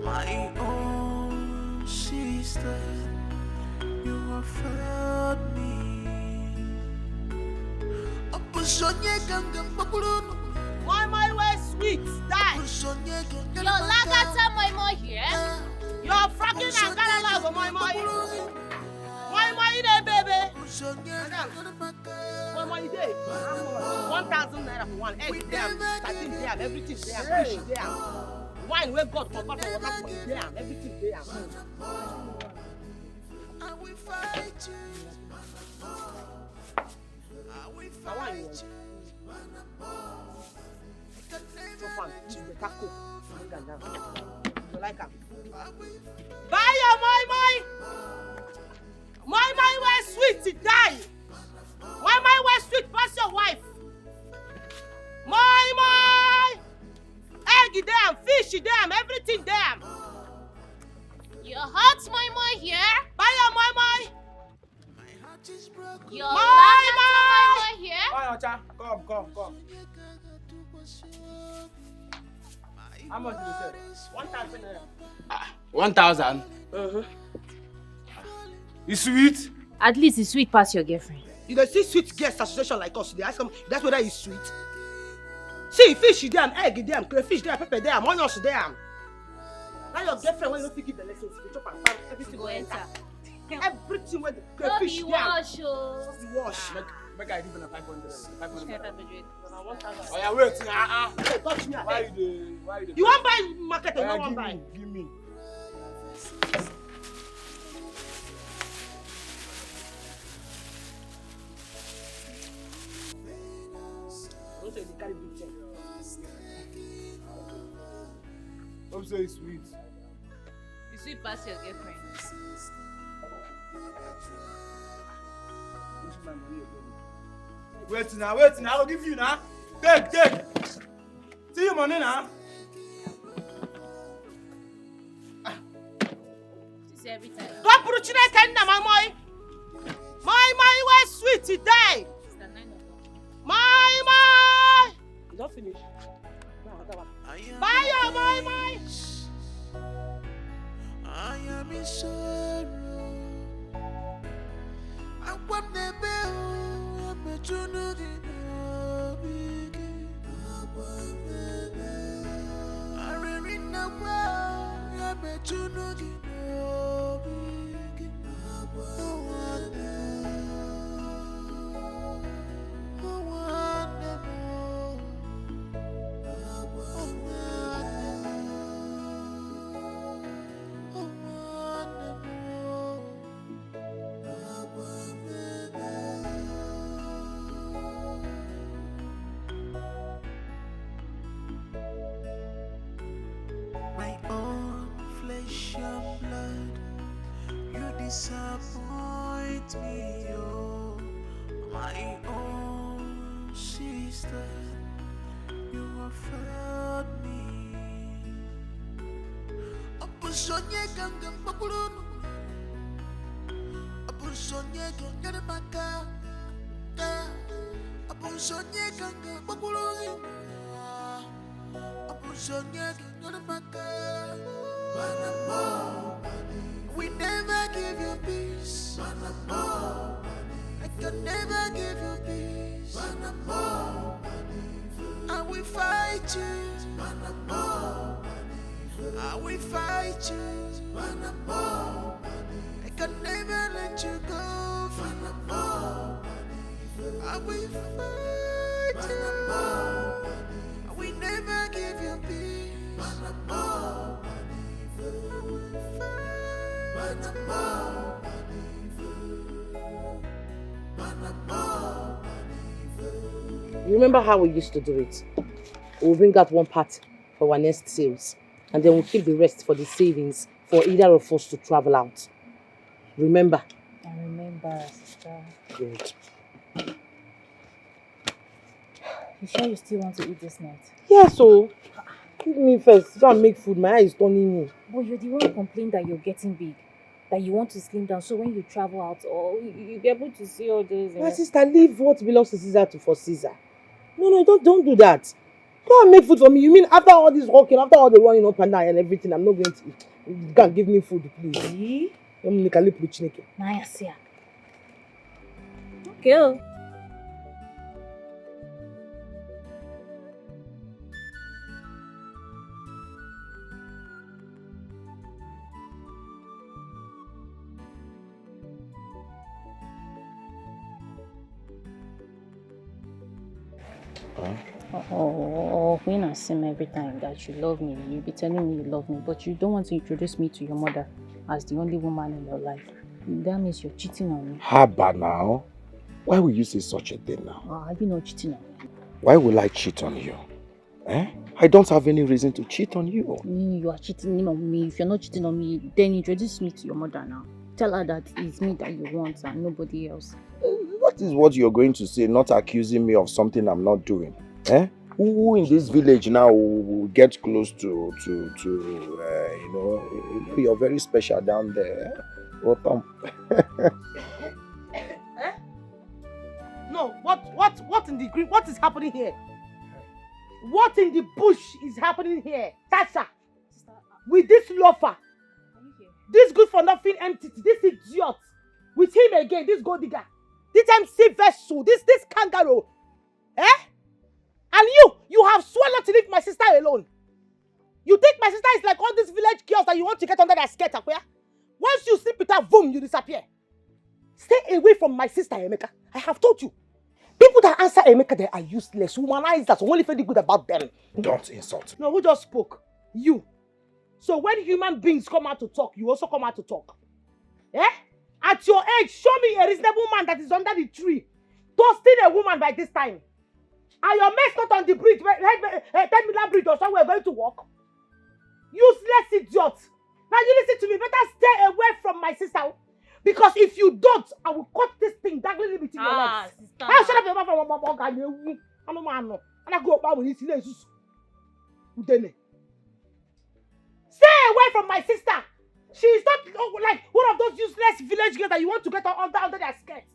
Speaker 10: my own sister. You have failed me.
Speaker 2: My way sweet, die.
Speaker 12: Your lagata my here.
Speaker 2: You're fracking and galalago, my. My day, baby. My day. 1,000 naira for one egg damn, starting damn, everything damn, fish damn. Wine we got for bottle water for damn, everything damn.
Speaker 10: I will fight you. I will fight you.
Speaker 2: So fun, the taco. You like them? Buy your my. My way sweet to die. My way sweet pass your wife. My egg damn, fish damn, everything damn.
Speaker 12: Your heart's my here.
Speaker 2: Buy your my.
Speaker 12: Your lagata my here.
Speaker 15: Come. How much did you say?
Speaker 2: 1,000 naira.
Speaker 15: 1,000? It's sweet.
Speaker 12: At least it's sweet past your girlfriend.
Speaker 2: You don't see sweet guest association like us. They ask them, that's whether it's sweet. See, fish damn, egg damn, crayfish damn, pepper damn, onions damn. Now your girlfriend, when you don't give the lessons, you chop and pan, everything will enter. Everything with the crayfish damn.
Speaker 12: Wash.
Speaker 15: Make I give you 500. 500.
Speaker 2: Oh yeah, wait. Hey, touch me.
Speaker 15: Why you
Speaker 2: You want buy market or no one buy?
Speaker 15: Give me.
Speaker 2: Don't say they carry big thing.
Speaker 15: Hope so it's sweet.
Speaker 12: You sweet past your girlfriend.
Speaker 15: Wait now, I'll give you now. Take. See your money now.
Speaker 12: This is every time.
Speaker 2: Go put it in my boy. My way sweet today. My. You don't finish. Buy your my.
Speaker 10: I am in sorrow. I want the bell. I'm a junugi. I really know I'm a junugi. My own flesh and blood, you disappoint me, oh, my own sister, you have failed me. Abusonye gangan bakulun, abusonye gangan maka, abusonye gangan bakulun. We never give you peace. I can never give you peace. I will fight you. I will fight you. I can never let you go. I will fight you. We never give you peace.
Speaker 2: You remember how we used to do it? We'll bring out one part for our next sales, and then we'll keep the rest for the savings for either of us to travel out. Remember?
Speaker 12: I remember, sister.
Speaker 2: Good.
Speaker 12: You sure you still want to eat this night?
Speaker 2: Yeah, so give me first. Go and make food. My eye is turning me.
Speaker 12: But you're the one who complained that you're getting big, that you want to slim down, so when you travel out, you'll be able to see all those.
Speaker 2: My sister, leave what belongs to Caesar for Caesar. No, don't do that. Go and make food for me. You mean after all this walking, after all the running up and down and everything, I'm not going to eat? You can't give me food, please.
Speaker 7: Okay. Oh, when I see me every time that you love me, you be telling me you love me, but you don't want to introduce me to your mother as the only woman in your life. That means you're cheating on me.
Speaker 3: Haba now. Why will you say such a thing now?
Speaker 7: Are you not cheating on me?
Speaker 3: Why will I cheat on you? Eh? I don't have any reason to cheat on you.
Speaker 7: You are cheating on me. If you're not cheating on me, then introduce me to your mother now. Tell her that it's me that you want and nobody else.
Speaker 3: That is what you're going to say, not accusing me of something I'm not doing. Eh? Who in this village now will get close to you know, you're very special down there. Welcome.
Speaker 2: No, what in the green? What is happening here? What in the bush is happening here? Tasha, with this loafer, this good for nothing entity, this idiot, with him again, this gold digger, this MC vessel, this kangaroo, eh? And you have sworn not to leave my sister alone. You think my sister is like all these village girls that you want to get under their skirt, Akwea? Once you sleep with her, boom, you disappear. Stay away from my sister, Emeka. I have told you. People that answer Emeka, they are useless. Humanizers, only feel good about them.
Speaker 3: Don't insult.
Speaker 2: No, who just spoke? You. So when human beings come out to talk, you also come out to talk. Eh? At your age, show me a reasonable man that is under the tree, toasting a woman by this time. Are your mates not on the bridge, 10 million bridge or somewhere going to walk? Useless idiot. Now you listen to me, better stay away from my sister. Because if you don't, I will cut this thing dangling between your legs.
Speaker 7: Sister.
Speaker 2: I'll shut up your mouth and walk and you. I don't know. And I go up with this. Stay away from my sister. She is not like one of those useless village girls that you want to get under their skirts.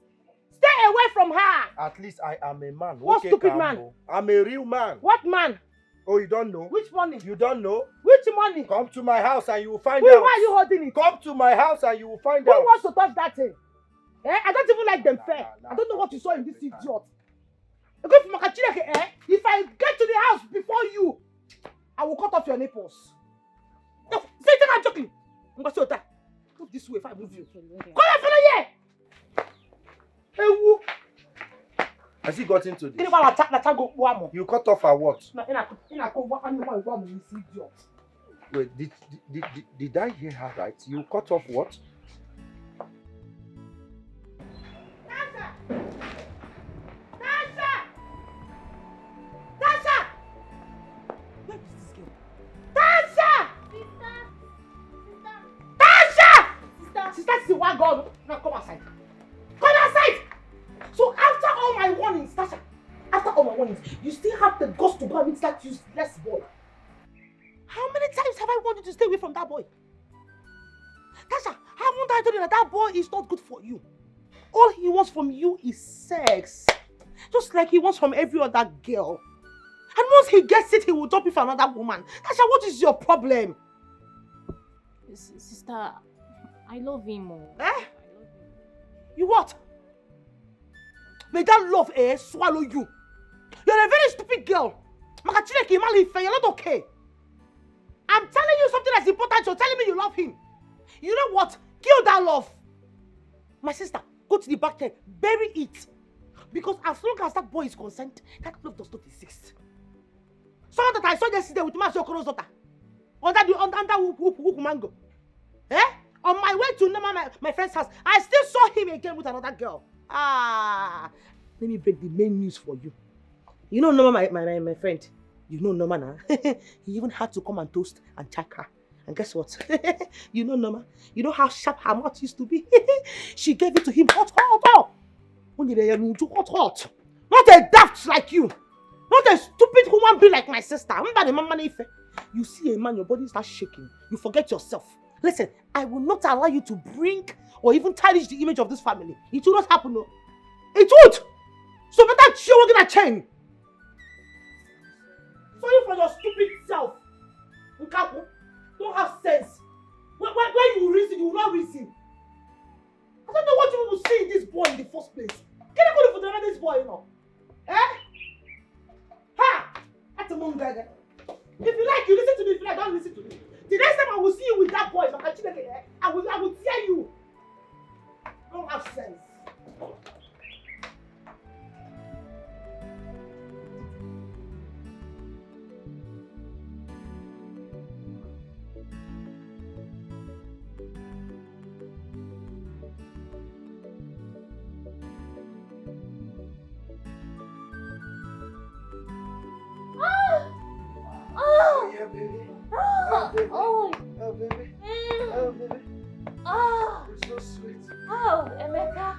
Speaker 2: Stay away from her.
Speaker 3: At least I am a man.
Speaker 2: What
Speaker 3: okay,
Speaker 2: stupid man?
Speaker 3: I'm a real man.
Speaker 2: What man?
Speaker 3: Oh, you don't know?
Speaker 2: Which money?
Speaker 3: You don't know?
Speaker 2: Which money?
Speaker 3: Come to my house and you will find out.
Speaker 2: Why are you holding it?
Speaker 3: Come to my house and you will find
Speaker 2: Who
Speaker 3: out.
Speaker 2: wants to touch that thing? Eh? I don't even like them fair. I don't know what you saw in this idiot. If I get to the house before you, I will cut off your nipples. No, say that I'm joking. I'm going to say move this way if I move you. Come here, Hey, who?
Speaker 3: Has he got into this?
Speaker 2: You
Speaker 3: cut off her what? Wait, did I hear her right? You cut off what?
Speaker 2: Now come outside. Come outside! So after all my warnings, Tasha, after all my warnings, you still have the guts to go and meet that useless boy. How many times have I warned you to stay away from that boy? Tasha, haven't I told you that that boy is not good for you? All he wants from you is sex. Just like he wants from every other girl. And once he gets it, he will dump you for another woman. Tasha, what is your problem?
Speaker 12: Sister, I love him.
Speaker 2: Eh? You what? May that love swallow you. You're a very stupid girl. You're not okay. I'm telling you something that's important. You're telling me you love him. You know what? Kill that love. My sister, go to the back there. Bury it. Because as long as that boy is concerned, that love does not exist. Someone that I saw yesterday with my daughter. Under mango. Eh? On my way to my friend's house, I still saw him again with another girl. Let me break the main news for you. You know Norma, my friend. You know Norma now. He even had to come and toast and check her. And guess what? You know Norma. You know how sharp her mouth used to be. She gave it to him hot. Hot. Not a daft like you. Not a stupid human being like my sister. You see a man, your body starts shaking. You forget yourself. Listen, I will not allow you to bring or even tarnish the image of this family. It will not happen, no. It would! So better chew on that chain. Sorry for your stupid self. Nkaku, don't have sense. When you reason, you will not reason. I don't know what you will see in this boy in the first place. Can you go to this boy, you know? Eh? Ha! That's a mum gaga. If you like, you listen to me. If you like, don't listen to me. The next time I will see you with that boy, I will tear you. Don't have sense.
Speaker 10: Yeah, baby.
Speaker 7: Oh,
Speaker 10: Oh, baby. Oh, baby.
Speaker 7: oh,
Speaker 10: You're so sweet.
Speaker 7: oh, Emeka.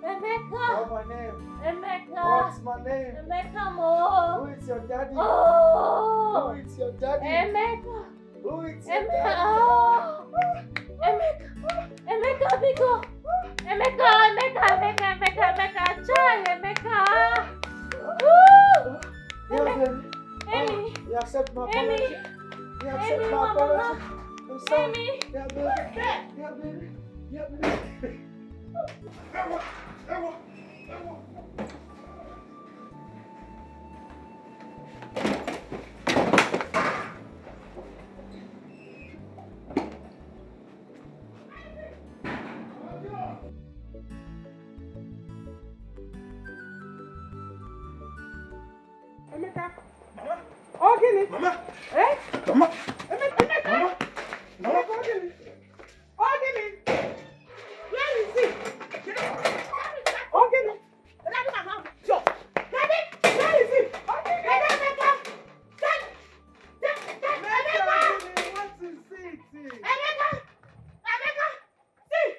Speaker 7: Emeka.
Speaker 10: What's my name?
Speaker 7: Emeka.
Speaker 10: What's my name?
Speaker 7: Emeka mo.
Speaker 10: Who is your daddy?
Speaker 7: Oh.
Speaker 10: Who is your daddy?
Speaker 7: Emeka.
Speaker 10: Who is your
Speaker 7: Emeka.
Speaker 10: daddy?
Speaker 7: Oh. Emeka. Emeka, Biko. Emeka, Emeka. Child, Emeka. Woo.
Speaker 10: Yeah, baby.
Speaker 7: Amy.
Speaker 10: You accept my
Speaker 7: Amy.
Speaker 10: apology? You accept
Speaker 7: Amy,
Speaker 10: my
Speaker 7: Mama.
Speaker 10: apology? I'm sorry.
Speaker 7: Amy.
Speaker 10: Yeah, baby. Yeah, baby. Yeah, baby.
Speaker 5: Emeka. Oh, Gini.
Speaker 3: Mama.
Speaker 5: Eh?
Speaker 3: Mama.
Speaker 5: Emeka.
Speaker 3: Mama. Mama.
Speaker 5: Oh, Gini. Oh, Gini. Where is he? Oh, Gini. Daddy, where is he? Oh, Gini. Emeka. What is it? Emeka. See.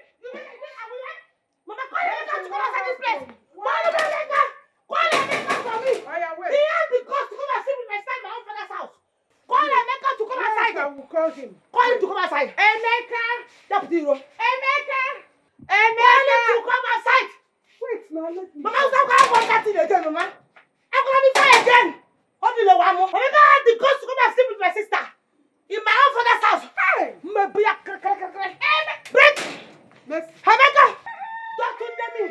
Speaker 5: Mama, call Emeka to come outside this place. Call Emeka. Call Emeka for me. Oh, yeah, wait. He has the guts to come and sleep with my son in my own father's house. Call Emeka to come outside. I will call him. Call him to come outside. Emeka. That's the hero. Emeka. Call him to come outside. Wait, now let me. Mama, I'm going to go that thing again, Mama. I'm going to be fine again. What do you want? Emeka had the guts to come and sleep with my sister in my own father's house. Hey. Maybe I can. Break. Emeka. Don't tune me.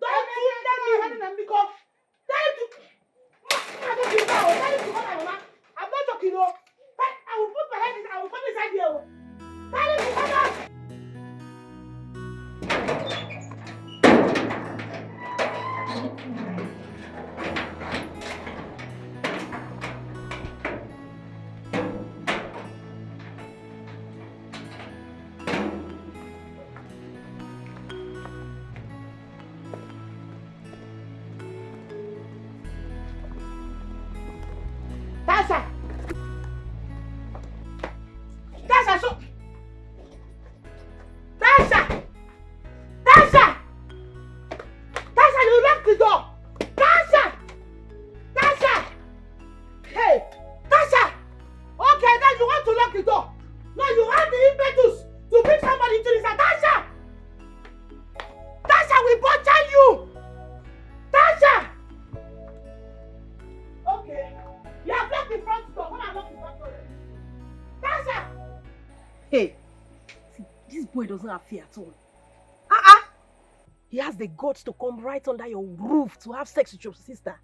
Speaker 5: Don't tune me. Because tell him to. I don't give now. Tell him to come out, Mama. I'm not joking, no. I will put my head in. I will come inside here. Tell him to come out. Tasha! Tasha, so... Tasha! Tasha! Tasha, you lock the door! Tasha! Tasha! Hey! Tasha! Okay, then you want to lock the door. No, you have the impetus to bring somebody into this house. Tasha! Tasha, we butcher you! Tasha! Okay. You have locked the front door. Come and lock the front door. Tasha! Hey, see, this boy doesn't have fear at all. He has the guts to come right under your roof to have sex with your sister.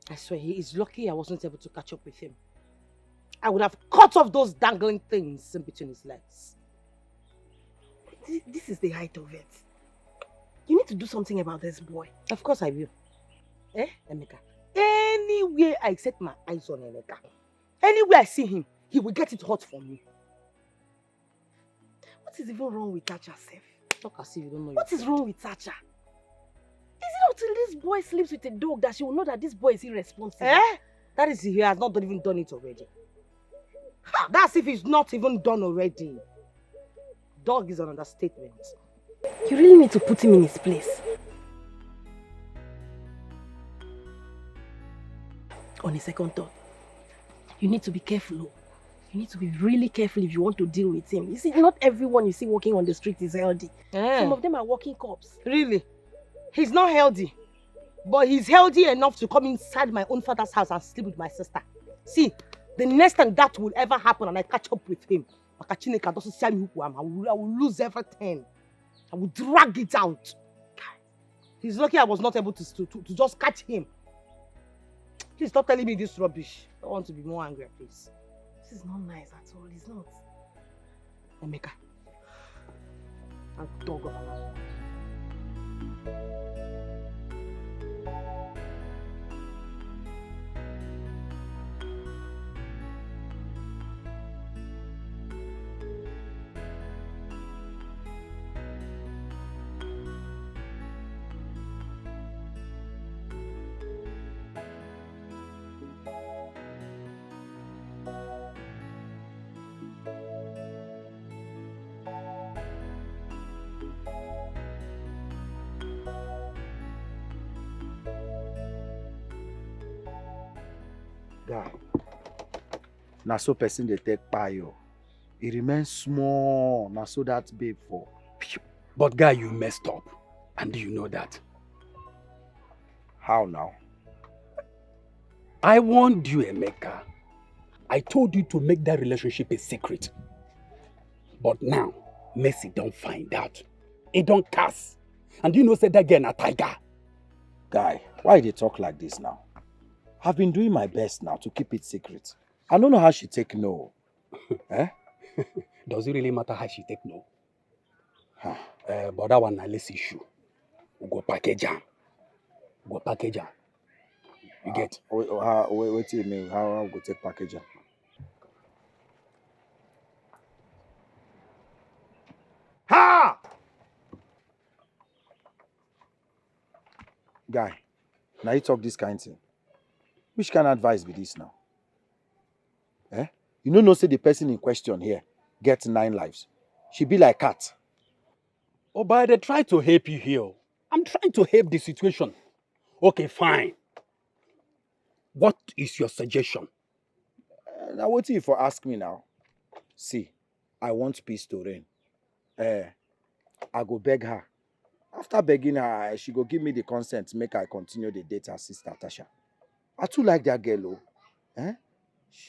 Speaker 2: I swear, he is lucky I wasn't able to catch up with him. I would have cut off those dangling things in between his legs.
Speaker 5: This is the height of it. You need to do something about this boy.
Speaker 2: Of course I will. Eh, Emeka? Anywhere I set my eyes on Emeka, anywhere I see him, he will get it hot for me.
Speaker 5: What is even wrong with Tasha, Sef?
Speaker 2: Talk as if you don't know.
Speaker 5: What is wrong with Tasha? Is it not till this boy sleeps with a dog that she will know that this boy is irresponsible?
Speaker 2: Eh? That is if he has not even done it already. That's if he's not even done already. Dog is an understatement.
Speaker 5: You really need to put him in his place. On a second thought, you need to be careful. Oh. You need to be really careful if you want to deal with him. You see, not everyone you see walking on the street is healthy. Some of them are walking cops.
Speaker 2: Really? He's not healthy. But he's healthy enough to come inside my own father's house and sleep with my sister. See, the next time that will ever happen and I catch up with him, I will lose everything. I will drag it out. He's lucky I was not able to just catch him. Please stop telling me this rubbish. I want to be more angry, please.
Speaker 6: This is not nice at all, it's not.
Speaker 2: Emeka, I'm dog of an
Speaker 3: Guy, now so person they take payo. It remains small. Now so that's babe for.
Speaker 1: But guy, you messed up. And do you know that?
Speaker 3: How now?
Speaker 1: I warned you, Emeka. I told you to make that relationship a secret. But now, Mercy don't find out. He don't curse. And you know say that girl a tiger.
Speaker 3: Guy, why they talk like this now? I've been doing my best now to keep it secret. I don't know how she take no. Eh?
Speaker 1: Does it really matter how she take no? But that one a less issue. We go package her. Go package her. You get?
Speaker 3: Wait till me. How I go take package her? Ha! Guy, now you talk this kind of thing. Which kind of advice be this now? Eh? You know, say the person in question here gets 9 lives. She be like cat.
Speaker 1: Oh, but they try to help you here. I'm trying to help the situation. Okay, fine. What is your suggestion?
Speaker 3: Now, what if you ask me now? See, I want peace to reign. I go beg her. After begging her, she go give me the consent to make I continue the date her sister Tasha. I too like that girl, oh. Eh?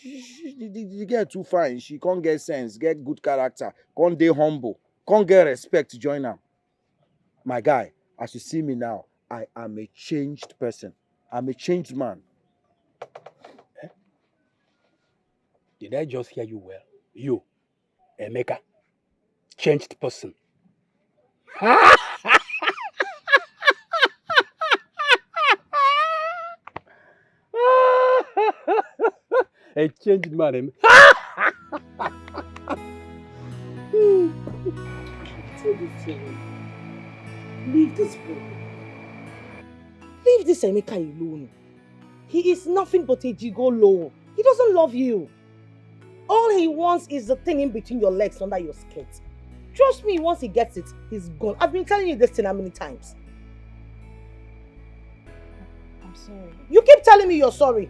Speaker 3: The girl too fine. She can't get sense, get good character, can't dey humble, can't get respect to join her. My guy, as you see me now, I am a changed person. I'm a changed man.
Speaker 1: Eh? Did I just hear you well? You, Emeka, changed person. A changed man.
Speaker 2: Leave this boy. Leave this Emeka alone. He is nothing but a gigolo. He doesn't love you. All he wants is the thing in between your legs under your skirt. Trust me, once he gets it, he's gone. I've been telling you this thing how many times?
Speaker 7: I'm sorry.
Speaker 2: You keep telling me you're sorry.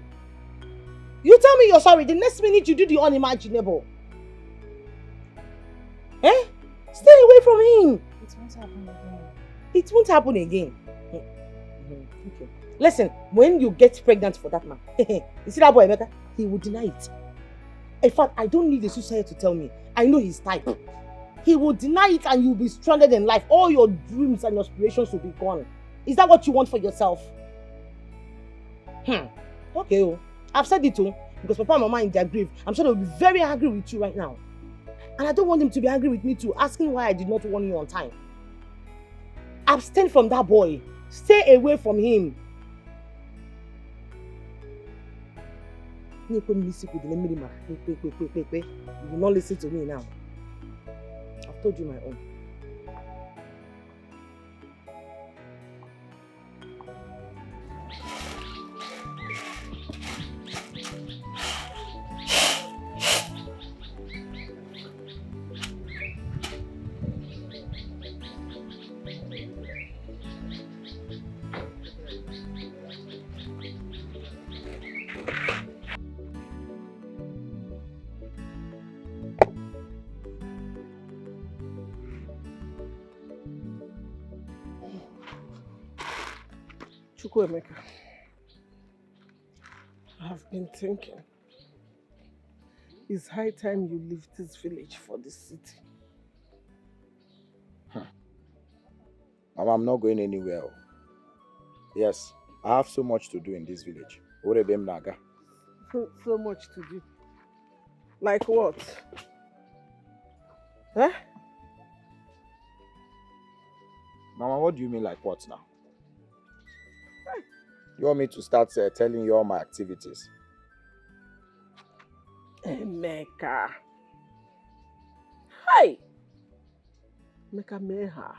Speaker 2: You tell me you're sorry, the next minute you do the unimaginable. Eh? Stay away from him.
Speaker 7: It won't happen again.
Speaker 2: It won't happen again. Okay. Listen, when you get pregnant for that man, you see that boy, Emeka? He will deny it. In fact, I don't need the suicide to tell me. I know his type. He will deny it and you'll be stranded in life. All your dreams and your aspirations will be gone. Is that what you want for yourself? Okay, oh. I've said it too, because Papa and Mama in their grave, I'm sure they'll be very angry with you right now. And I don't want them to be angry with me too, asking why I did not warn you on time. Abstain from that boy. Stay away from him. You will not listen to me now. I've told you my own.
Speaker 5: Chukwuemeka, I have been thinking. It's high time you leave this village for the city.
Speaker 3: Mama, I'm not going anywhere. Yes, I have so much to do in this village.
Speaker 5: So much to do. Like what? Huh?
Speaker 3: Mama, what do you mean like what now? You want me to start telling you all my activities?
Speaker 5: Emeka. Hi! Emeka, Meha.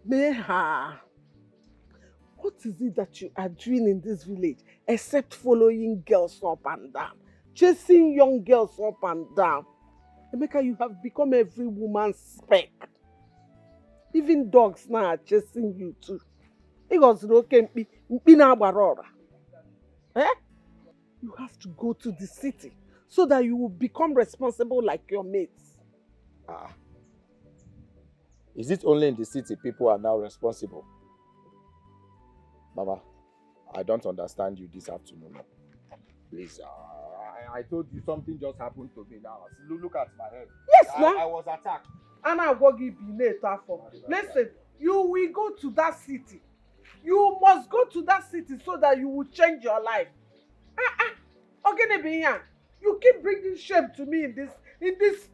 Speaker 5: Meha. What is it that you are doing in this village except following girls up and down? Chasing young girls up and down? Emeka, you have become every woman's spec. Even dogs now are chasing you too. You have to go to the city so that you will become responsible like your mates.
Speaker 3: Is it only in the city people are now responsible? Mama, I don't understand you this afternoon. Please, I told you something just happened to me now. Look at my head.
Speaker 5: Yes,
Speaker 3: I was attacked.
Speaker 5: Listen, you will go to that city. You must go to that city so that you will change your life. You keep bringing shame to me in this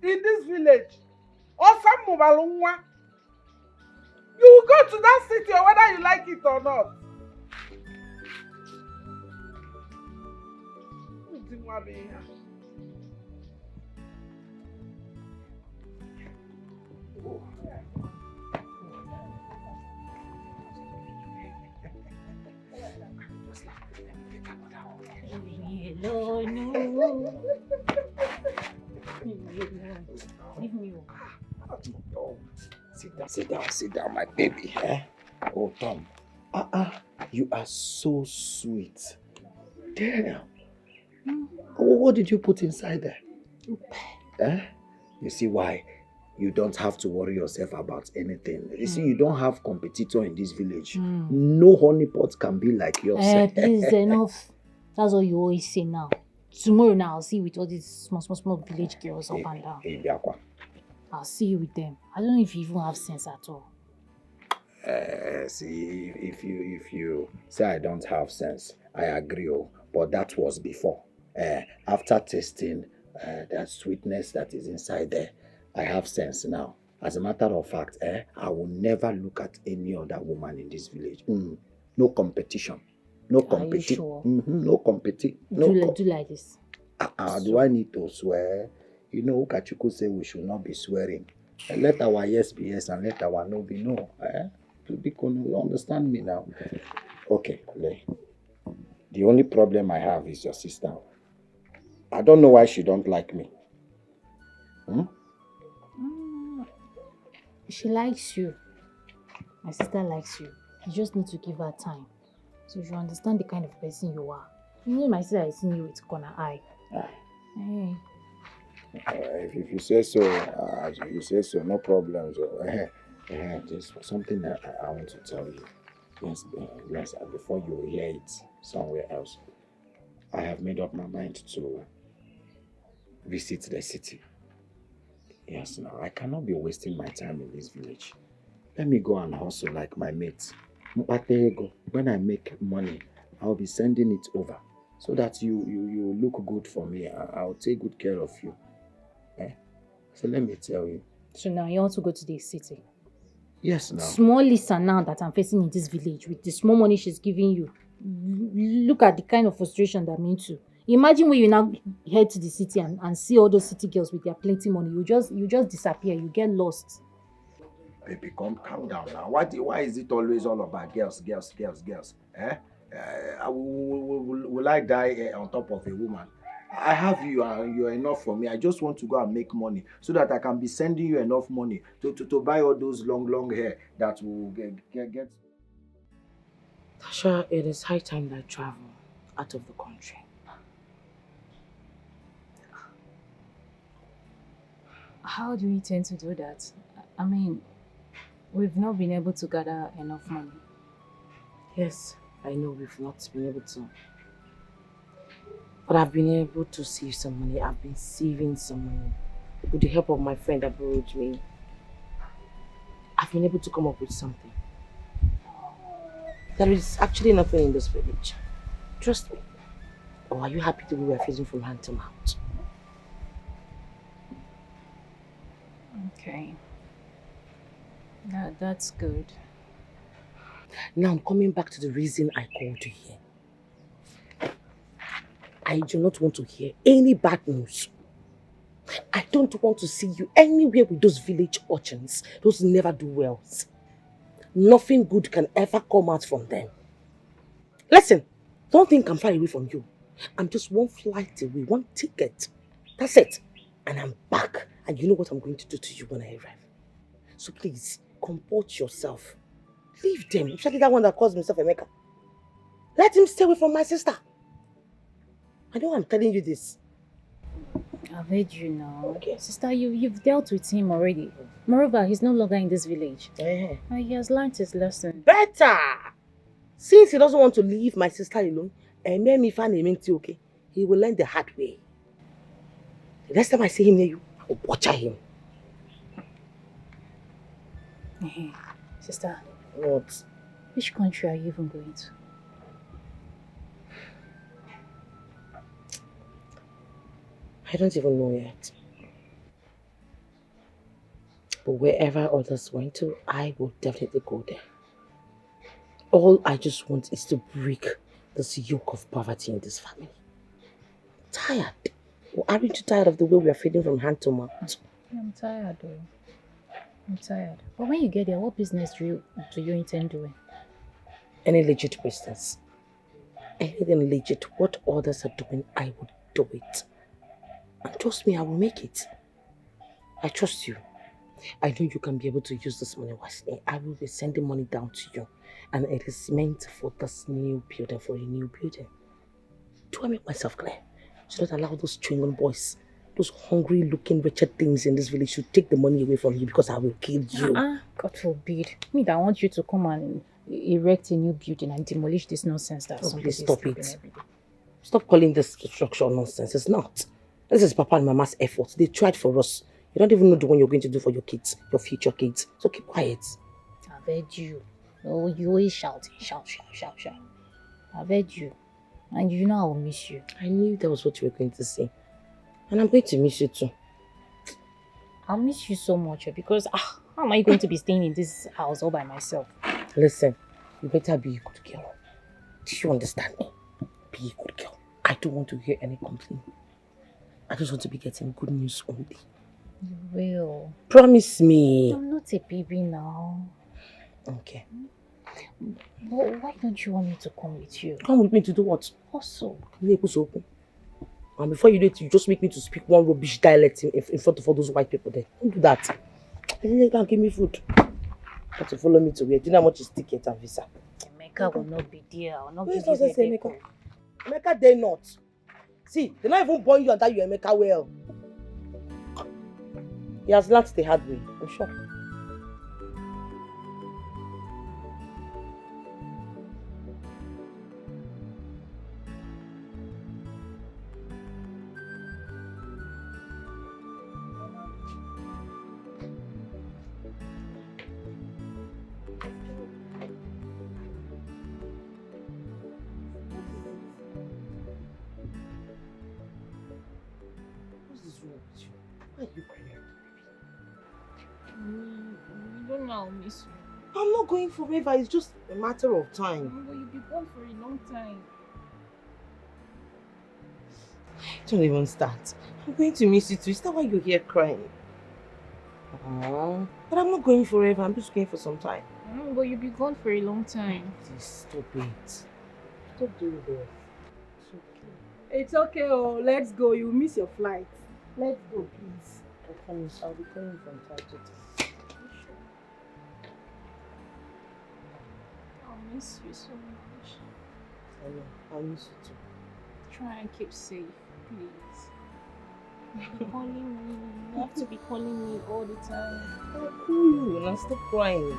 Speaker 5: village. You will go to that city whether you like it or not.
Speaker 12: No. Leave me alone.
Speaker 3: Sit down, my baby. Oh, Tom. You are so sweet. Damn. What did you put inside there? You see why? You don't have to worry yourself about anything. You see, you don't have competitor in this village. No honeypot can be like yours.
Speaker 12: Please, enough. That's all you always say now. Tomorrow now, I'll see you with all these small village girls up and down. I'll see you with them. I don't know if you even have sense at all.
Speaker 3: See, if you say I don't have sense, I agree. But that was before. After tasting that sweetness that is inside there, I have sense now. As a matter of fact, I will never look at any other woman in this village. No competition. No competition.
Speaker 12: Sure?
Speaker 3: No competition.
Speaker 12: Do like this.
Speaker 3: Do I need to swear? You know, Kachuku say we should not be swearing. Let our yes be yes and let our no be no. You understand me now? Okay, the only problem I have is your sister. I don't know why she don't like me.
Speaker 12: She likes you. My sister likes you. You just need to give her time. So you understand the kind of person you are. You know my sister is seeing you with corner eye. Hey.
Speaker 3: If you say so, no problems. There's something that I want to tell you. Yes, before you hear it somewhere else. I have made up my mind to visit the city. Yes, now I cannot be wasting my time in this village. Let me go and hustle like my mates. When I make money, I'll be sending it over so that you look good for me. I'll take good care of you. So let me tell you.
Speaker 12: So now you want to go to the city?
Speaker 3: Yes, now.
Speaker 12: Small Lisa now that I'm facing in this village with the small money she's giving you. Look at the kind of frustration that I'm into. Imagine when you now head to the city and see all those city girls with their plenty money. You just disappear. You get lost.
Speaker 3: Baby, calm down now. Why is it always all about girls? Will I die on top of a woman? I have you and you're enough for me. I just want to go and make money so that I can be sending you enough money to buy all those long hair that will get.
Speaker 2: Tasha, it is high time that I travel out of the country.
Speaker 7: How do you intend to do that? I mean, we've not been able to gather enough money.
Speaker 2: Yes, I know we've not been able to. But I've been able to save some money. I've been saving some money. With the help of my friend that borrowed me, I've been able to come up with something. There is actually nothing in this village. Trust me. Or are you happy that we were feeding from hand to mouth?
Speaker 7: Okay. That's good.
Speaker 2: Now I'm coming back to the reason I called you here. I do not want to hear any bad news. I don't want to see you anywhere with those village urchins, those never-do-wells. Nothing good can ever come out from them. Listen, don't think I'm far away from you. I'm just one flight away, one ticket. That's it. And I'm back. And you know what I'm going to do to you when I arrive. So please, comport yourself. Leave them, especially that one that calls himself Emeka. Let him stay away from my sister. I know I'm telling you this.
Speaker 7: I've heard you now. Okay. Sister, you've dealt with him already. Moreover, he's no longer in this village. And he has learned his lesson.
Speaker 2: Better! Since he doesn't want to leave my sister alone, and make me find him okay, he will learn the hard way. The next time I see him near you, I will butcher him.
Speaker 7: Sister.
Speaker 2: What?
Speaker 7: Which country are you even going to?
Speaker 2: I don't even know yet. But wherever others went to, I will definitely go there. All I just want is to break this yoke of poverty in this family. I'm tired. Well, aren't you tired of the way we are feeding from hand to mouth?
Speaker 7: I'm tired though. I'm tired. But when you get there, what business do you intend doing?
Speaker 2: Any legit business. Anything legit, what others are doing, I would do it. And trust me, I will make it. I trust you. I know you can be able to use this money wisely. I will be sending money down to you. And it is meant for this new building, for a new building. Do I make myself clear? So don't allow those chewing boys, those hungry looking wretched things in this village to take the money away from you because I will kill you.
Speaker 7: God forbid. Me that want you to come and erect a new building and demolish this nonsense that somebody is
Speaker 2: stop
Speaker 7: sleeping
Speaker 2: it.
Speaker 7: every day.
Speaker 2: Stop calling this structure nonsense. It's not. This is Papa and Mama's effort. They tried for us. You don't even know the one you're going to do for your kids, your future kids. So keep quiet.
Speaker 7: I've heard you. Oh, you always shouting. Shout. I've heard you. And you know I will miss you.
Speaker 2: I knew that was what you were going to say. And I'm going to miss you too.
Speaker 7: I'll miss you so much because how am I going to be staying in this house all by myself?
Speaker 2: Listen, you better be a good girl. Do you understand me? Be a good girl. I don't want to hear any complaint. I just want to be getting good news only.
Speaker 7: You will.
Speaker 2: Promise me.
Speaker 7: I'm not a baby now.
Speaker 2: Okay.
Speaker 7: But why don't you want me to come with you?
Speaker 2: Come with me to do what?
Speaker 7: Also.
Speaker 2: And before you do it, you just make me to speak one rubbish dialect in front of all those white people there. Don't do that. And then you can give me food. But to follow me to where? Do you know how much is ticket and visa?
Speaker 7: Emeka will not be there. I will not give
Speaker 2: Please
Speaker 7: you
Speaker 2: say Emeka. Emeka, they not. See, they're not even born you and that you Emeka well. He has learned the hard way, I'm sure. Why are you crying?
Speaker 7: You don't know I'll miss you.
Speaker 2: I'm not going forever, it's just a matter of time.
Speaker 7: But you'll be gone for a long time.
Speaker 2: Don't even start. I'm going to miss you too. Is that why you're here crying? But I'm not going forever, I'm just going for some time.
Speaker 7: But you'll be gone for a long time.
Speaker 2: Please stop it. Stop doing this.
Speaker 5: It's okay, oh, let's go. You miss your flight. Let's go, please.
Speaker 2: I promise I'll be coming from time to time.
Speaker 7: I'll miss you so much.
Speaker 2: I know, I'll miss you too.
Speaker 7: Try and keep safe, please.
Speaker 12: Be calling me. You have to be calling me all the time.
Speaker 2: I'll call you and I'll stop crying.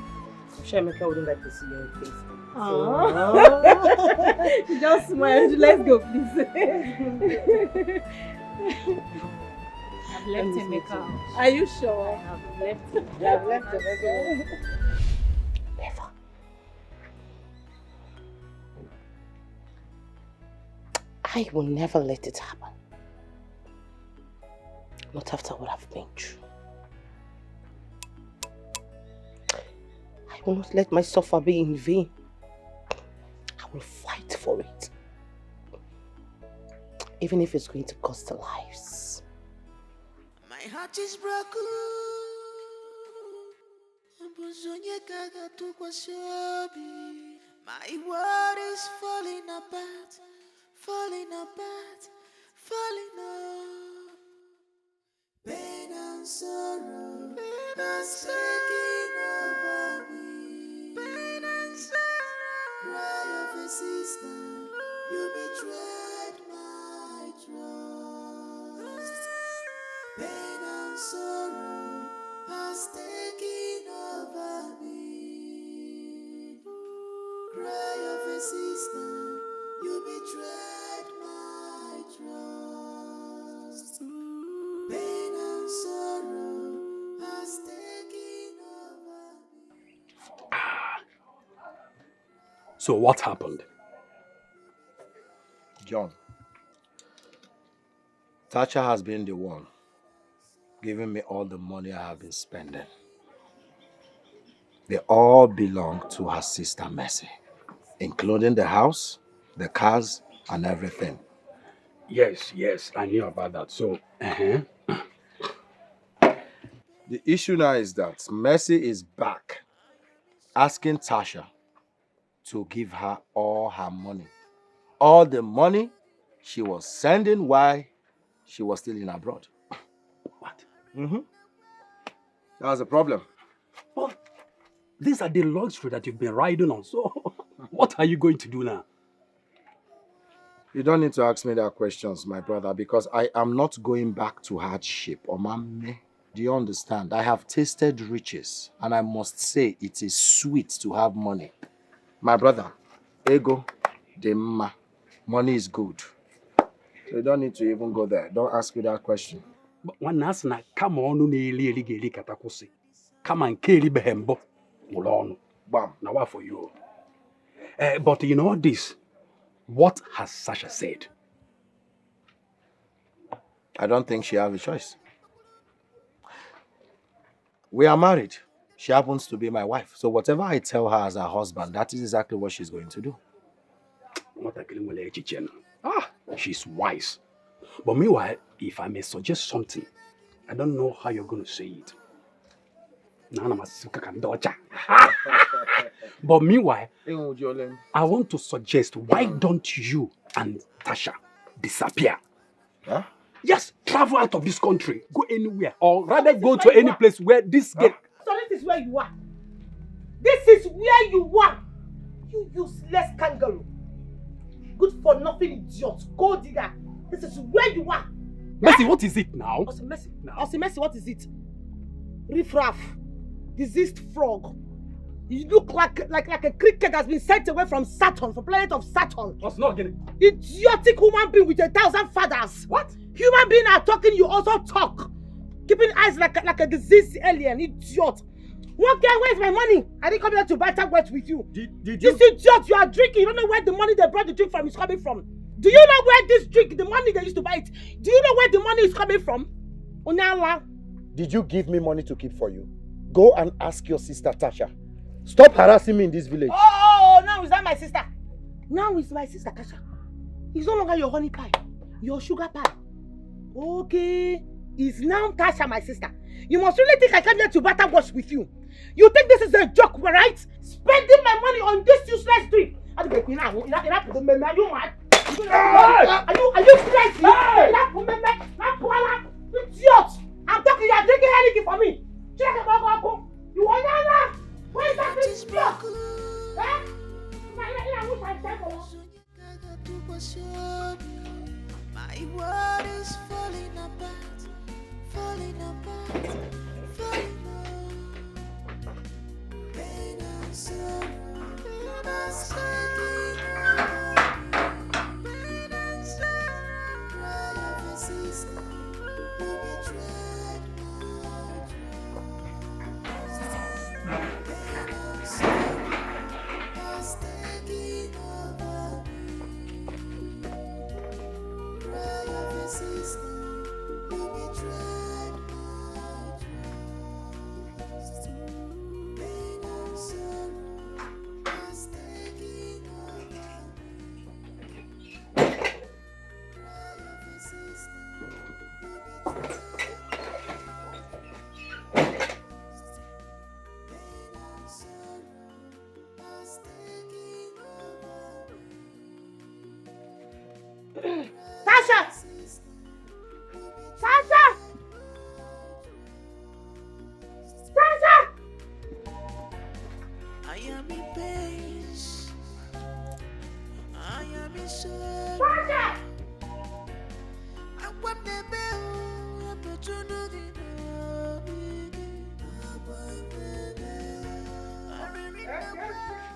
Speaker 2: I'm sure Emeka wouldn't like to see your face.
Speaker 6: She just smiled. Let's go, please.
Speaker 12: I've left Emeka.
Speaker 6: Are you sure?
Speaker 12: I have left him.
Speaker 6: You have left him.
Speaker 2: Never. I will never let it happen. Not after what I've been through. I will not let my suffer be in vain. I will fight for it. Even if it's going to cost our lives.
Speaker 10: My heart is broken. My world is falling apart, falling apart, falling apart. Pain and sorrow has taken over me. Pain and sorrow. Cry of a sister, you betrayed my trust. Pain and sorrow has taken over me. Cry of a sister, you betrayed my trust. Pain and sorrow has taken over me.
Speaker 1: So what happened?
Speaker 3: John, Tasha has been the one giving me all the money I have been spending. They all belong to her sister Mercy, including the house, the cars, and everything.
Speaker 1: Yes, I knew about that. So,
Speaker 3: The issue now is that Mercy is back asking Tasha to give her all her money. All the money she was sending while she was still in abroad.
Speaker 1: What?
Speaker 3: That was the problem.
Speaker 1: Well, these are the luxury that you've been riding on. So, what are you going to do now?
Speaker 3: You don't need to ask me that questions, my brother, because I am not going back to hardship. Omame, do you understand? I have tasted riches, and I must say it is sweet to have money. My brother, ego, demma, money is good. So you don't need to even go there. Don't ask me that question.
Speaker 1: But one asna, come on, katakusi. Come and carry behembo. Mulon.
Speaker 3: Bam.
Speaker 1: Now what for you? But you know this. What has Sasha said?
Speaker 3: I don't think she has a choice. We are married. She happens to be my wife. So whatever I tell her as her husband, that is exactly what she's going to do.
Speaker 1: She's wise. But meanwhile, if I may suggest something, I don't know how you're going to say it. But meanwhile, I want to suggest, why don't you and Tasha disappear?
Speaker 3: Huh?
Speaker 1: Just travel out of this country, go anywhere, or rather go to any place where this girl...
Speaker 2: So this is where you are. This is where you are. You useless kangaroo. Good for nothing idiot. Go digger. This is where you are.
Speaker 1: Mercy, what is it now?
Speaker 2: Mercy, what is it? Riffraff. Diseased frog. You look like a cricket that's been sent away from Saturn, from planet of Saturn.
Speaker 1: What's not getting?
Speaker 2: Idiotic human being with 1,000 fathers.
Speaker 1: What?
Speaker 2: Human being are talking, you also talk. Keeping eyes like a diseased alien, idiot. What guy, where's my money? I didn't come here to buy words with you.
Speaker 1: Did
Speaker 2: you? This idiot, you are drinking. You don't know where the money they brought the drink from is coming from. Do you know where this drink, the money they used to buy it, do you know where the money is coming from? Onala.
Speaker 3: Did you give me money to keep for you? Go and ask your sister Tasha. Stop harassing me in this village.
Speaker 2: Oh, now is that my sister? Now it's my sister Tasha. It's no longer your honey pie, your sugar pie. Okay, it's now Tasha, my sister. You must really think I came here to battle wash with you. You think this is a joke, right? Spending my money on this useless drink. Are you mad? Are you crazy? Idiot! I'm talking, you're drinking anything for me. Check it out, you want that? Where is that idiot?
Speaker 10: My world is falling apart, falling apart, falling apart. Pain and sorrow, pain and sorrow, pain and sorrow. Cry of a sister who betrayed my trust. Pain and sorrow was taking over me. Cry of a sister who betrayed my trust. Pain and sorrow was taking over me. Cry of a sister who betrayed my trust. Pain and sorrow was taking over me.
Speaker 2: Tasha! Tasha! Tasha!
Speaker 10: I am in pain. I am in sorrow.
Speaker 2: Tasha!
Speaker 10: I want the bell. I'm not trying to get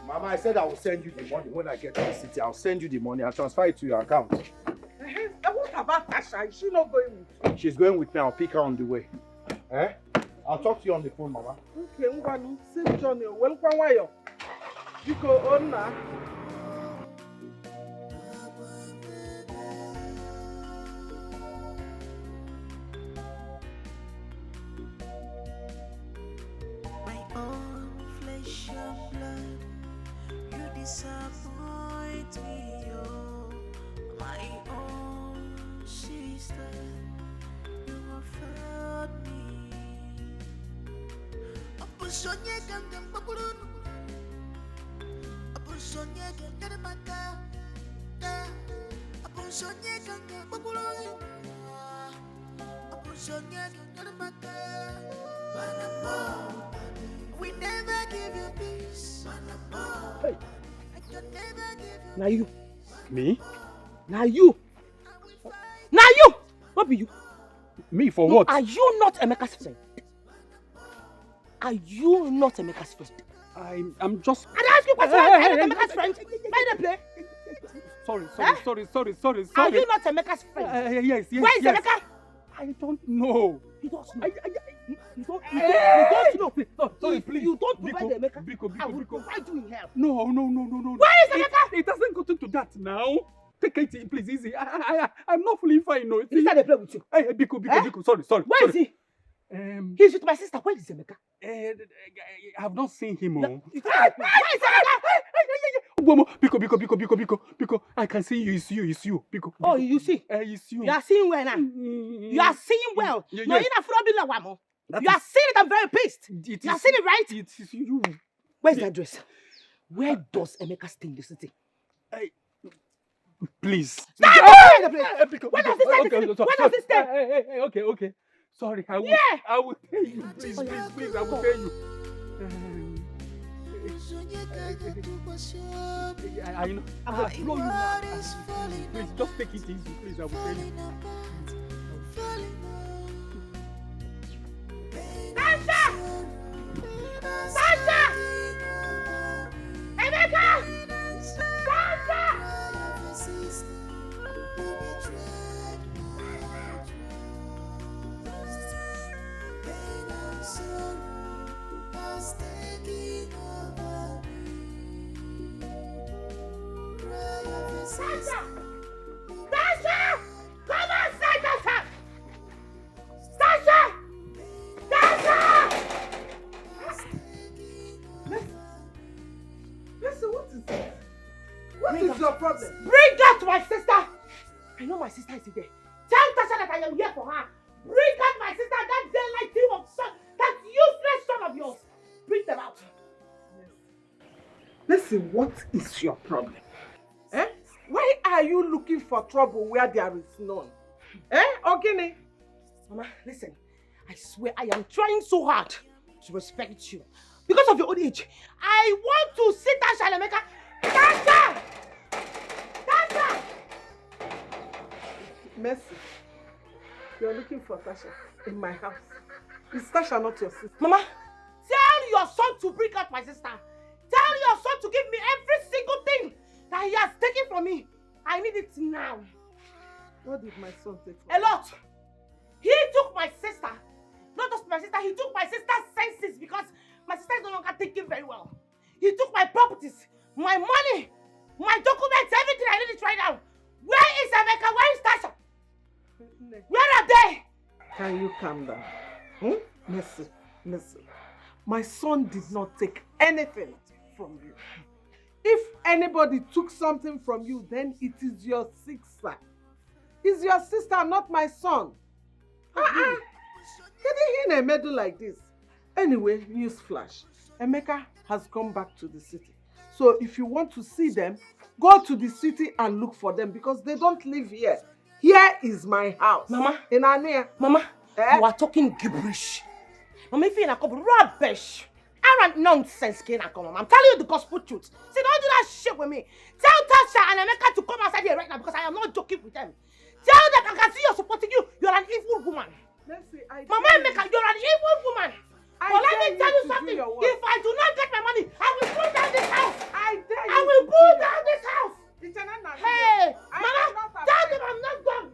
Speaker 15: Mama, I said I will send you the money when I get to the city. I'll send you the money. I'll transfer it to your account.
Speaker 5: What about Tasha? Is she not going with you?
Speaker 15: She's going with me. I'll pick her on the way. Eh? I'll talk to you on the phone, Mama.
Speaker 5: Okay, Ngwanu, safe journey. Welcome, Wayo. You go on now.
Speaker 10: my own flesh and blood. You disappoint me, oh, my own sister. You have failed me. Opusonye ganga bakulun. Opusonye ganga maka. Opusonye ganga bakulun. Opusonye ganga maka. We never give you peace.
Speaker 2: Hey.
Speaker 10: I can never give you
Speaker 2: Now you.
Speaker 15: Me?
Speaker 2: Now you. Now you. What be you?
Speaker 15: Me for
Speaker 2: No,
Speaker 15: what?
Speaker 2: are you not Emeka's friend? Are you not Emeka's friend?
Speaker 15: I'm just...
Speaker 2: And I ask you a question, are you not Emeka's friend? Why they play?
Speaker 15: Sorry.
Speaker 2: Are you not Emeka's friend?
Speaker 15: Yes.
Speaker 2: Where is Emeka?
Speaker 15: I don't know.
Speaker 2: You don't know. You don't know.
Speaker 15: Sorry,
Speaker 2: If
Speaker 15: please.
Speaker 2: you don't provide
Speaker 15: Biko,
Speaker 2: Emeka,
Speaker 15: Biko.
Speaker 2: I will provide you in hell.
Speaker 15: No.
Speaker 2: Where is Emeka?
Speaker 15: It doesn't go into that now. Take it, please, easy. I'm not fully fine, no.
Speaker 2: This guy they play with you.
Speaker 15: Hey, Biko. Sorry.
Speaker 2: Where is he? He's with my sister. Where is Emeka?
Speaker 15: I have not seen him.
Speaker 2: Where is Emeka?
Speaker 15: Biko. I can see you. It's you. Biko.
Speaker 2: Oh, you see?
Speaker 15: It's you.
Speaker 2: You are seeing well now. You are seeing well.
Speaker 15: Yeah,
Speaker 2: No,
Speaker 15: yes.
Speaker 2: you're not from Wamo.
Speaker 15: That
Speaker 2: You are
Speaker 15: is-
Speaker 2: seeing it. I'm very pissed. You are seeing it, right?
Speaker 15: It is you.
Speaker 2: Where's the address? Where does Emeka stay in the city?
Speaker 15: Please.
Speaker 2: Stop!
Speaker 15: Biko.
Speaker 2: Where does he stay in the city? Where does he stay?
Speaker 15: Hey, okay. Sorry, I will tell you. Please, I will tell you. I know. I will blow you now. Please, just take it easy. Please, I will tell you.
Speaker 2: Tasha! Tasha! Emeka! Tasha! Tasha! Tasha! Come outside, Tasha! Tasha! Tasha!
Speaker 5: Listen, what is this? What is your problem?
Speaker 2: Bring that to my sister! I know my sister is there. Tell Tasha that I am here for her. Bring out my sister, that daylight thief of son, that useless son of yours. Bring them out.
Speaker 5: Listen, what is your problem? Why are you looking for trouble where there is none? Ogini?
Speaker 2: Mama, listen. I swear I am trying so hard to respect you. Because of your old age, I want to see Tasha and Emeka. Tasha! Tasha!
Speaker 5: Mercy. You're looking for Tasha in my house. Is Tasha not your sister?
Speaker 2: Mama, tell your son to bring out my sister. Tell your son to give me every single thing that he has taken from me. I need it now.
Speaker 5: What did my son take from
Speaker 2: A lot. He took my sister. Not just my sister, he took my sister's senses because my sister is no longer thinking very well. He took my properties, my money, my documents, everything I need it right now. Where is Emeka? Where is Tasha? Where are they?
Speaker 5: Can you calm down? Listen. My son did not take anything from you. If anybody took something from you, then it is your sister. It's your sister, not my son. Getting in a medal like this. Anyway, news flash. Emeka has come back to the city. So if you want to see them, go to the city and look for them because they don't live here. Here is my house.
Speaker 2: Mama.
Speaker 5: In Ania.
Speaker 2: Mama, you are talking gibberish. Mama, if you're not rubbish. Arrant nonsense, Mama. I'm telling you the gospel truth. See, don't do that shit with me. Tell Tasha and Emeka to come outside here right now because I am not joking with them. Tell them I can see you're supporting you. You're an evil woman. Mama Emeka, you're an evil woman. But let me tell you something. If I do not get my money, I will pull down this house. I will pull down this house. Hey, Mama, tell them I'm not done.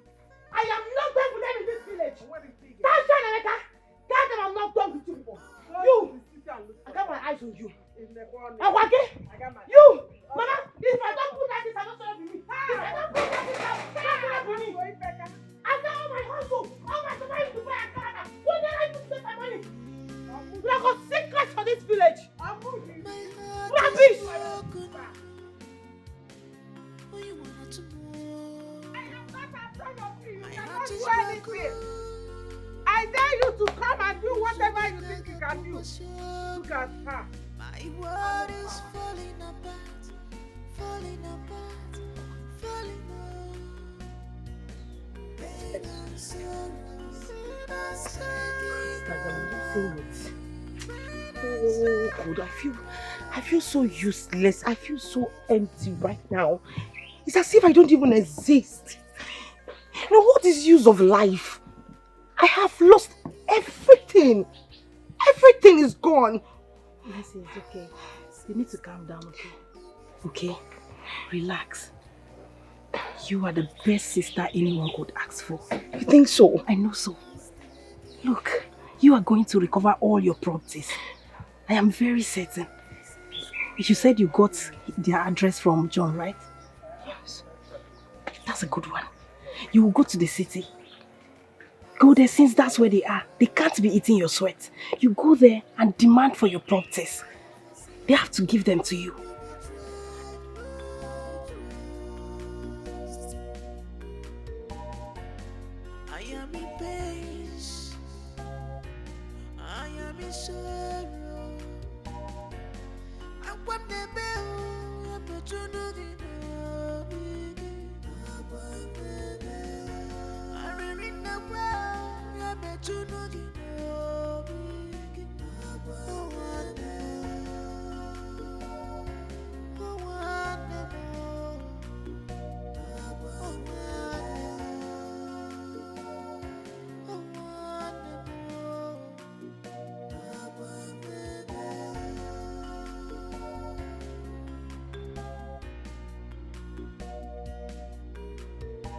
Speaker 2: I am not done with them in this village. Tasha and Emeka, tell them I'm not done with you people. You, I got my eyes on you. Awake, you, Mama, if I don't put down this house, don't me. If I don't put down this house, don't me. I've done all my hustle, all my survival to buy a car. When did I get my money? We are got secrets for this village. Rubbish!
Speaker 5: I dare you to come and do whatever you think you can do. Look at her.
Speaker 10: My world is falling apart, falling apart, falling
Speaker 2: Oh God, I feel so useless. I feel so empty right now. It's as if I don't even exist. You know, what is the use of life? I have lost everything. Everything is gone.
Speaker 6: Listen, it's okay. You need to calm down, okay?
Speaker 2: Okay, relax. You are the best sister anyone could ask for. You think so?
Speaker 6: I know so.
Speaker 2: Look, you are going to recover all your properties. I am very certain. You said you got their address from John, right? Yes. That's a good one. You will go to the city. Go there since that's where they are. They can't be eating your sweat. You go there and demand for your properties. They have to give them to you.
Speaker 10: I am in pain. I am in sorrow. I want the bell. I'm not trying to get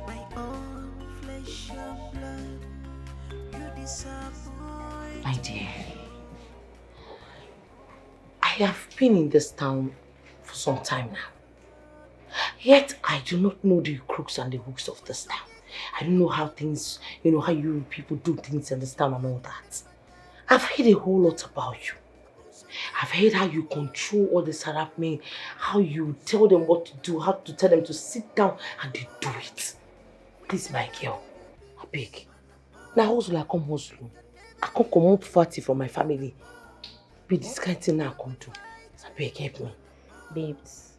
Speaker 10: my own flesh and blood, you disappoint.
Speaker 2: My dear, I have been in this town for some time now. Yet I do not know the crooks and the hooks of this town. I don't know how things, how you people do things in this town and all that. I've heard a whole lot about you. I've heard how you control all the Arab men, how you tell them what to do, how to tell them to sit down and they do it. Please, my girl, I beg. Now hustle, I come hustle. I can't come up party for my family. Be this kind of thing I come to. I beg, help me.
Speaker 11: Babes,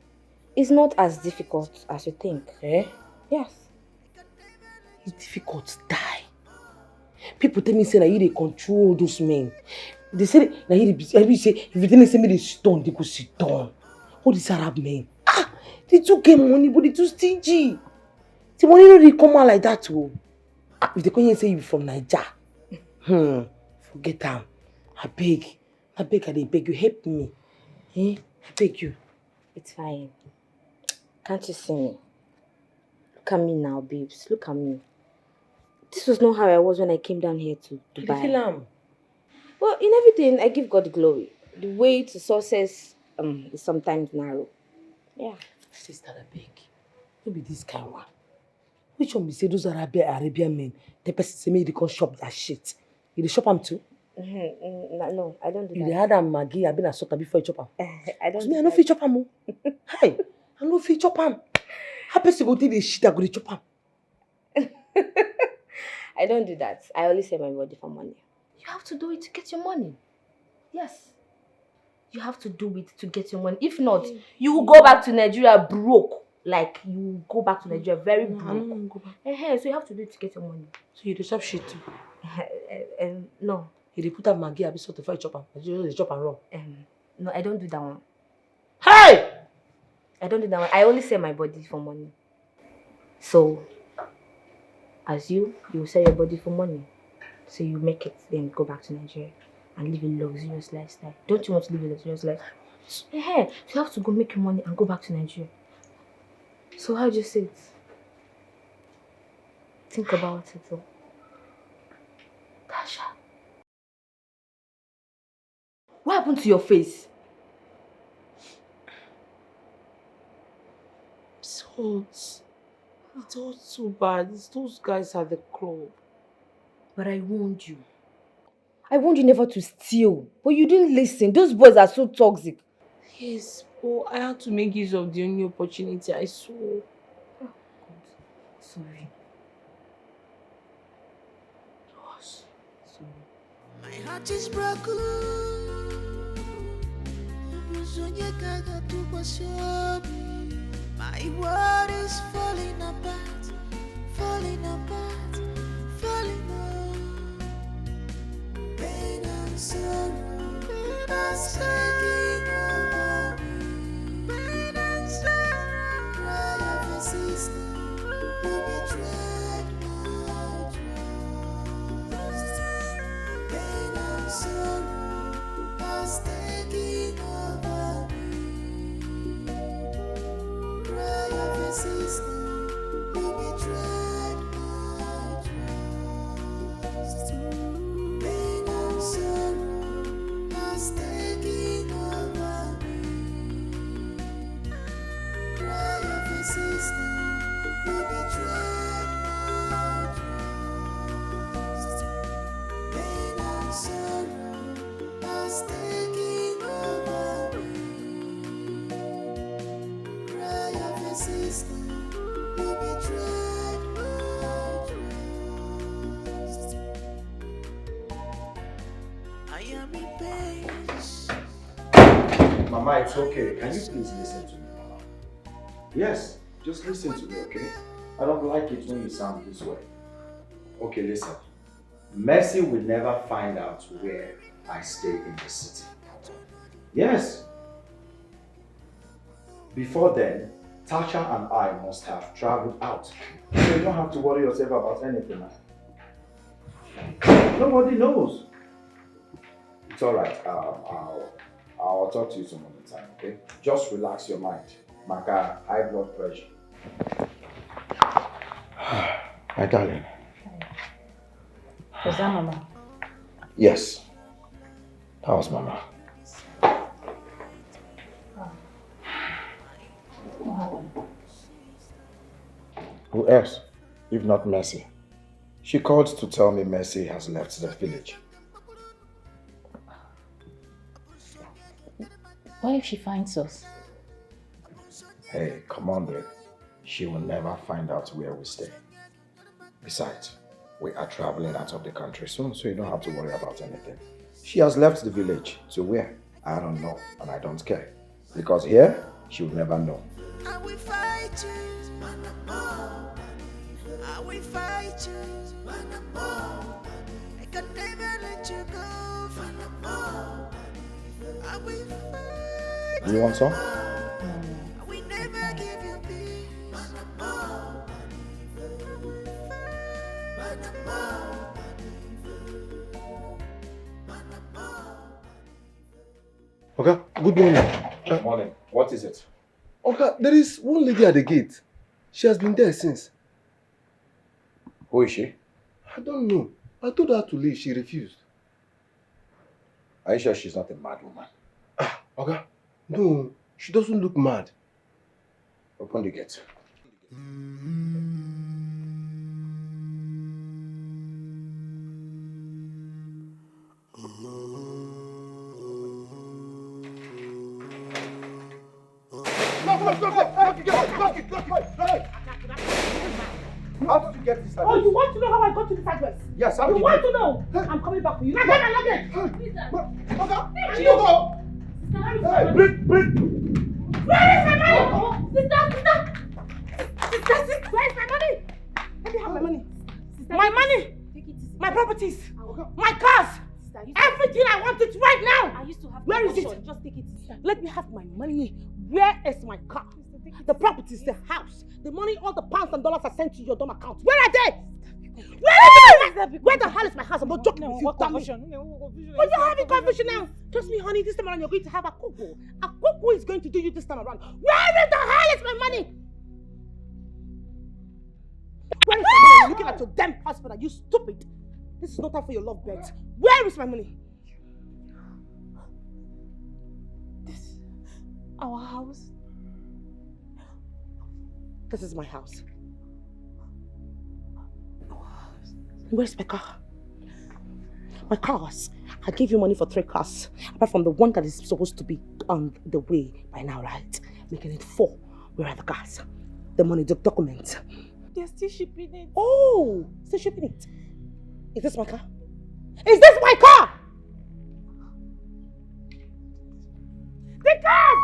Speaker 11: it's not as difficult as you think.
Speaker 2: Eh?
Speaker 11: Yes.
Speaker 2: It's difficult to die. People tell me say that they control those men. They say that if you tell me say they sit down, they go sit down. All these Arab men. They too get money, but they too stingy. The money don't really come out like that too. If they come here and say you from Niger, forget them. I beg, I beg you, help me. I beg you.
Speaker 11: It's fine. Can't you see me? Look at me now, babes. Look at me. This was not how I was when I came down here to Dubai. Well, in everything, I give God the glory. The way to success is sometimes narrow. Yeah.
Speaker 2: Sister, I beg. Don't be this kind one. Which one be say those Arabian men? The person say me they can shop that shit. You dey shop them too?
Speaker 11: No, I don't do that.
Speaker 2: You had a Maggie, I've been a sort before you chop them.
Speaker 11: I don't.
Speaker 2: Me, I no fit chop them. Hey, I no fit chop them. How person go take the shit I go to chop them?
Speaker 11: I don't do that. I only sell my body for money. You have to do it to get your money. Yes. You have to do it to get your money. If not, you will go back to Nigeria broke. Like, you will go back to Nigeria very broke.
Speaker 2: I don't want to go back.
Speaker 11: So you have to do it to get your money.
Speaker 2: So you do chop shit too?
Speaker 11: No.
Speaker 2: You dey put a Maggie, I be sort of chop them. You just chop and raw.
Speaker 11: No, I don't do that one.
Speaker 2: Hey!
Speaker 11: I don't do that one. I only sell my body for money. So, as you will sell your body for money. So you make it, then go back to Nigeria and live a luxurious lifestyle. Don't you want to live a luxurious life? So you have to go make your money and go back to Nigeria. So how do you say it? Think about it though. Tasha. What happened to your face?
Speaker 2: It's all too bad. It's those guys at the club.
Speaker 11: But I warned you. I warned you never to steal. But you didn't listen. Those boys are so toxic.
Speaker 2: Yes, but I had to make use of the only opportunity I saw. Oh,
Speaker 11: God. Sorry.
Speaker 10: Sorry. My heart is broken. My world is falling apart, falling apart, falling apart. Pain and sorrow are taking over me. Pain and sorrow, cry of a sister who betrayed my trust. Pain and sorrow are taking over me. Cry of a sister who betrayed my trust. Pain and sorrow are taking over me. Cry of a sister who betrayed my trust. Pain and sorrow are taking over me. Cry of a sister who betrayed my trust. I am in pain.
Speaker 3: Mama, it's okay. Can you please listen to me, Mama? Yes, just listen to me, okay? I don't like it when you sound this way. Okay, listen. Mercy will never find out where I stay in the city. Yes. Before then, Tasha and I must have traveled out. So you don't have to worry yourself about anything. Nobody knows. It's alright. I'll talk to you some other time, okay? Just relax your mind. Maka, high blood pressure. My darling.
Speaker 7: Was that Mama?
Speaker 3: Yes. That was Mama. Who else, if not Mercy? She called to tell me Mercy has left the village.
Speaker 7: What if she finds us?
Speaker 3: Hey, come on, babe. She will never find out where we stay. Besides, we are traveling out of the country soon, so you don't have to worry about anything. She has left the village. To where? I don't know, and I don't care. Because here, she will never know.
Speaker 10: I will fight you, I will fight you, I can never let you go. I will fight
Speaker 3: Do you want some?
Speaker 10: I will never give you peace.
Speaker 3: Okay, good morning.
Speaker 9: Good morning. What is it?
Speaker 3: Okay, there is one lady at the gate. She has been there since.
Speaker 9: Who is she?
Speaker 3: I don't know. I told her to leave. She refused.
Speaker 9: Are you sure she's not a mad woman?
Speaker 3: Okay. No, she doesn't look mad.
Speaker 9: Open the gate.
Speaker 3: How did you get this address?
Speaker 2: Oh, you want to know how I got to this address?
Speaker 3: Yes, how did
Speaker 2: you want to know? I'm coming back for you. Now get my luggage! Where is my money? Sister, where is my money? Let me have my money. My money! My properties! My cars! Everything I want it right now!
Speaker 12: I used to have
Speaker 2: Where is it?
Speaker 12: Just take it.
Speaker 2: Let me have my money. Where is my car? The properties, the house, the money, all the pounds and dollars I sent to your dumb account. Where are they? Where the hell is my house? I'm not joking with you, dummy. But you're having confusion now. Trust me, honey, this time around you're going to have a cuckoo. A cuckoo is going to do you this time around. Where in the hell is my money? Where is my money? You're looking at your damn passport. Are you stupid? This is no time for your love beds. Where is my money?
Speaker 12: Our house.
Speaker 2: This is my house. Where's my car? My cars. I gave you money for 3 cars. Apart from the one that is supposed to be on the way by now, right? Making it 4. Where are the cars? The money, the documents.
Speaker 12: They're still shipping it.
Speaker 2: Oh, still shipping it. Is this my car? Is this my car? The cars!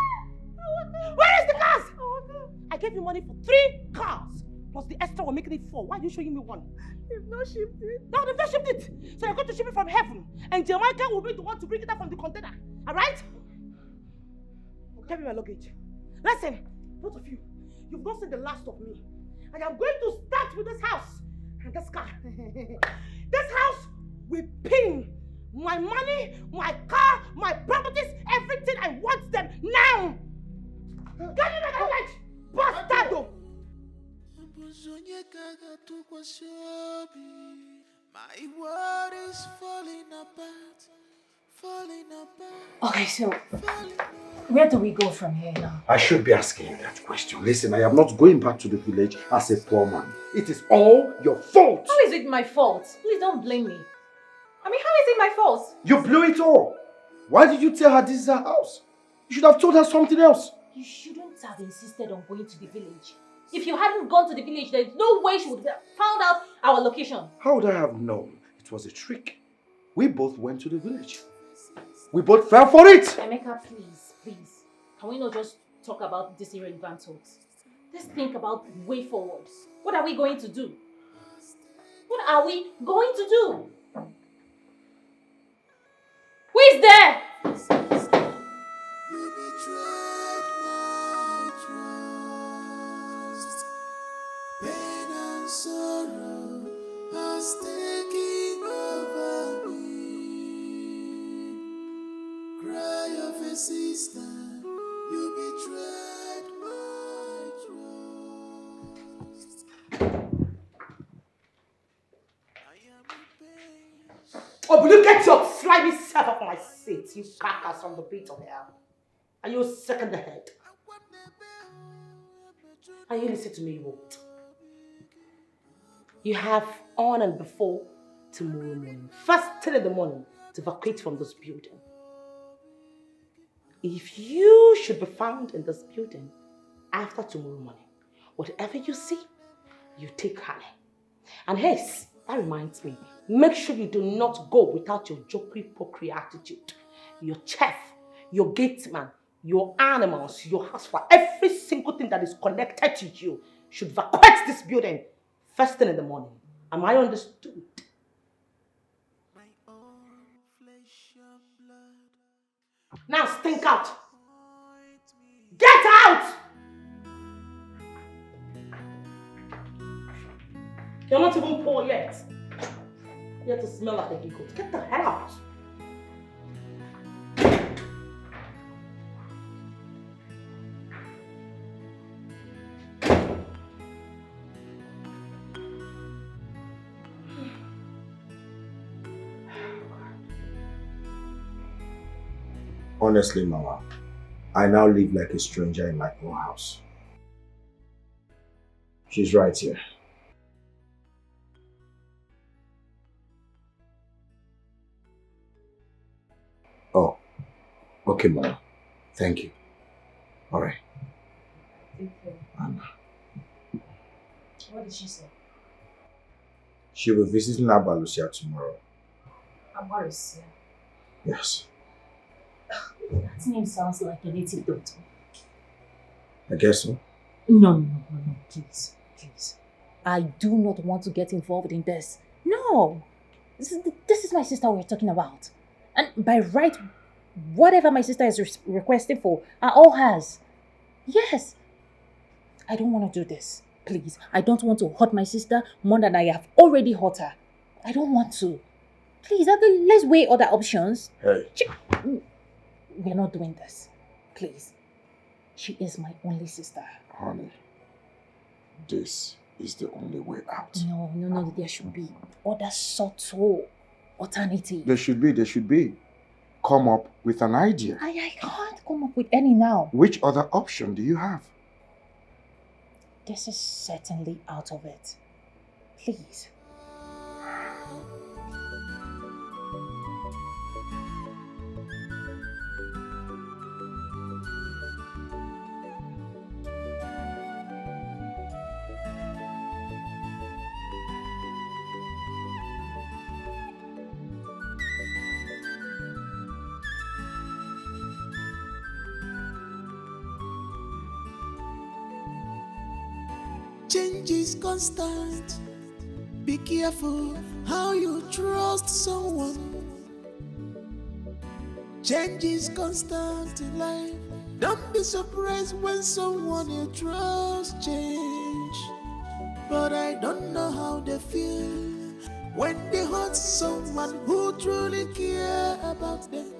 Speaker 2: Where is the cars? I gave you money for 3 cars. Plus the extra we're making it 4. Why are you showing me 1?
Speaker 12: They've not shipped it.
Speaker 2: No, they've not shipped it. So you're going to ship it from heaven. And Jamaica will be the one to bring it up from the container. Alright? Give me my luggage. Listen, both of you, you've not seen the last of me. And I'm going to start with this house. And this car. This house will pin my money, my car, my properties, everything. I want them now. Give me my luggage. Bastardo.
Speaker 10: My world is falling apart, falling apart.
Speaker 7: Okay, so where do we go from here now?
Speaker 3: I should be asking you that question. Listen, I am not going back to the village as a poor man. It is all your fault.
Speaker 7: How is it my fault? Please don't blame me. I mean, how is it my fault?
Speaker 3: You blew it all. Why did you tell her this is her house? You should have told her something else.
Speaker 7: You shouldn't have insisted on going to the village. If you hadn't gone to the village, there's no way she would have found out our location.
Speaker 3: How would I have known? It was a trick. We both went to the village. We both fell for it.
Speaker 7: Emeka, please. Can we not just talk about this irrelevant talks? Let's think about the way forward. What are we going to do? What are we going to do? Who is there?
Speaker 10: Sorrow has taken over me. Cry of a sister, you betrayed my trust. I am in pain.
Speaker 2: Oh, will you get your slimy self off my seat, you carcass from the pit of hell? Are you sick in the head? And you listen to me, you won't. You have on and before tomorrow morning, first thing in the morning, to evacuate from this building. If you should be found in this building after tomorrow morning, whatever you see, you take honey. And yes, that reminds me, make sure you do not go without your jokery-pokery attitude. Your chef, your gateman, your animals, your housewife, every single thing that is connected to you should evacuate this building first thing in the morning. Am I understood?
Speaker 10: My own flesh and blood.
Speaker 2: Now stink out. Get out! You're not even poor yet. You have to smell like a giggle. Get the hell out.
Speaker 3: Honestly, Mama, I now live like a stranger in my own house. She's right here. Oh, okay, Mama. Thank you. All right.
Speaker 7: Thank you.
Speaker 3: Anna.
Speaker 7: What did she say?
Speaker 3: She will be visiting Abalusia tomorrow.
Speaker 7: Abalusia?
Speaker 3: Yes.
Speaker 7: That name sounds like a native doctor.
Speaker 3: I guess so.
Speaker 7: No, please, please. I do not want to get involved in this. No! This is my sister we're talking about. And by right, whatever my sister is requesting for, are all hers. Yes. I don't want to do this. Please. I don't want to hurt my sister more than I have already hurt her. I don't want to. Please, let's weigh other options.
Speaker 3: Hey.
Speaker 7: We're not doing this. Please. She is my only sister.
Speaker 8: Honey, this is the only way out.
Speaker 7: No, there should be other subtle alternatives.
Speaker 8: There should be. Come up with an idea.
Speaker 7: I can't come up with any now.
Speaker 8: Which other option do you have?
Speaker 7: This is certainly out of it. Please.
Speaker 10: Change is constant. Be careful how you trust someone. Change is constant in life. Don't be surprised when someone you trust change. But I don't know how they feel when they hurt someone who truly care about them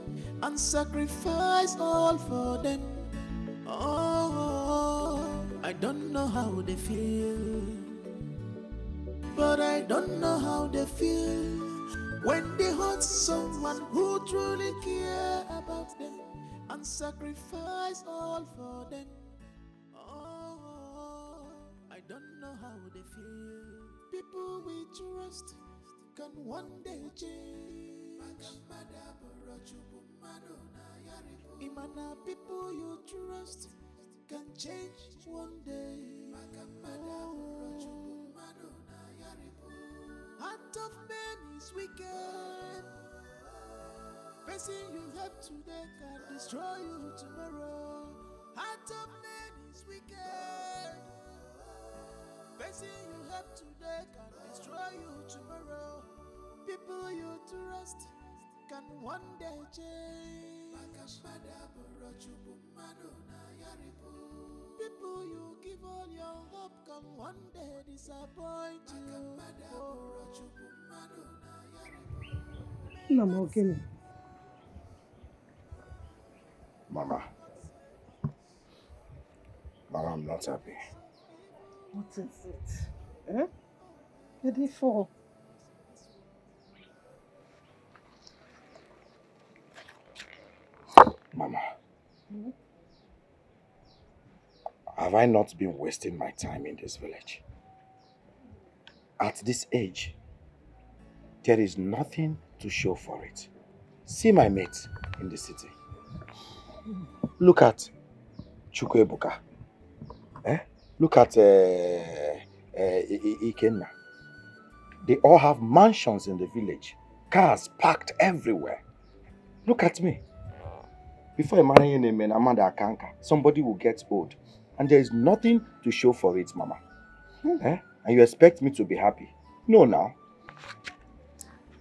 Speaker 10: and sacrifice all for them. Oh, I don't know how they feel. But I don't know how they feel when they hurt someone who truly care about them and sacrifice all for them. Oh, I don't know how they feel. People we trust can one day change. Imana, people you trust can change one day. Heart of man is wicked. Person you help today can destroy you tomorrow. Heart of man is wicked. Person you help today can destroy you tomorrow. People you trust can one day change. People you give all your hope can one day disappoint you.
Speaker 8: Mama, I'm not happy.
Speaker 5: What is it? Eh? Ready for?
Speaker 8: Mama, have I not been wasting my time in this village? At this age, there is nothing to show for it. See my mates in the city. Look at Chukwuebuka. Look at Ikenna. They all have mansions in the village. Cars parked everywhere. Look at me. Before I marry any man, Amanda Akanka, somebody will get old. And there is nothing to show for it, Mama. And you expect me to be happy? No, now.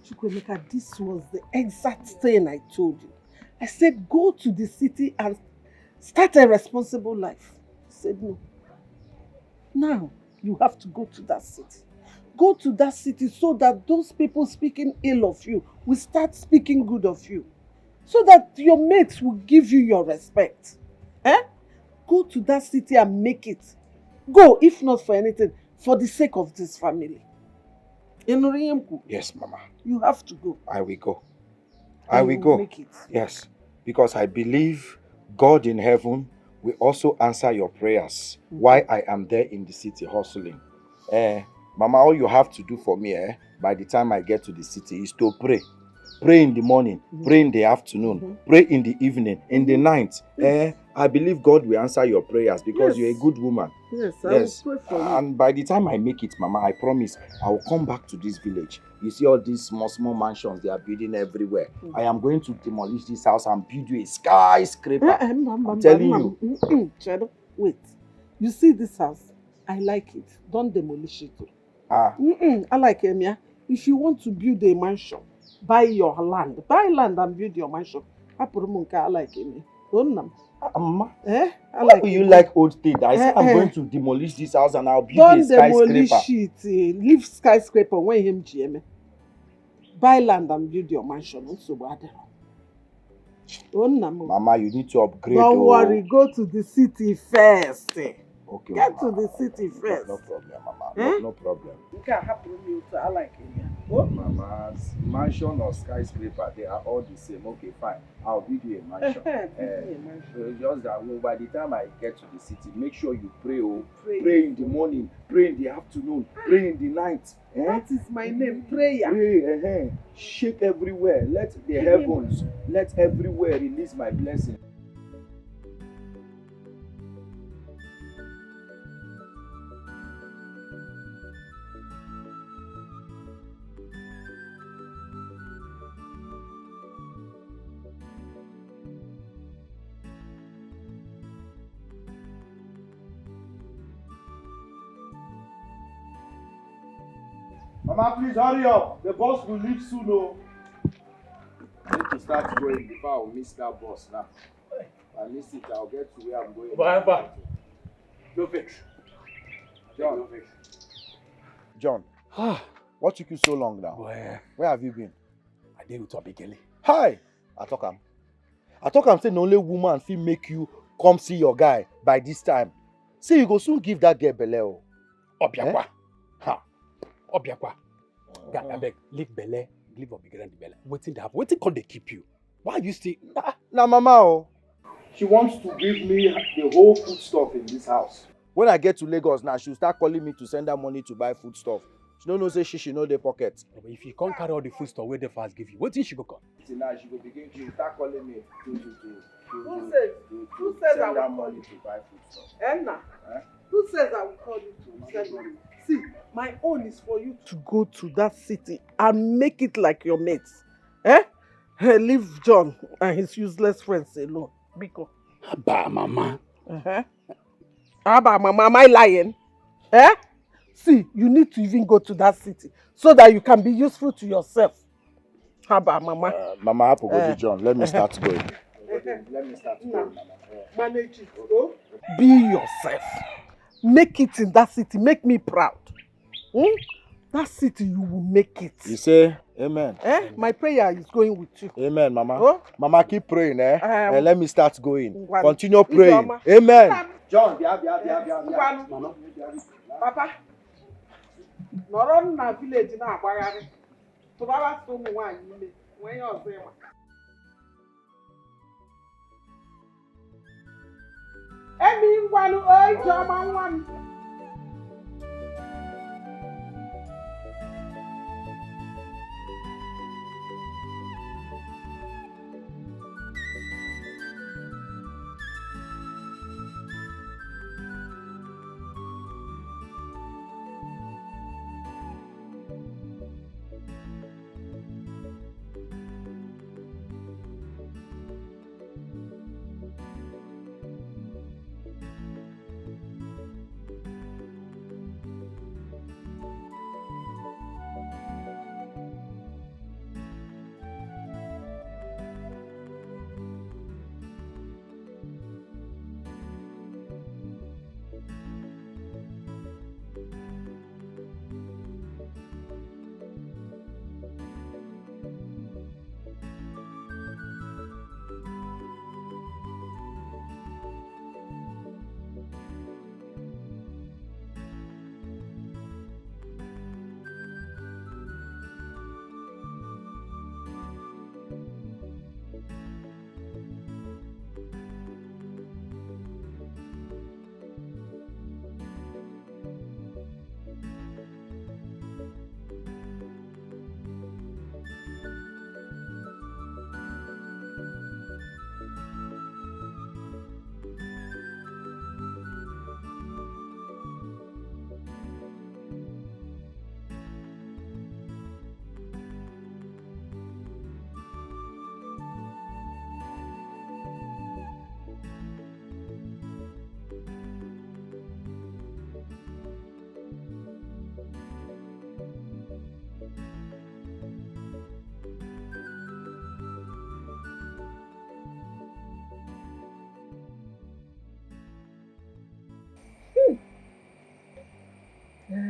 Speaker 5: Chukwuemeka, this was the exact thing I told you. I said, go to the city and start a responsible life. He said, no. Now, you have to go to that city. Go to that city so that those people speaking ill of you will start speaking good of you. So that your mates will give you your respect. Go to that city and make it. Go, if not for anything, for the sake of this family.
Speaker 8: Yes, Mama.
Speaker 5: You have to go.
Speaker 8: I will go. I will go.
Speaker 5: Make it.
Speaker 8: Yes. because I believe God in heaven will also answer your prayers while I am there in the city hustling. Mama, all you have to do for me by the time I get to the city is to pray. Pray in the morning, pray in the afternoon, pray in the evening, in the night. I believe God will answer your prayers because you're a good woman.
Speaker 5: Yes, I will pray for you.
Speaker 8: And by the time I make it, Mama, I promise I will come back to this village. You see all these small mansions they are building everywhere. I am going to demolish this house and build you a skyscraper. I'm telling you.
Speaker 5: Shadow, wait. You see this house? I like it. Don't demolish it. I like it, yeah. If you want to build a mansion, buy your land. Buy land and build your mansion. I like it.
Speaker 8: Mama,
Speaker 5: I like
Speaker 8: you like old things. I said I'm going to demolish this house and I'll build a skyscraper.
Speaker 5: Don't demolish it. Leave skyscraper when him GM. Buy land and build your mansion.
Speaker 8: Mama, you need to upgrade.
Speaker 5: Don't worry, go to the city first.
Speaker 8: Okay,
Speaker 5: Get
Speaker 8: Mama.
Speaker 5: to the city first.
Speaker 8: No problem, Mama. No problem.
Speaker 5: You can happen to I like it.
Speaker 8: Mama's mansion or skyscraper, they are all the same. Okay, fine. I'll build you a mansion. Just that by the time I get to the city, make sure you pray. Pray in the morning, pray in the afternoon, pray in the night.
Speaker 5: That is my name, prayer.
Speaker 8: Pray, shake everywhere. Let the heavens, let everywhere release my blessing. Mama, please hurry up. The bus will leave soon. I need to start going before I miss that bus now. If I miss it, I'll get to where I'm going.
Speaker 15: Bye. No fix.
Speaker 8: John.
Speaker 15: No fix.
Speaker 8: John, what took you so long now? Where have you been?
Speaker 15: I did with Abigail.
Speaker 8: Hi! I talk am say the only woman fit make you come see your guy by this time. Say you go soon give that girl belle.
Speaker 15: Obiakwa. Obiakwa. God, I beg, leave belle, leave Abigail and the belle. Waiting to happen. Waiting can they keep you? Why you still?
Speaker 8: Now, Mama, she wants to give me the whole food stuff in this house. When I get to Lagos now, she'll start calling me to send her money to buy food stuff. She don't know say she know the pocket.
Speaker 15: But if you can't carry all the food stuff where the fast give you, what thing she go come?
Speaker 8: See now she will start calling me to
Speaker 5: Who says I
Speaker 8: send
Speaker 5: will
Speaker 8: her
Speaker 5: call
Speaker 8: money
Speaker 5: you?
Speaker 8: to buy food stuff.
Speaker 5: Enna, who says I will call you to send money? See, my own is for you to go to that city and make it like your mates. Leave John and his useless friends alone. Biko.
Speaker 15: Abba, Mama.
Speaker 5: Abba, Mama, am I lying? See, you need to even go to that city so that you can be useful to yourself. Abba, Mama.
Speaker 8: Mama, I go John. Let me start going. Let me start going, Mama.
Speaker 5: Manage it. Oh? Be yourself. Make it in that city. Make me proud. That city, you will make it.
Speaker 8: You say, amen.
Speaker 5: My prayer is going with you.
Speaker 8: Amen, Mama.
Speaker 5: Oh?
Speaker 8: Mama, keep praying, let me start going. Continue praying.
Speaker 5: Mama.
Speaker 8: Amen. John,
Speaker 5: Mama. Papa. Nọrọ na village na agbagharị. Tụbara so ụmụ nwaanyị ime. Nwee ihe ọzọ ịma. Emi ngwanụ oyi Chioma nwa m.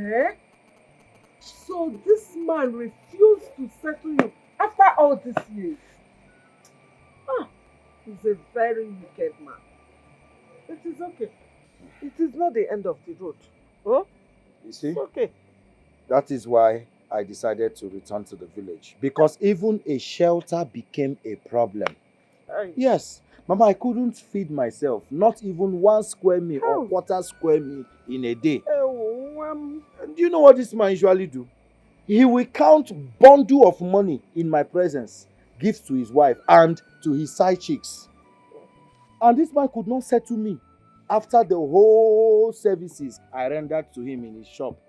Speaker 5: Eh? So this man refused to settle you after all these years. Ah, he's a very wicked man. It is okay. It is not the end of the road. Oh?
Speaker 8: You see?
Speaker 5: It's okay.
Speaker 8: That is why I decided to return to the village. Because even a shelter became a problem. Yes. Mama, I couldn't feed myself. Not even 1 square meal or quarter square meal in a day. And do you know what this man usually do? He will count bundle of money in my presence, gives to his wife and to his side chicks. And this man could not settle me after the whole services I rendered to him in his shop.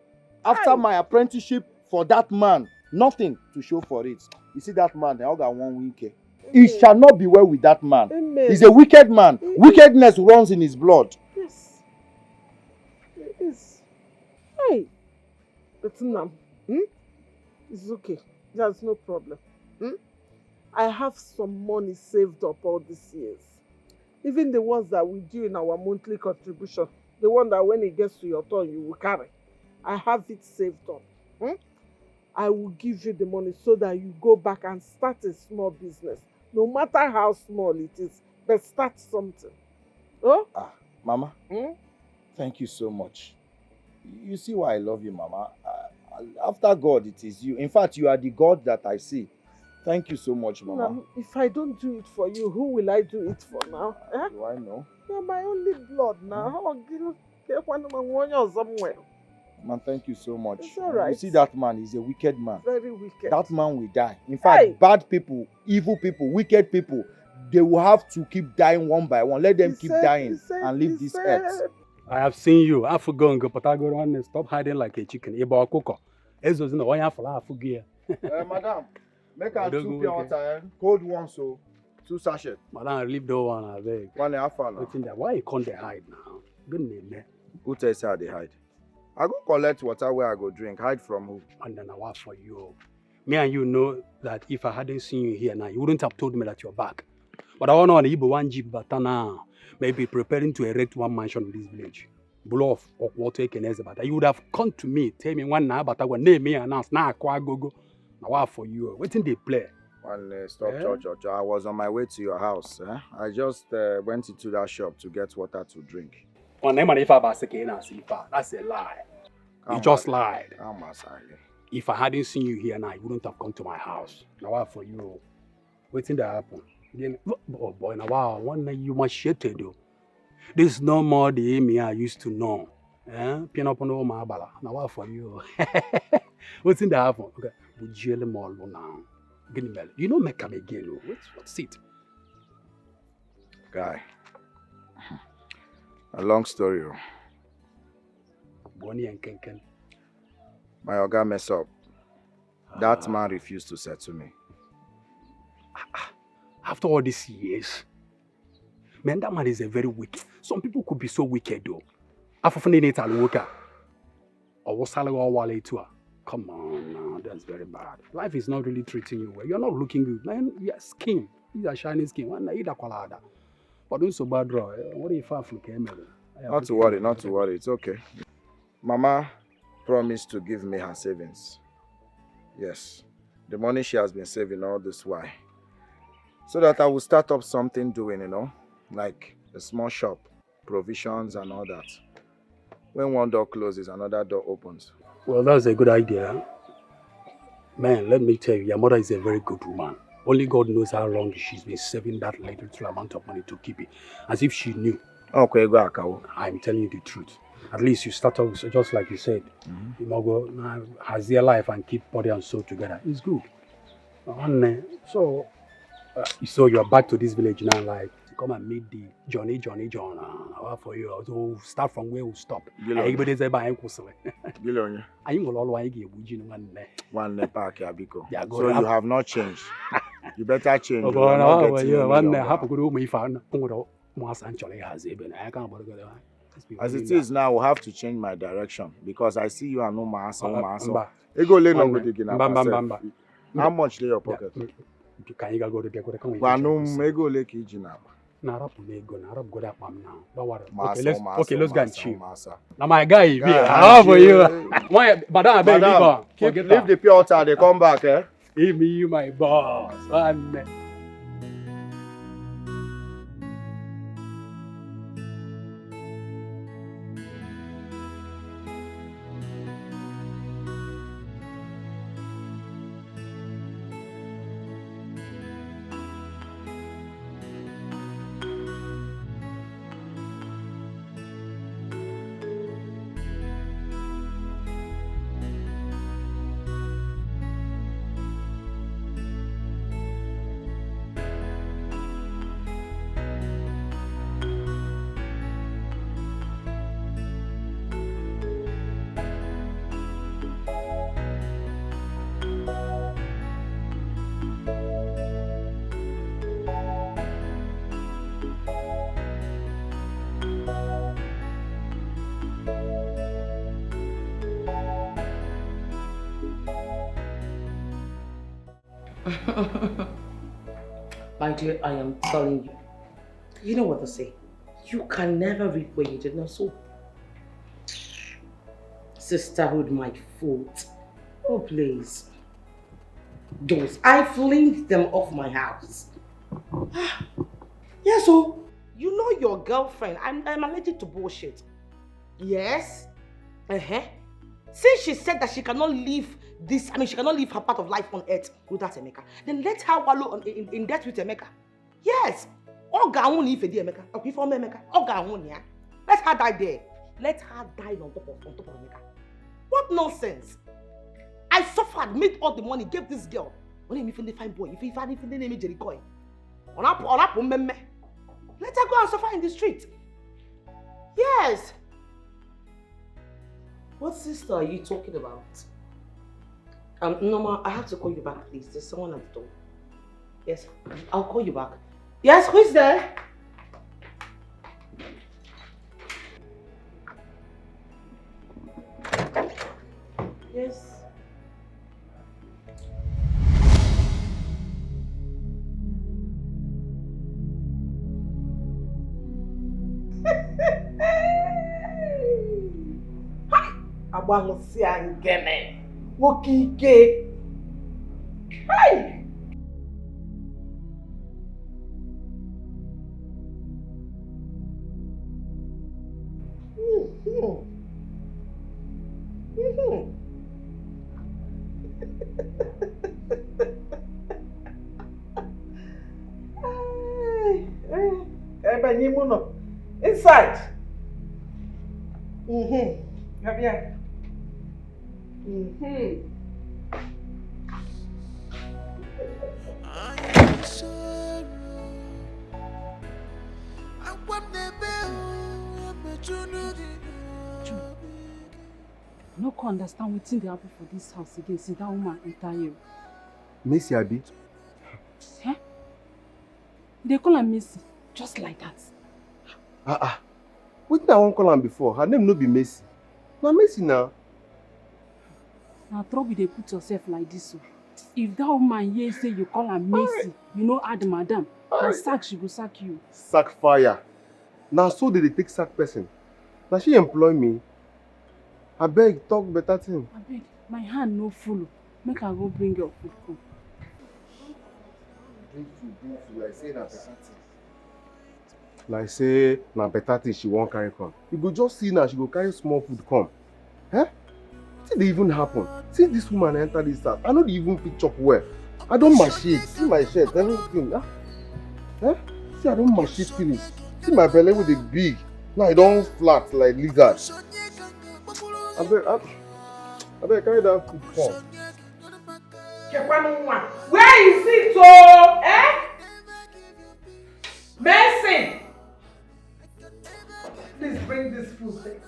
Speaker 8: After my apprenticeship for that man, nothing to show for it. You see that man, I got 1 week. It shall not be well with that man.
Speaker 5: Amen.
Speaker 8: He's a wicked man. Wickedness runs in his blood.
Speaker 5: Yes. It is. Hey. But now, it's okay. There's no problem. I have some money saved up all these years. Even the ones that we do in our monthly contribution. The one that when it gets to your turn, you will carry. I have it saved up. I will give you the money so that you go back and start a small business. No matter how small it is, but start something. Oh?
Speaker 8: Mama, thank you so much. You see why I love you, Mama. After God, it is you. In fact, you are the God that I see. Thank you so much, Mama.
Speaker 5: Now, if I don't do it for you, who will I do it for now?
Speaker 8: Do I know?
Speaker 5: You're my only blood now. Somewhere.
Speaker 8: Man, thank you so much.
Speaker 5: It's all right.
Speaker 8: You see that man, he's a wicked man.
Speaker 5: Very wicked.
Speaker 8: That man will die. In fact, bad people, evil people, wicked people, they will have to keep dying one by one. Let them keep dying and leave this earth.
Speaker 15: I have seen you. I forgot and go, but I go on and stop hiding like a chicken. Eba cook. Ezo's in the one for forget.
Speaker 8: Madam, make her 2 pure water, cold one, so 2 sachets.
Speaker 15: Madam, leave the one, I beg.
Speaker 8: 1.5 hours.
Speaker 15: Why you can't hide now? Good name, man.
Speaker 8: Who tells her they hide? I go collect water where I go drink. Hide from who?
Speaker 15: And then I work for you. Me and you know that if I hadn't seen you here now, you wouldn't have told me that you're back. But I want to know Igbo 1 jeep, but now maybe preparing to erect 1 mansion in this village. Blow off or water can but you would have come to me, tell me one now, but I will name me and ask now go. Now what for you? Waiting they play.
Speaker 8: Stop, George. I was on my way to your house. I just went into that shop to get water to drink.
Speaker 15: That's a lie. You just lied. If I hadn't seen you here now, you wouldn't have come to my house. Now what for you? Waiting to happen. Oh boy, now wow, one night you must shit it though. This is no more the Amy I used to know. Pin up on all my bala. Now what for you? What's in the happen? Okay, we jail them all now. You know make come again. What's it?
Speaker 8: Guy. A long story.
Speaker 15: Bonnie and Kenken.
Speaker 8: My oga messed up. That man refused to settle me.
Speaker 15: After all these years, man, that man is a very wicked. Some people could be so wicked though. Come on now, that's very bad. Life is not really treating you well. You're not looking good, man. Your skin, these are shiny skin. But don't so bad, bro. What if I
Speaker 8: Not to worry. It's okay. Mama promised to give me her savings. Yes, the money she has been saving all this while. So that I will start up something doing, like a small shop, provisions and all that. When one door closes, another door opens.
Speaker 15: Well, that's a good idea. Man, let me tell you, your mother is a very good woman. Only God knows how long she's been saving that little amount of money to keep it. As if she knew.
Speaker 8: Okay, go Akawo. I'm
Speaker 15: telling you the truth. At least you start off just like you said. You must go has their life and keep body and soul together. It's good. So you're back to this village now, like come and meet the Johnny John. For you, so start from where we stop. Everybody's buying
Speaker 8: Bilonia. One park, Abiko. So you have not changed. You better change. As it is now, I have to change my direction because I see you are no master. How much in your pocket?
Speaker 15: Narap go that palm now. Don't worry.
Speaker 8: Massa,
Speaker 15: Let's go and chill.
Speaker 8: Massa.
Speaker 15: Now my guy is here.
Speaker 8: How
Speaker 15: for you? Madam, I beg you,
Speaker 8: leave the pure water, they come back, eh?
Speaker 15: Give me you, my boss.
Speaker 2: My dear, I am telling you. You know what to say. You can never reap where you did not sow. Sisterhood, my foot. Oh, please. Those, I flinged them off my house. Yeah, so, you know your girlfriend. I'm allergic to bullshit. Yes? Since she said that she cannot leave this, she cannot leave her part of life on earth without Emeka, then let her wallow in debt with Emeka. Yes. Let her die there. Let her die on top of Emeka. What nonsense? I suffered, made all the money, gave this girl. Let her go and suffer in the street. Yes. What sister are you talking about? Norma, I have to call you back, please. There's someone at the door. Yes, I'll call you back. Yes, who's there? Yes. Abalusia ngene. Wokike. Hey! Inside. Come here.
Speaker 4: No can understand what's in the happen for this house again. See that woman enter you.
Speaker 3: Missy Abi?
Speaker 4: Eh? They call her Missy, just like that.
Speaker 3: What did I want to call her before? Her name no be Missy. Now Missy now.
Speaker 4: Now trouble they put yourself like this. If that woman here say you call her Missy, you know add madam. Now sack she go sack you.
Speaker 3: Sack fire. Now so they take sack person. Now she employ me. I beg, talk better thing.
Speaker 4: I beg, my hand no full. Make her go bring your food come.
Speaker 3: Like say na better thing she won't carry come. You go just see now she go carry small food come. Eh? See they even happen. See this woman enter this house. I know they even pick up well. I don't machine. See my shirt, everything. Eh? See I don't machine finish. See my belly with the big. Now I don't flat like lizard. I beg, carry that food come.
Speaker 5: Where is it, oh? Eh? Mercy! Please bring this food.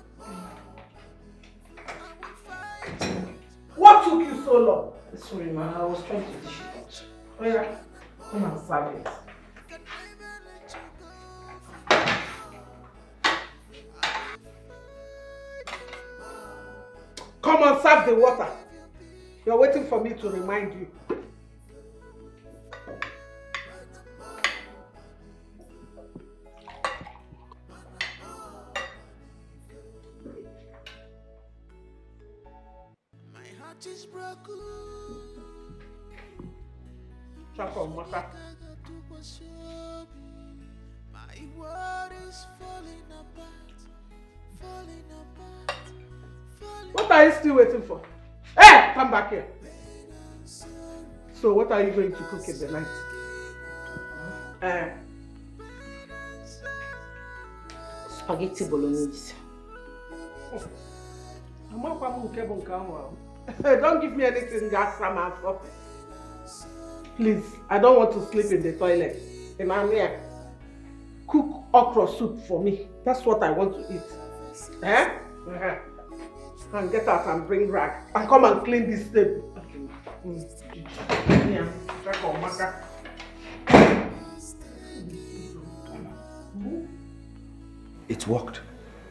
Speaker 5: What took you so long?
Speaker 2: Sorry, man. I was trying to dish it out.
Speaker 5: Oh, yeah. Come and serve it. Come and serve the water. You're waiting for me to remind you.
Speaker 10: heart is broken.
Speaker 5: Chako, Maka.
Speaker 10: My world is falling apart, falling apart, falling.
Speaker 5: What are you still waiting for? Hey, come back here. So what are you going to cook in the night?
Speaker 2: Spaghetti bolognese.
Speaker 5: Don't give me anything gas from. Please, I don't want to sleep in the toilet. And I'm here. Cook okra soup for me. That's what I want to eat. And get out and bring rag. And come and clean this table. Yeah, check on Maka.
Speaker 3: It worked.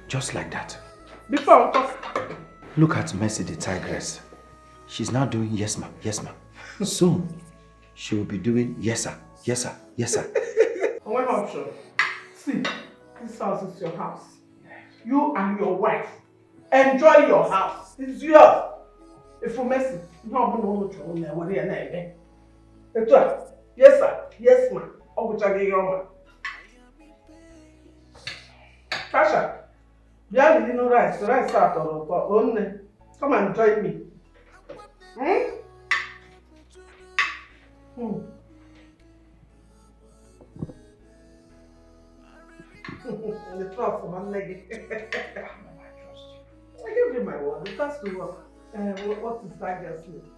Speaker 3: Just like that.
Speaker 5: Before,
Speaker 3: look at Mercy the tigress. She's now doing yes ma, yes ma. Soon, she will be doing yes sir, yes sir, yes sir.
Speaker 5: One option. See, this house is your house. You and your wife. Enjoy your house. It's yours. If you mess it, no. Yes sir, yes ma. Tasha, you know rice. The rice out on. Come and join me. The trust of my leg. I give you my word. It has to work. What is that girl's name?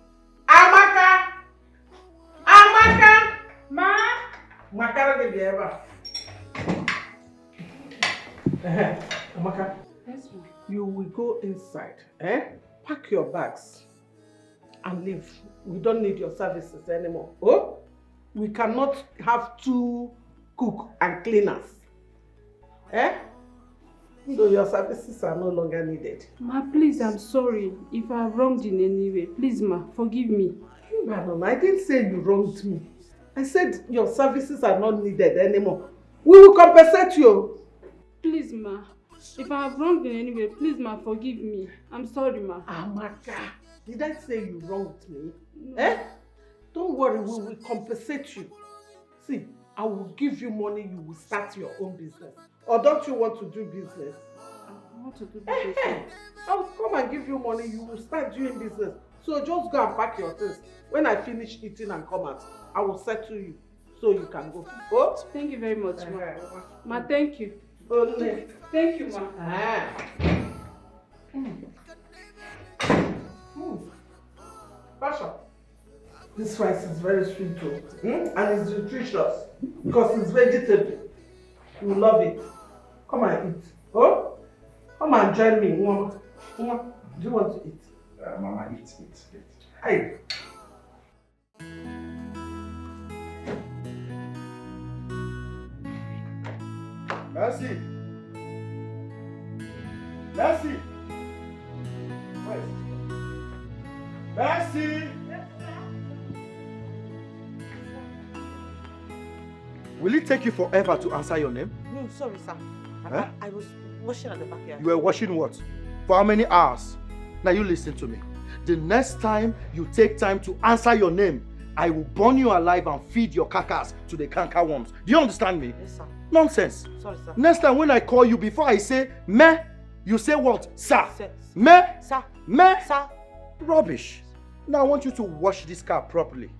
Speaker 5: Amaka! Amaka!
Speaker 6: Ma!
Speaker 5: Makara give you ever. Amaka.
Speaker 6: Yes, ma.
Speaker 5: You will go inside. Pack your bags and leave. We don't need your services anymore. Oh? We cannot have two cook and cleaners. So your services are no longer needed.
Speaker 6: Ma, please, I'm sorry if I have wronged in any way. Please, ma, forgive me.
Speaker 5: Madam, I didn't say you wronged me. I said your services are not needed anymore. We will compensate you.
Speaker 6: Please, ma, if I have wronged in any way, please, ma, forgive me. I'm sorry, ma.
Speaker 5: Amaka, did I say you wronged me? No. Don't worry, we will compensate you. See, I will give you money, you will start your own business. Or don't you want to do business?
Speaker 6: I want to do business.
Speaker 5: I will come and give you money, you will start doing business. So just go and pack your things. When I finish eating and come out, I will settle you so you can go. Oh?
Speaker 6: Thank you very much, ma. Ma, thank you.
Speaker 5: Thank
Speaker 6: you, ma.
Speaker 5: Tasha, this rice is very sweet too. And it's nutritious because it's vegetable. You love it. Come and eat. Oh? Come and join me. Do you want to eat?
Speaker 3: Mama, eat.
Speaker 5: Hey.
Speaker 8: Mercy! Mercy! Where is it? Mercy! Will it take you forever to answer your name?
Speaker 2: No, sorry, sir. I was washing at the backyard.
Speaker 8: You were washing what? For how many hours? Now you listen to me. The next time you take time to answer your name, I will burn you alive and feed your carcass to the canker worms. Do you understand me?
Speaker 2: Yes, sir.
Speaker 8: Nonsense.
Speaker 2: Sorry, sir.
Speaker 8: Next time when I call you, before I say me, you say what? Sir.
Speaker 2: Sir.
Speaker 8: Me?
Speaker 2: Sir.
Speaker 8: Me?
Speaker 2: Sir.
Speaker 8: Rubbish. Now I want you to wash this car properly.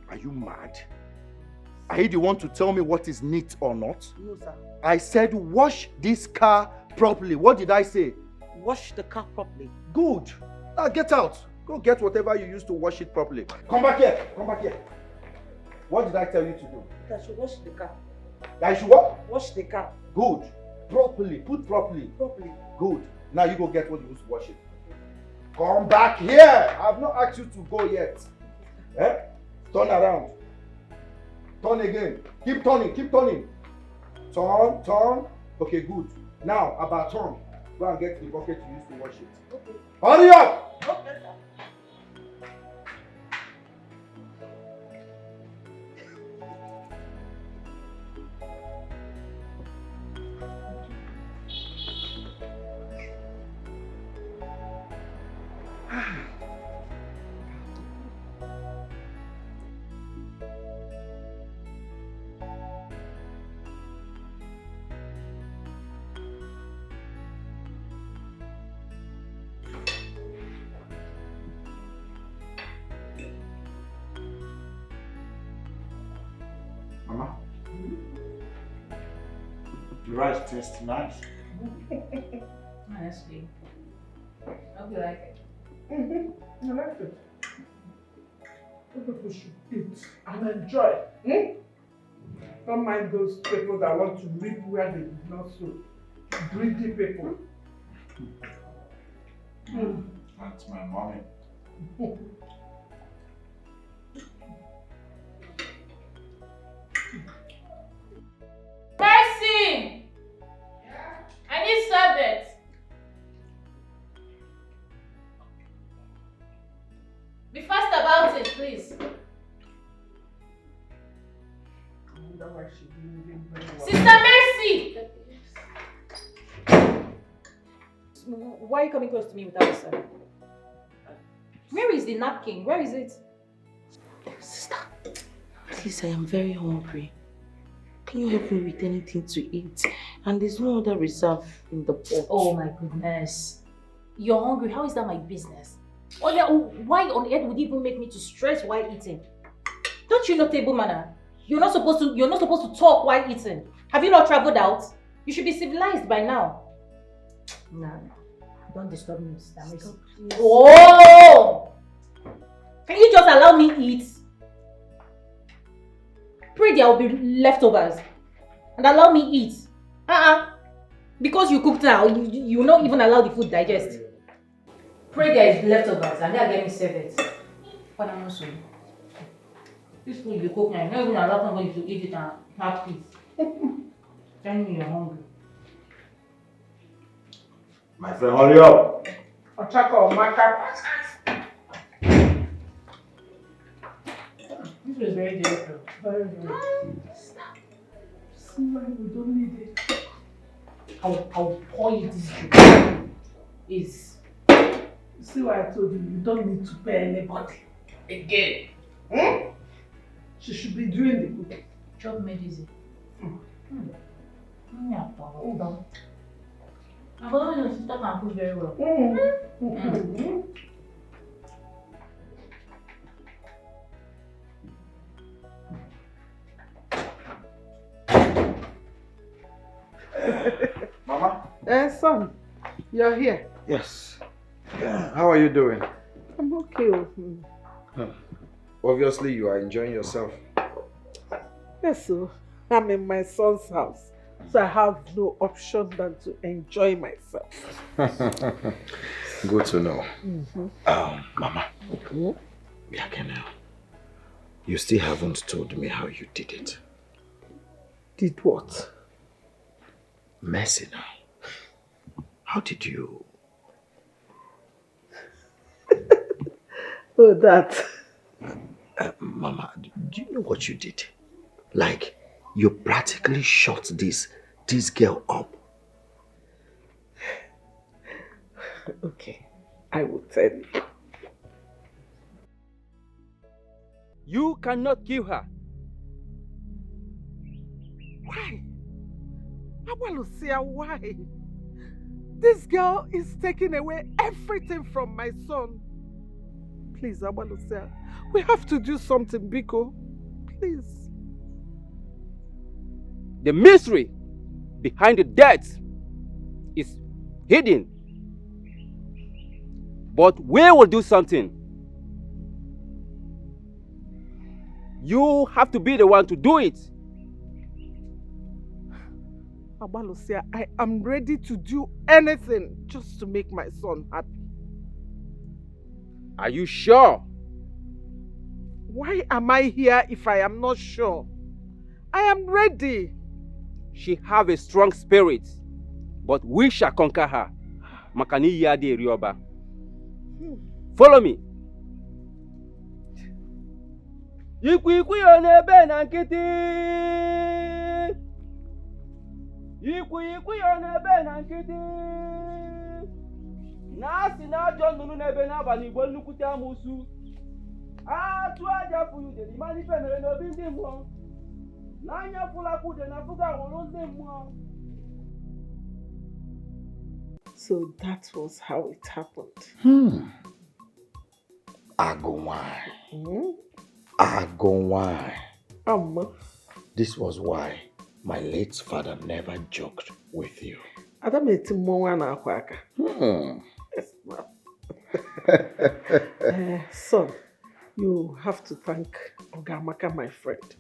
Speaker 8: Are you mad? Are you the one to tell me what is neat or not?
Speaker 2: No, sir.
Speaker 8: I said wash this car properly. What did I say?
Speaker 2: Wash the car properly.
Speaker 8: Good. Now get out. Go get whatever you used to wash it properly. Come back here. Come back here. What did I tell you to do?
Speaker 2: I should wash the car.
Speaker 8: I should what?
Speaker 2: Wash the car.
Speaker 8: Good. Properly. Put properly.
Speaker 2: Properly.
Speaker 8: Good. Now you go get what you used to wash it. Come back here. I have not asked you to go yet. Turn around. Turn again. Keep turning. Keep turning. Turn. Turn. Okay, good. Now, about turn. Go and get the bucket you used to wash it.
Speaker 2: Okay.
Speaker 8: Hurry up!
Speaker 2: Okay, sir.
Speaker 8: Mama, the rice tastes nice.
Speaker 7: Honestly, I hope you like it.
Speaker 5: I like it. People should eat and enjoy. Don't mind those people that want to reap where they did not sow. Greedy people.
Speaker 8: That's my mommy.
Speaker 7: Mercy! I need service. Be fast about it, please.
Speaker 5: I wonder why she didn't even very well.
Speaker 7: Sister Mercy! Why are you coming close to me without a service? Where is the napkin? Where is it?
Speaker 2: Sister, please, I am very hungry. Can you help me with anything to eat? And there's no other reserve in the pot.
Speaker 7: Oh my goodness. You're hungry? How is that my business? Why on earth would you even make me to stress while eating? Don't you know table manner? You're not supposed to talk while eating. Have you not traveled out? You should be civilized by now. Nah. Don't disturb me, Mr. Mercy. Oh! Can you just allow me eat? Pray there will be leftovers. And allow me eat. Because you cooked now, you will not even allow the food digest. Pray there is leftovers and then get me serve it. What am I saying? This food you cook now, you not even allow somebody to eat it and have peace. Tell me you're hungry.
Speaker 8: My friend, hurry up.
Speaker 5: Ochaka or Maka.
Speaker 7: This was very difficult.
Speaker 5: Very good. See why we don't need it.
Speaker 7: I'll pour you this drink. Is
Speaker 5: See why I told you don't need to pay anybody again. She should be doing the cooking.
Speaker 7: Job made easy. Yeah, I thought your sister can cook very well.
Speaker 8: Mama?
Speaker 5: Son, you're here.
Speaker 8: Yes. How are you doing?
Speaker 5: I'm okay.
Speaker 8: Obviously, you are enjoying yourself.
Speaker 5: Yes, so I'm in my son's house, so I have no option than to enjoy myself.
Speaker 8: Good to know. Mama, you still haven't told me how you did it.
Speaker 5: Did what?
Speaker 8: Mercy now. How did you?
Speaker 5: Oh, that.
Speaker 8: Mama, do you know what you did? Like, you practically shot this girl up.
Speaker 5: Okay, I will tell you.
Speaker 16: You cannot kill her.
Speaker 5: Why? Awalusia, why? This girl is taking away everything from my son. Please, Awalusia, we have to do something, Biko. Please.
Speaker 16: The mystery behind the death is hidden. But we will do something. You have to be the one to do it.
Speaker 5: Abalusia, I am ready to do anything just to make my son happy.
Speaker 16: Are you sure?
Speaker 5: Why am I here if I am not sure? I am ready.
Speaker 16: She have a strong spirit, but we shall conquer her. Makani yadi rioba. Follow me. Ikwi onebe na nkiti. Ikwi onebe na nkiti. Na si na ajọ nnụnụ n'ebe n'abalị Igbo nnukwute amụsụ. Atụ aja furu ude n'ime ife mere n'obi ndị mmụọ. N'anya fụlakwa ude na fụga hụrụ ndị mmụọ.
Speaker 5: So that was how it happened.
Speaker 8: Agowai.
Speaker 5: This
Speaker 8: was why my late father never joked with you.
Speaker 5: Yes, son, you have to thank Ogamaka, my friend.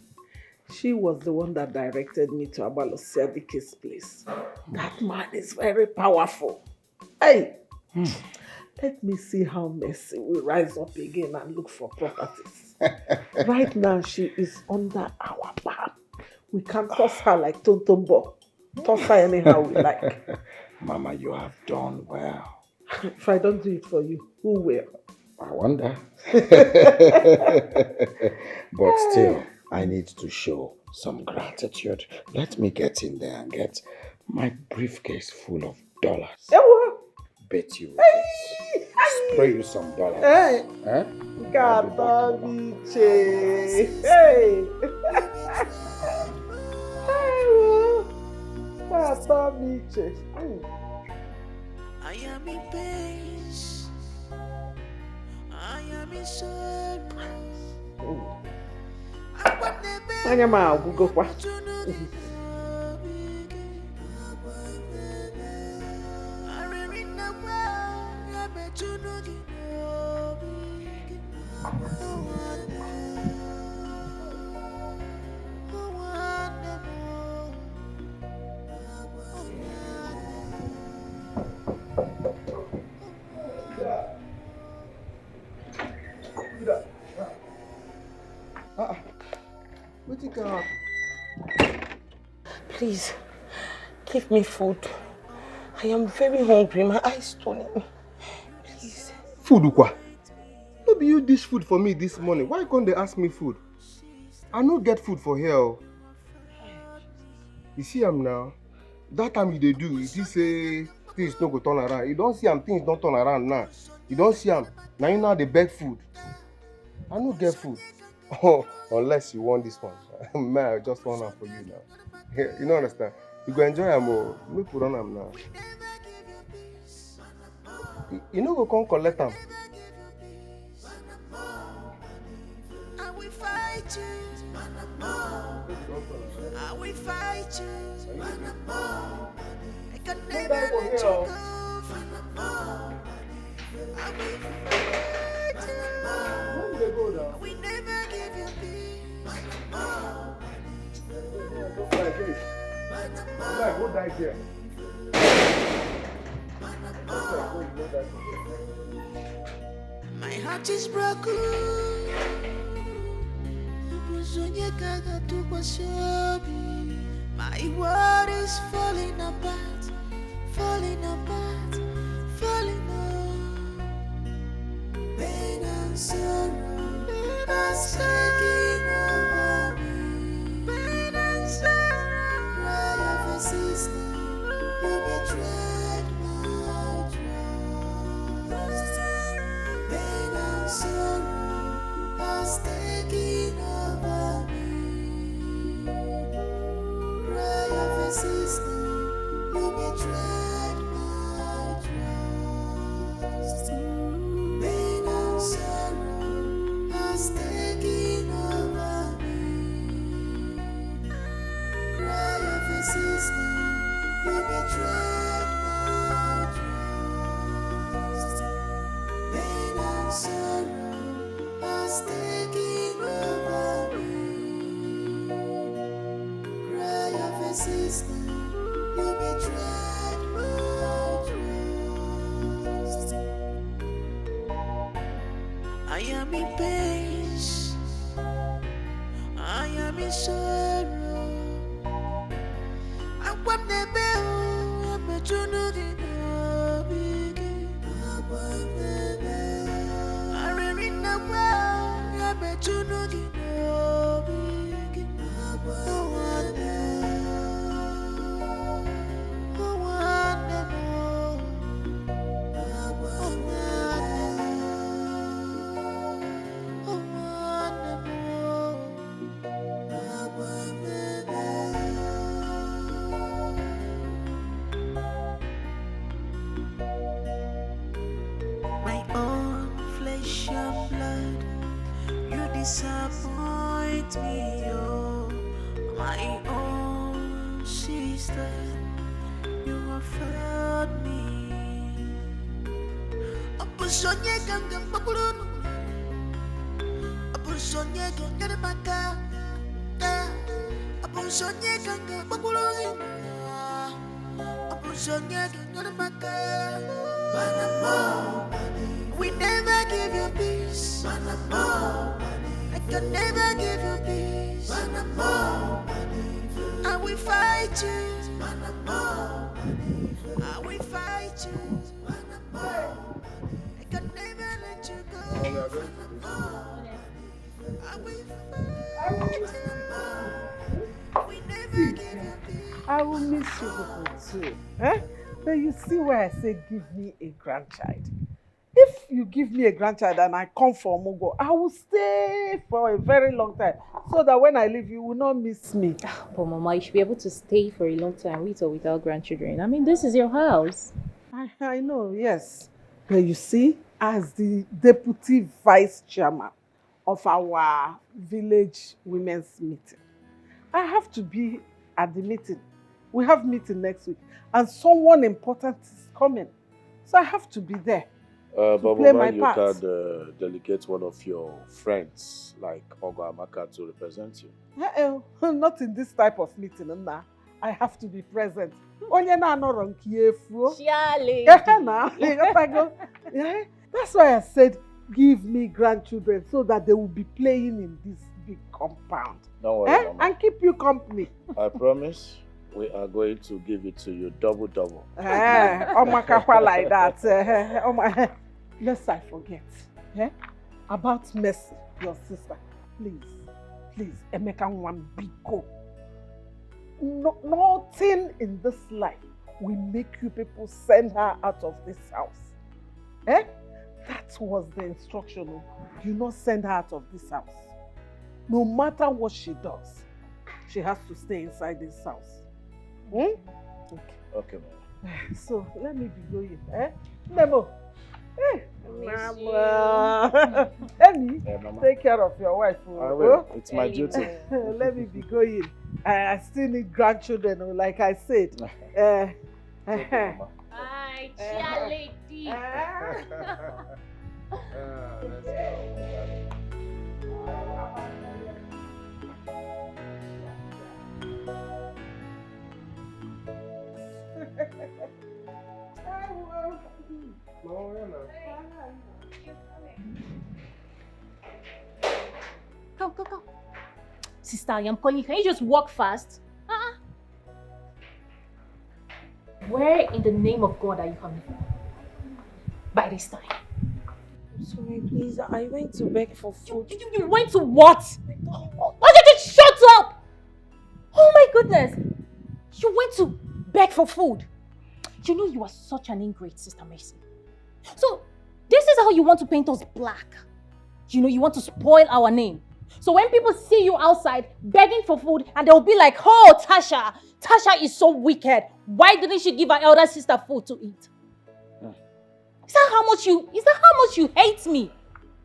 Speaker 5: She was the one that directed me to Abalosia Dikeh's place. That man is very powerful. Hey! Let me see how Mercy will rise up again and look for properties. Right now, she is under our palm. We can toss her like Tonto. Toss her anyhow we like.
Speaker 8: Mama, you have done well.
Speaker 5: If I don't do it for you, who will?
Speaker 8: I wonder. But still, I need to show some gratitude. Let me get in there and get my briefcase full of dollars. Bet you spray you some dollars.
Speaker 5: Hey!
Speaker 8: Huh?
Speaker 5: Hey!
Speaker 10: I am in peace. I am in sorrow.
Speaker 2: Please, give me food. I am very hungry. My eyes turning. Please.
Speaker 17: Food, Ukwa? No be you dish food for me this morning. Why can't they ask me food? I no get food for here. You see am now? That time you dey do, if you say things no go turn around. You don't see am, things don't turn around now. You don't see am. Now you know they beg food. I no get food. Oh, unless you want this one. Man, I just want am for you now. You don't understand? You go enjoy am more. Make put on am now. You no go come collect am.
Speaker 10: I will fight you. I will fight you. I can never let you go. I will fight you. I will never give you peace.
Speaker 17: Go die here.
Speaker 10: My heart is broken. My world is falling apart, falling apart, falling apart. Pain and sorrow are taking over me. Pain and sorrow, cry of a sister, you betrayed my trust. Pain and sorrow are taking over me. Cry of a sister, you betrayed my trust. Pain and sorrow has taken over me. Cry of a sister, you betrayed my trust. Pain and sorrow has taken over me. Cry of a sister, you betrayed my trust. I am in peace. I am in sorrow. I want the bell. I'm a junugi. I read in the world. I'm a junugi. I disappoint me, oh, my own sister. You have failed me. Abusonye ganga bakulunu, abusonye ganga maka, abusonye ganga bakulunu, abusonye ganga maka. We never give you peace. I can never give you peace. I will fight you. I will fight you. I can never let you go. I will fight you. We never give you peace.
Speaker 5: I will miss you people too. Eh? But you see why I say give me a grandchild. If you give me a grandchild and I come for Mugo, I will stay for a very long time. So that when I leave, you will not miss me.
Speaker 12: But Mama, you should be able to stay for a long time with or without grandchildren. I mean, this is your house.
Speaker 5: I know, yes. But you see, as the deputy vice chairman of our village women's meeting, I have to be at the meeting. We have meeting next week. And someone important is coming. So I have to be there.
Speaker 8: But
Speaker 5: play
Speaker 8: Mama,
Speaker 5: my
Speaker 8: you
Speaker 5: part.
Speaker 8: can delegate one of your friends, like Ogo Amaka, to represent you.
Speaker 5: Not in this type of meeting, Nna. I have to be present. Onye na no ron kiefu. That's why I said, give me grandchildren so that they will be playing in this big compound.
Speaker 8: Don't worry, Mama.
Speaker 5: And keep you company.
Speaker 8: I promise we are going to give it to you double.
Speaker 5: Omakakwa like that. Lest I forget. About Mercy, your sister. Please, Emeka one big go. Nothing in this life will make you people send her out of this house. That was the instruction. Do not send her out of this house. No matter what she does, she has to stay inside this house. Okay,
Speaker 8: Mama.
Speaker 5: So let me be going. Nemo. Mama. Emi, take care of your wife.
Speaker 8: I will. It's my duty.
Speaker 5: Let me be going. I still need grandchildren, like I said.
Speaker 12: Hi, cheer lady.
Speaker 8: Let's go.
Speaker 12: Come. Sister, I am calling. Can you just walk fast? Where in the name of God are you coming from? By this time.
Speaker 2: Sorry, please. I went to beg for food.
Speaker 12: You went to what? Why did you shut up? Oh my goodness. You went to beg for food. You know you are such an ingrate, Sister Mercy. So, this is how you want to paint us black. You know, you want to spoil our name. So when people see you outside begging for food and they'll be like, oh, Tasha is so wicked. Why didn't she give her elder sister food to eat? Is that how much you hate me?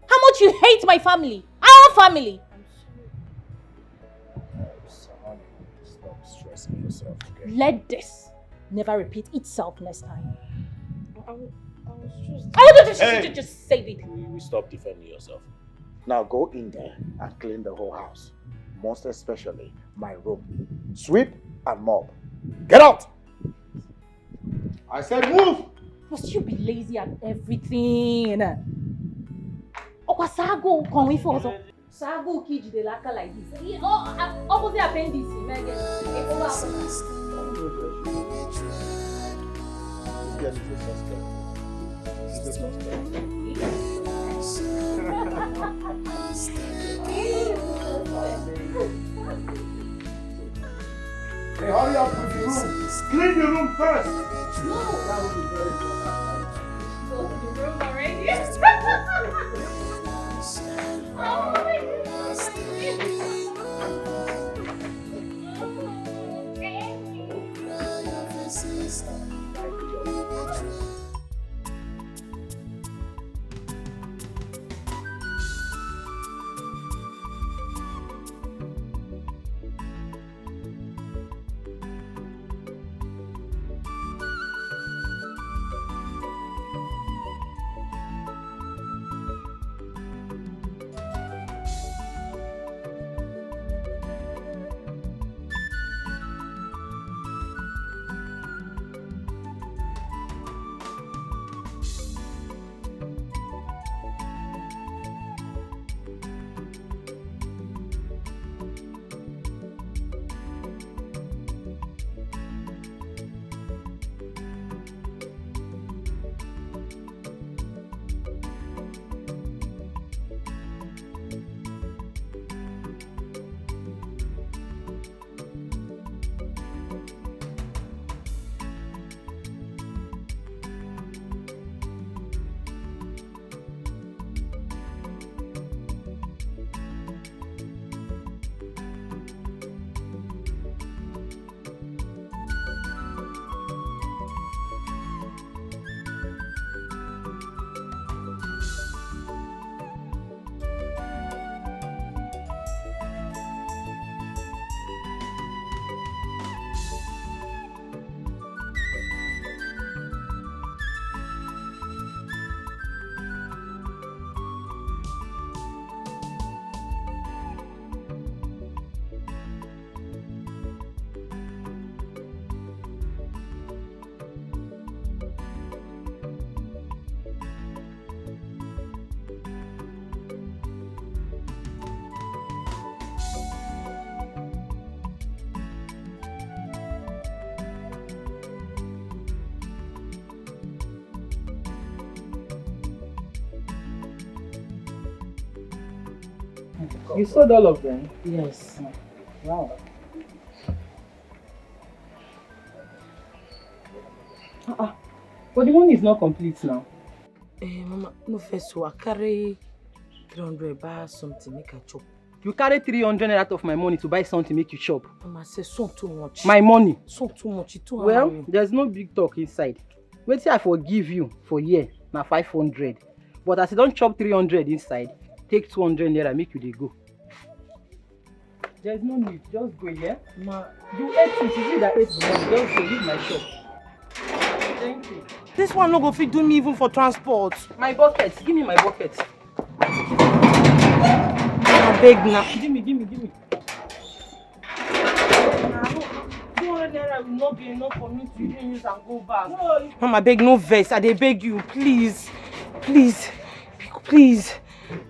Speaker 12: How much you hate my family? Our family?
Speaker 8: Honey, stop stressing yourself, okay?
Speaker 12: Let this never repeat itself next time.
Speaker 2: I was just...
Speaker 12: Just save it.
Speaker 8: We stop defending yourself. Now go in there and clean the whole house. Most especially my room. Sweep and mop. Get out!
Speaker 17: I said move!
Speaker 12: Must you be lazy at everything? Oh, Sago, can we force? Sago kid the laka like this. Opposite appendix,
Speaker 17: Hey, hurry up with the room. Clean the room first. That would be very important.
Speaker 12: Go to the room already? Oh my goodness.
Speaker 16: You sold all of them?
Speaker 2: Yes.
Speaker 16: Wow. But the money is not complete now.
Speaker 2: Mama, no first so I carry 300 buy something make a chop.
Speaker 16: You carry 300 out of my money to buy something make you shop.
Speaker 2: Mama say so too much.
Speaker 16: My money?
Speaker 2: So too much. It too
Speaker 16: well,
Speaker 2: high.
Speaker 16: there's no big talk inside. Wait till I forgive you for year, now 500. But as you don't chop 300 inside, take 200 naira, make you dey go. There's no need, just go, yeah?
Speaker 2: Ma,
Speaker 16: you ate it, you that ate the money, just go, leave my shop. Thank you.
Speaker 2: This one no go fit do me even for transport.
Speaker 16: My bucket, give me my bucket.
Speaker 2: I beg now.
Speaker 16: Give me.
Speaker 2: 200 naira will not be enough for me to even use and go back. No. Mama, beg no vex. I dey beg you, please.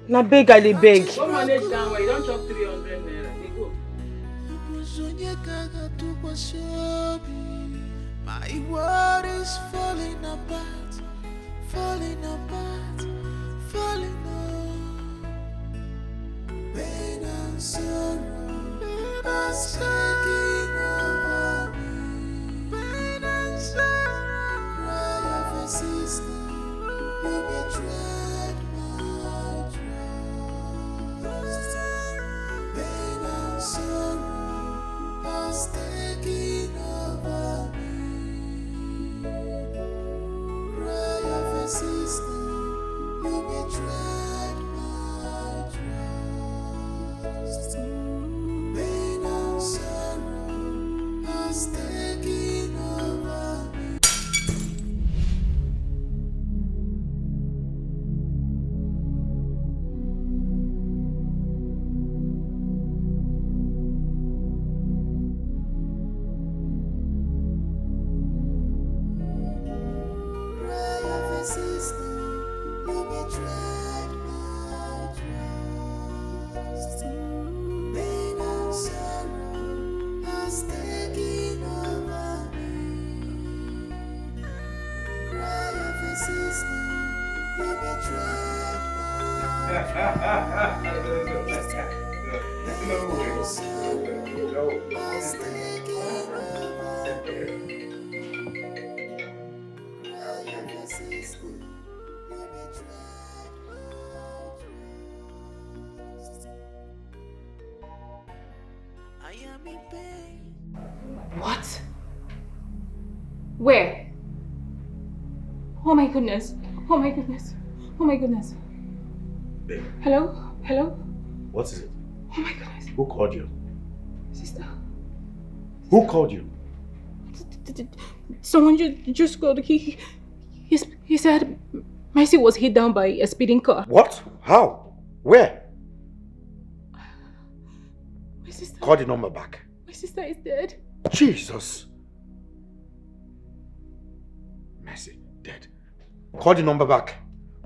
Speaker 2: Na beg, I dey beg.
Speaker 16: Don't manage that way, you don't chop 300 naira. They go.
Speaker 10: My world is falling apart. Pain and sorrow are taking over me. Pain and sorrow, cry of a sister, you betrayed my trust. Pain and sorrow are taking over me. Cry of a sister, you betrayed my trust. Pain and sorrow has taken over me. Cry of a sister, you betrayed my trust. Pain and sorrow has taken over me. Cry of a sister, you betrayed my trust. Pain and sorrow has taken over me. Cry of a sister, you betrayed my trust. I am in pain.
Speaker 12: What? Where? Oh my goodness.
Speaker 8: Babe,
Speaker 12: Hello?
Speaker 8: what is it?
Speaker 12: Oh my goodness.
Speaker 8: Who called you?
Speaker 12: Sister.
Speaker 8: Who called you?
Speaker 12: Someone just called. He said Mercy was hit down by a speeding car.
Speaker 8: What? How? Where?
Speaker 12: My sister.
Speaker 8: Call the number back.
Speaker 12: My sister is dead.
Speaker 8: Jesus. Mercy, dead. Call the number back.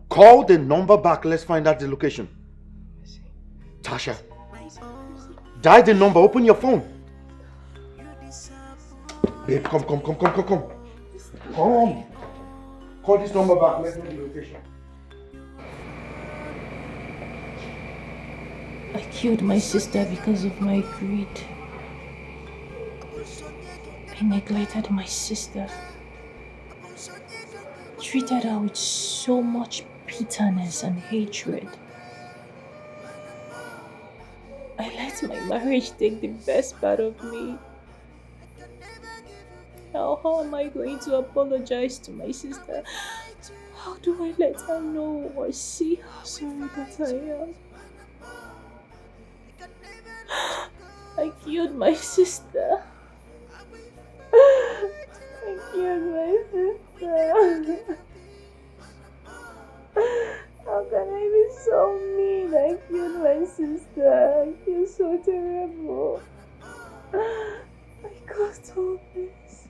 Speaker 8: Call the number back. Let's find out the location. Tasha. Dial the number. Open your phone. Babe, come. Come. Call this number back. Let's know the location.
Speaker 7: I killed my sister because of my greed. I neglected my sister. Treated her with so much bitterness and hatred. I let my marriage take the best part of me. Now, how am I going to apologize to my sister? How do I let her know or see how sorry that I am? I killed my sister. I killed my sister. How can I be so mean? I killed my sister. I feel so terrible. I caused all this.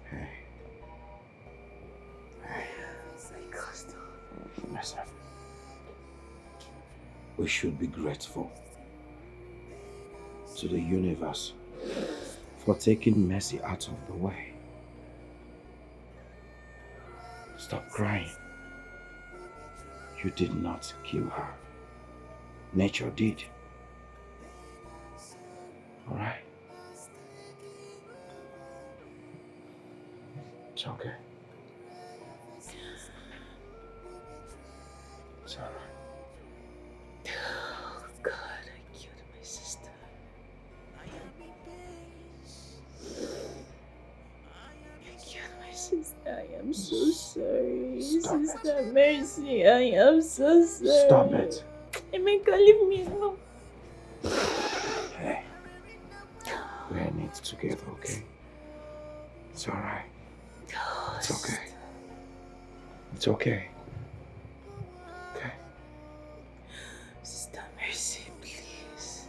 Speaker 8: Myself. We should be grateful to the universe for taking Mercy out of the way. Stop crying. You did not kill her. Nature did. It's okay. It's alright.
Speaker 12: Oh God, I killed my sister. I killed my sister. I am so sorry.
Speaker 8: Stop
Speaker 12: Sister Mercy, I am so sorry.
Speaker 8: Stop it.
Speaker 12: Emeka, leave me alone.
Speaker 8: Hey. We're in it together, okay? It's alright. It's okay. It's okay. Okay.
Speaker 12: Sister Mercy, please.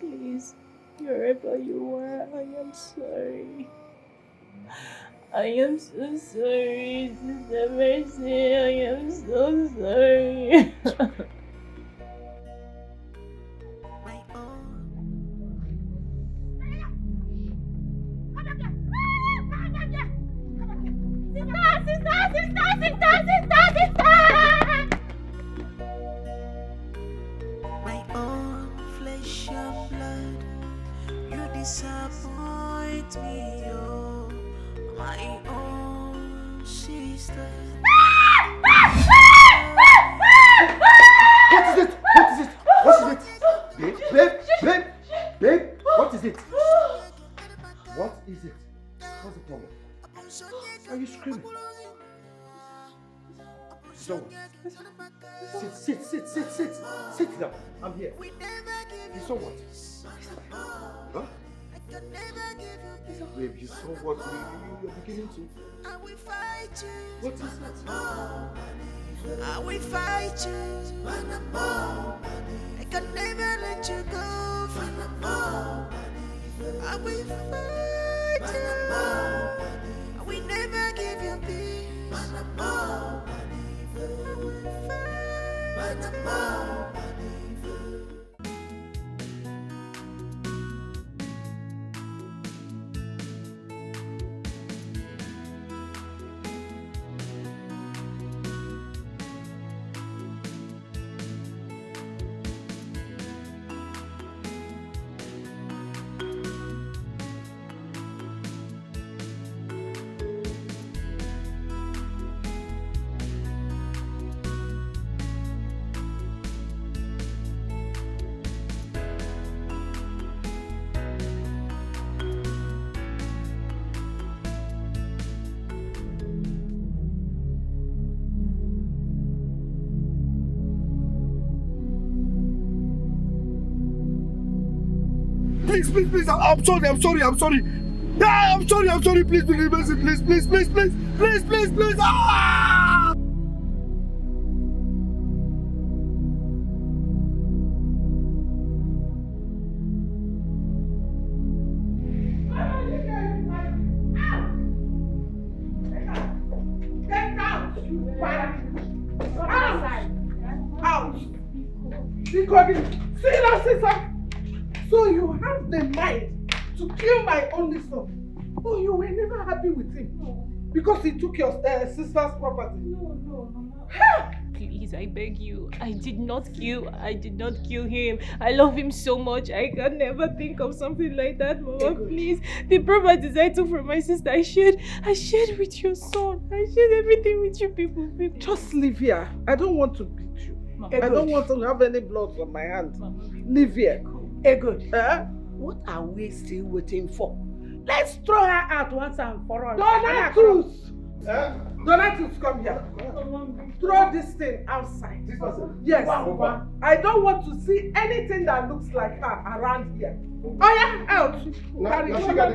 Speaker 12: Please. Wherever you are, I am sorry. I am so sorry, Sister Mercy. I am so sorry.
Speaker 10: My own flesh and blood, you disappoint me, oh, my own sister.
Speaker 3: What is it? What is it? What is it? Babe, what is it? What is it? What's the problem? Why are you screaming? So, sit down. I'm here. You saw what? Huh? Babe, you saw what? You're beginning to. What is that?
Speaker 10: I will fight you. I can never let you go. I will fight you. I will never give you peace. I will fight you.
Speaker 17: Please, I'm sorry. Yeah, I'm sorry, please, ah!
Speaker 5: See that, sister? So you have the mind to kill my only son. Oh, you were never happy with him? No. Because he took your sister's property?
Speaker 12: No, Mama. Please, I beg you. I did not kill him. I love him so much. I can never think of something like that, Mama. Please. The properties I took from my sister, I shared with your son. I shared everything with you people.
Speaker 5: Just leave here. I don't want to beat you.
Speaker 12: Mama,
Speaker 5: I don't want to have any blood on my hands. Leave here.
Speaker 18: Good. What are we still waiting for? Let's throw her out once and for all.
Speaker 5: Donatus! Donatus, come here. Throw this thing outside. Yes. I don't want to see anything that looks like her around here. Oh yeah, out.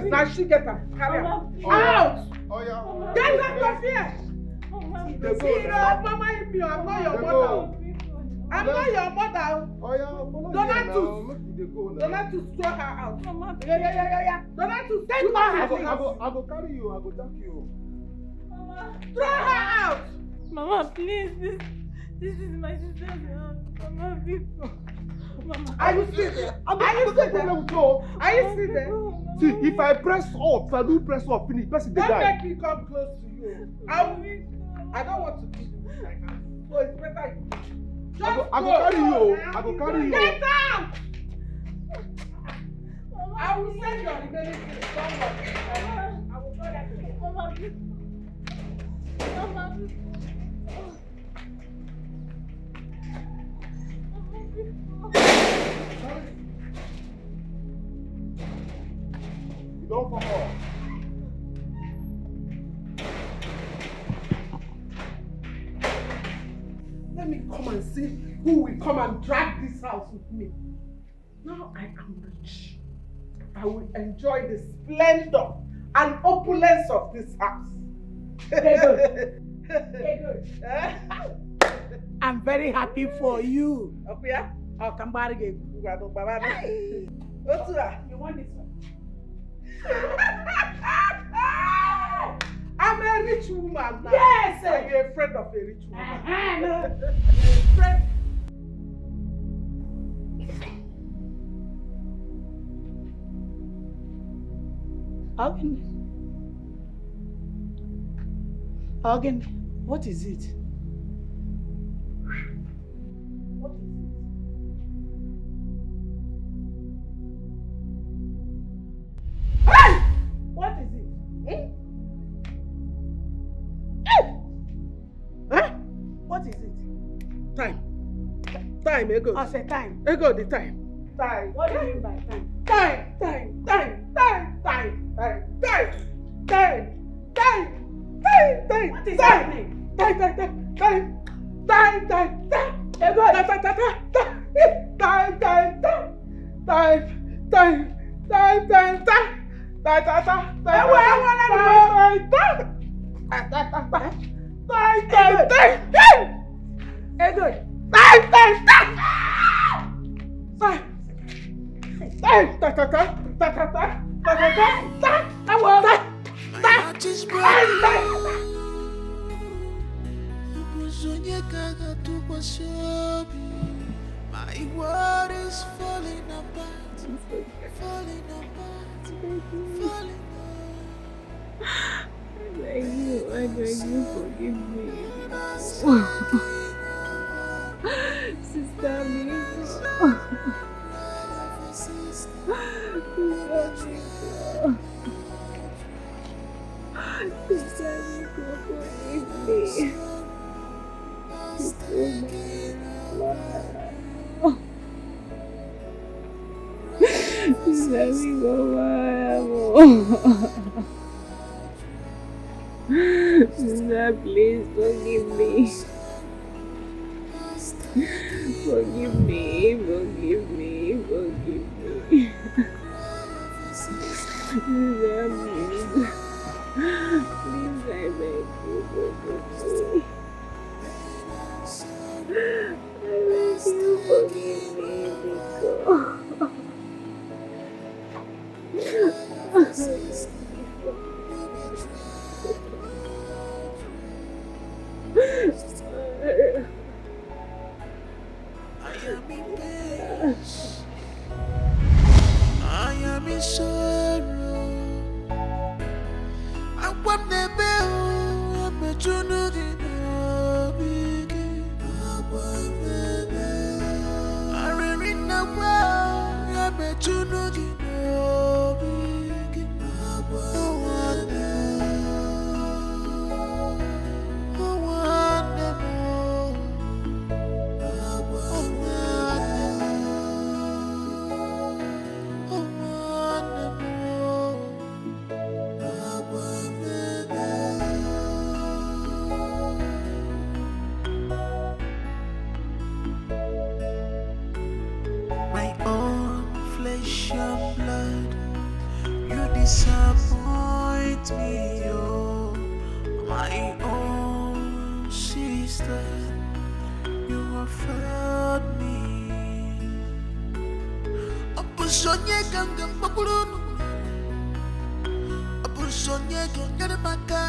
Speaker 5: Now she get her. Carry her. Out. Get out of here. Mama, I'm not your mother. I'm not your mother. Donatus, throw her out. Mama, yeah. Donatus, take her.
Speaker 17: I go carry you. I go take you.
Speaker 5: Mama, throw her out.
Speaker 12: Mama, please. This is my sister's house. Mama, Mama.
Speaker 5: Are you still there? Are you still there?
Speaker 17: See, if I press up, if I do press up, finish. Person they die.
Speaker 5: Don't make me come close to you. I don't want to be with my hand. So it's better you.
Speaker 17: I go carry you. I go carry you.
Speaker 5: Get out! I will send your remaining things. Don't worry. I will go there. Mama, please. Don't come on. Let me come and see who will come and drag this house with me. Now I am rich. I will enjoy the splendor and opulence of this house.
Speaker 18: I'm very happy for you.
Speaker 5: Okuya?
Speaker 18: I'll come back again.
Speaker 5: You want this one? I'm a rich woman now.
Speaker 18: Yes!
Speaker 5: Are you a friend of a rich woman?
Speaker 18: No.
Speaker 5: A friend.
Speaker 18: Again, what is it?
Speaker 5: What is it? Hey! What is it? Huh? What is it? Time. Time, Ego.
Speaker 18: I said time.
Speaker 5: Ego, the time. Time.
Speaker 18: What do you mean by time?
Speaker 5: Time.
Speaker 18: What is happening?
Speaker 5: Time.
Speaker 18: Ego.
Speaker 10: My world is falling apart, falling apart.
Speaker 7: I beg you forgive me. Sister, Sister, please forgive me. Forgive me. Sister, please, I beg you, forgive me. I beg you, forgive me,
Speaker 10: I am in sorrow. I want the bell. I'm a journal in the beginning. I want the bell. I read the well. I'm a journal in the beginning. I want the disappoint me, oh, my own sister. You have failed me. Abusonye ganga makulunu, abusonye ganga maka,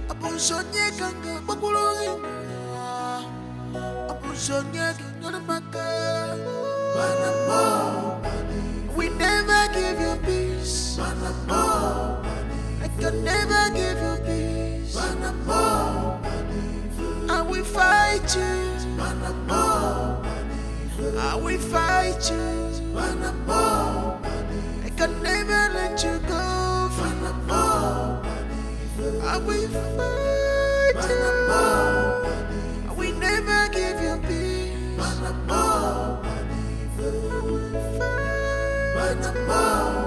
Speaker 10: abusonye ganga makulunu, abusonye ganga maka. We never give you peace. I can never give you peace. I will fight you. I will fight you. I can never let you go. I will fight you. I will never give you peace. I will fight you.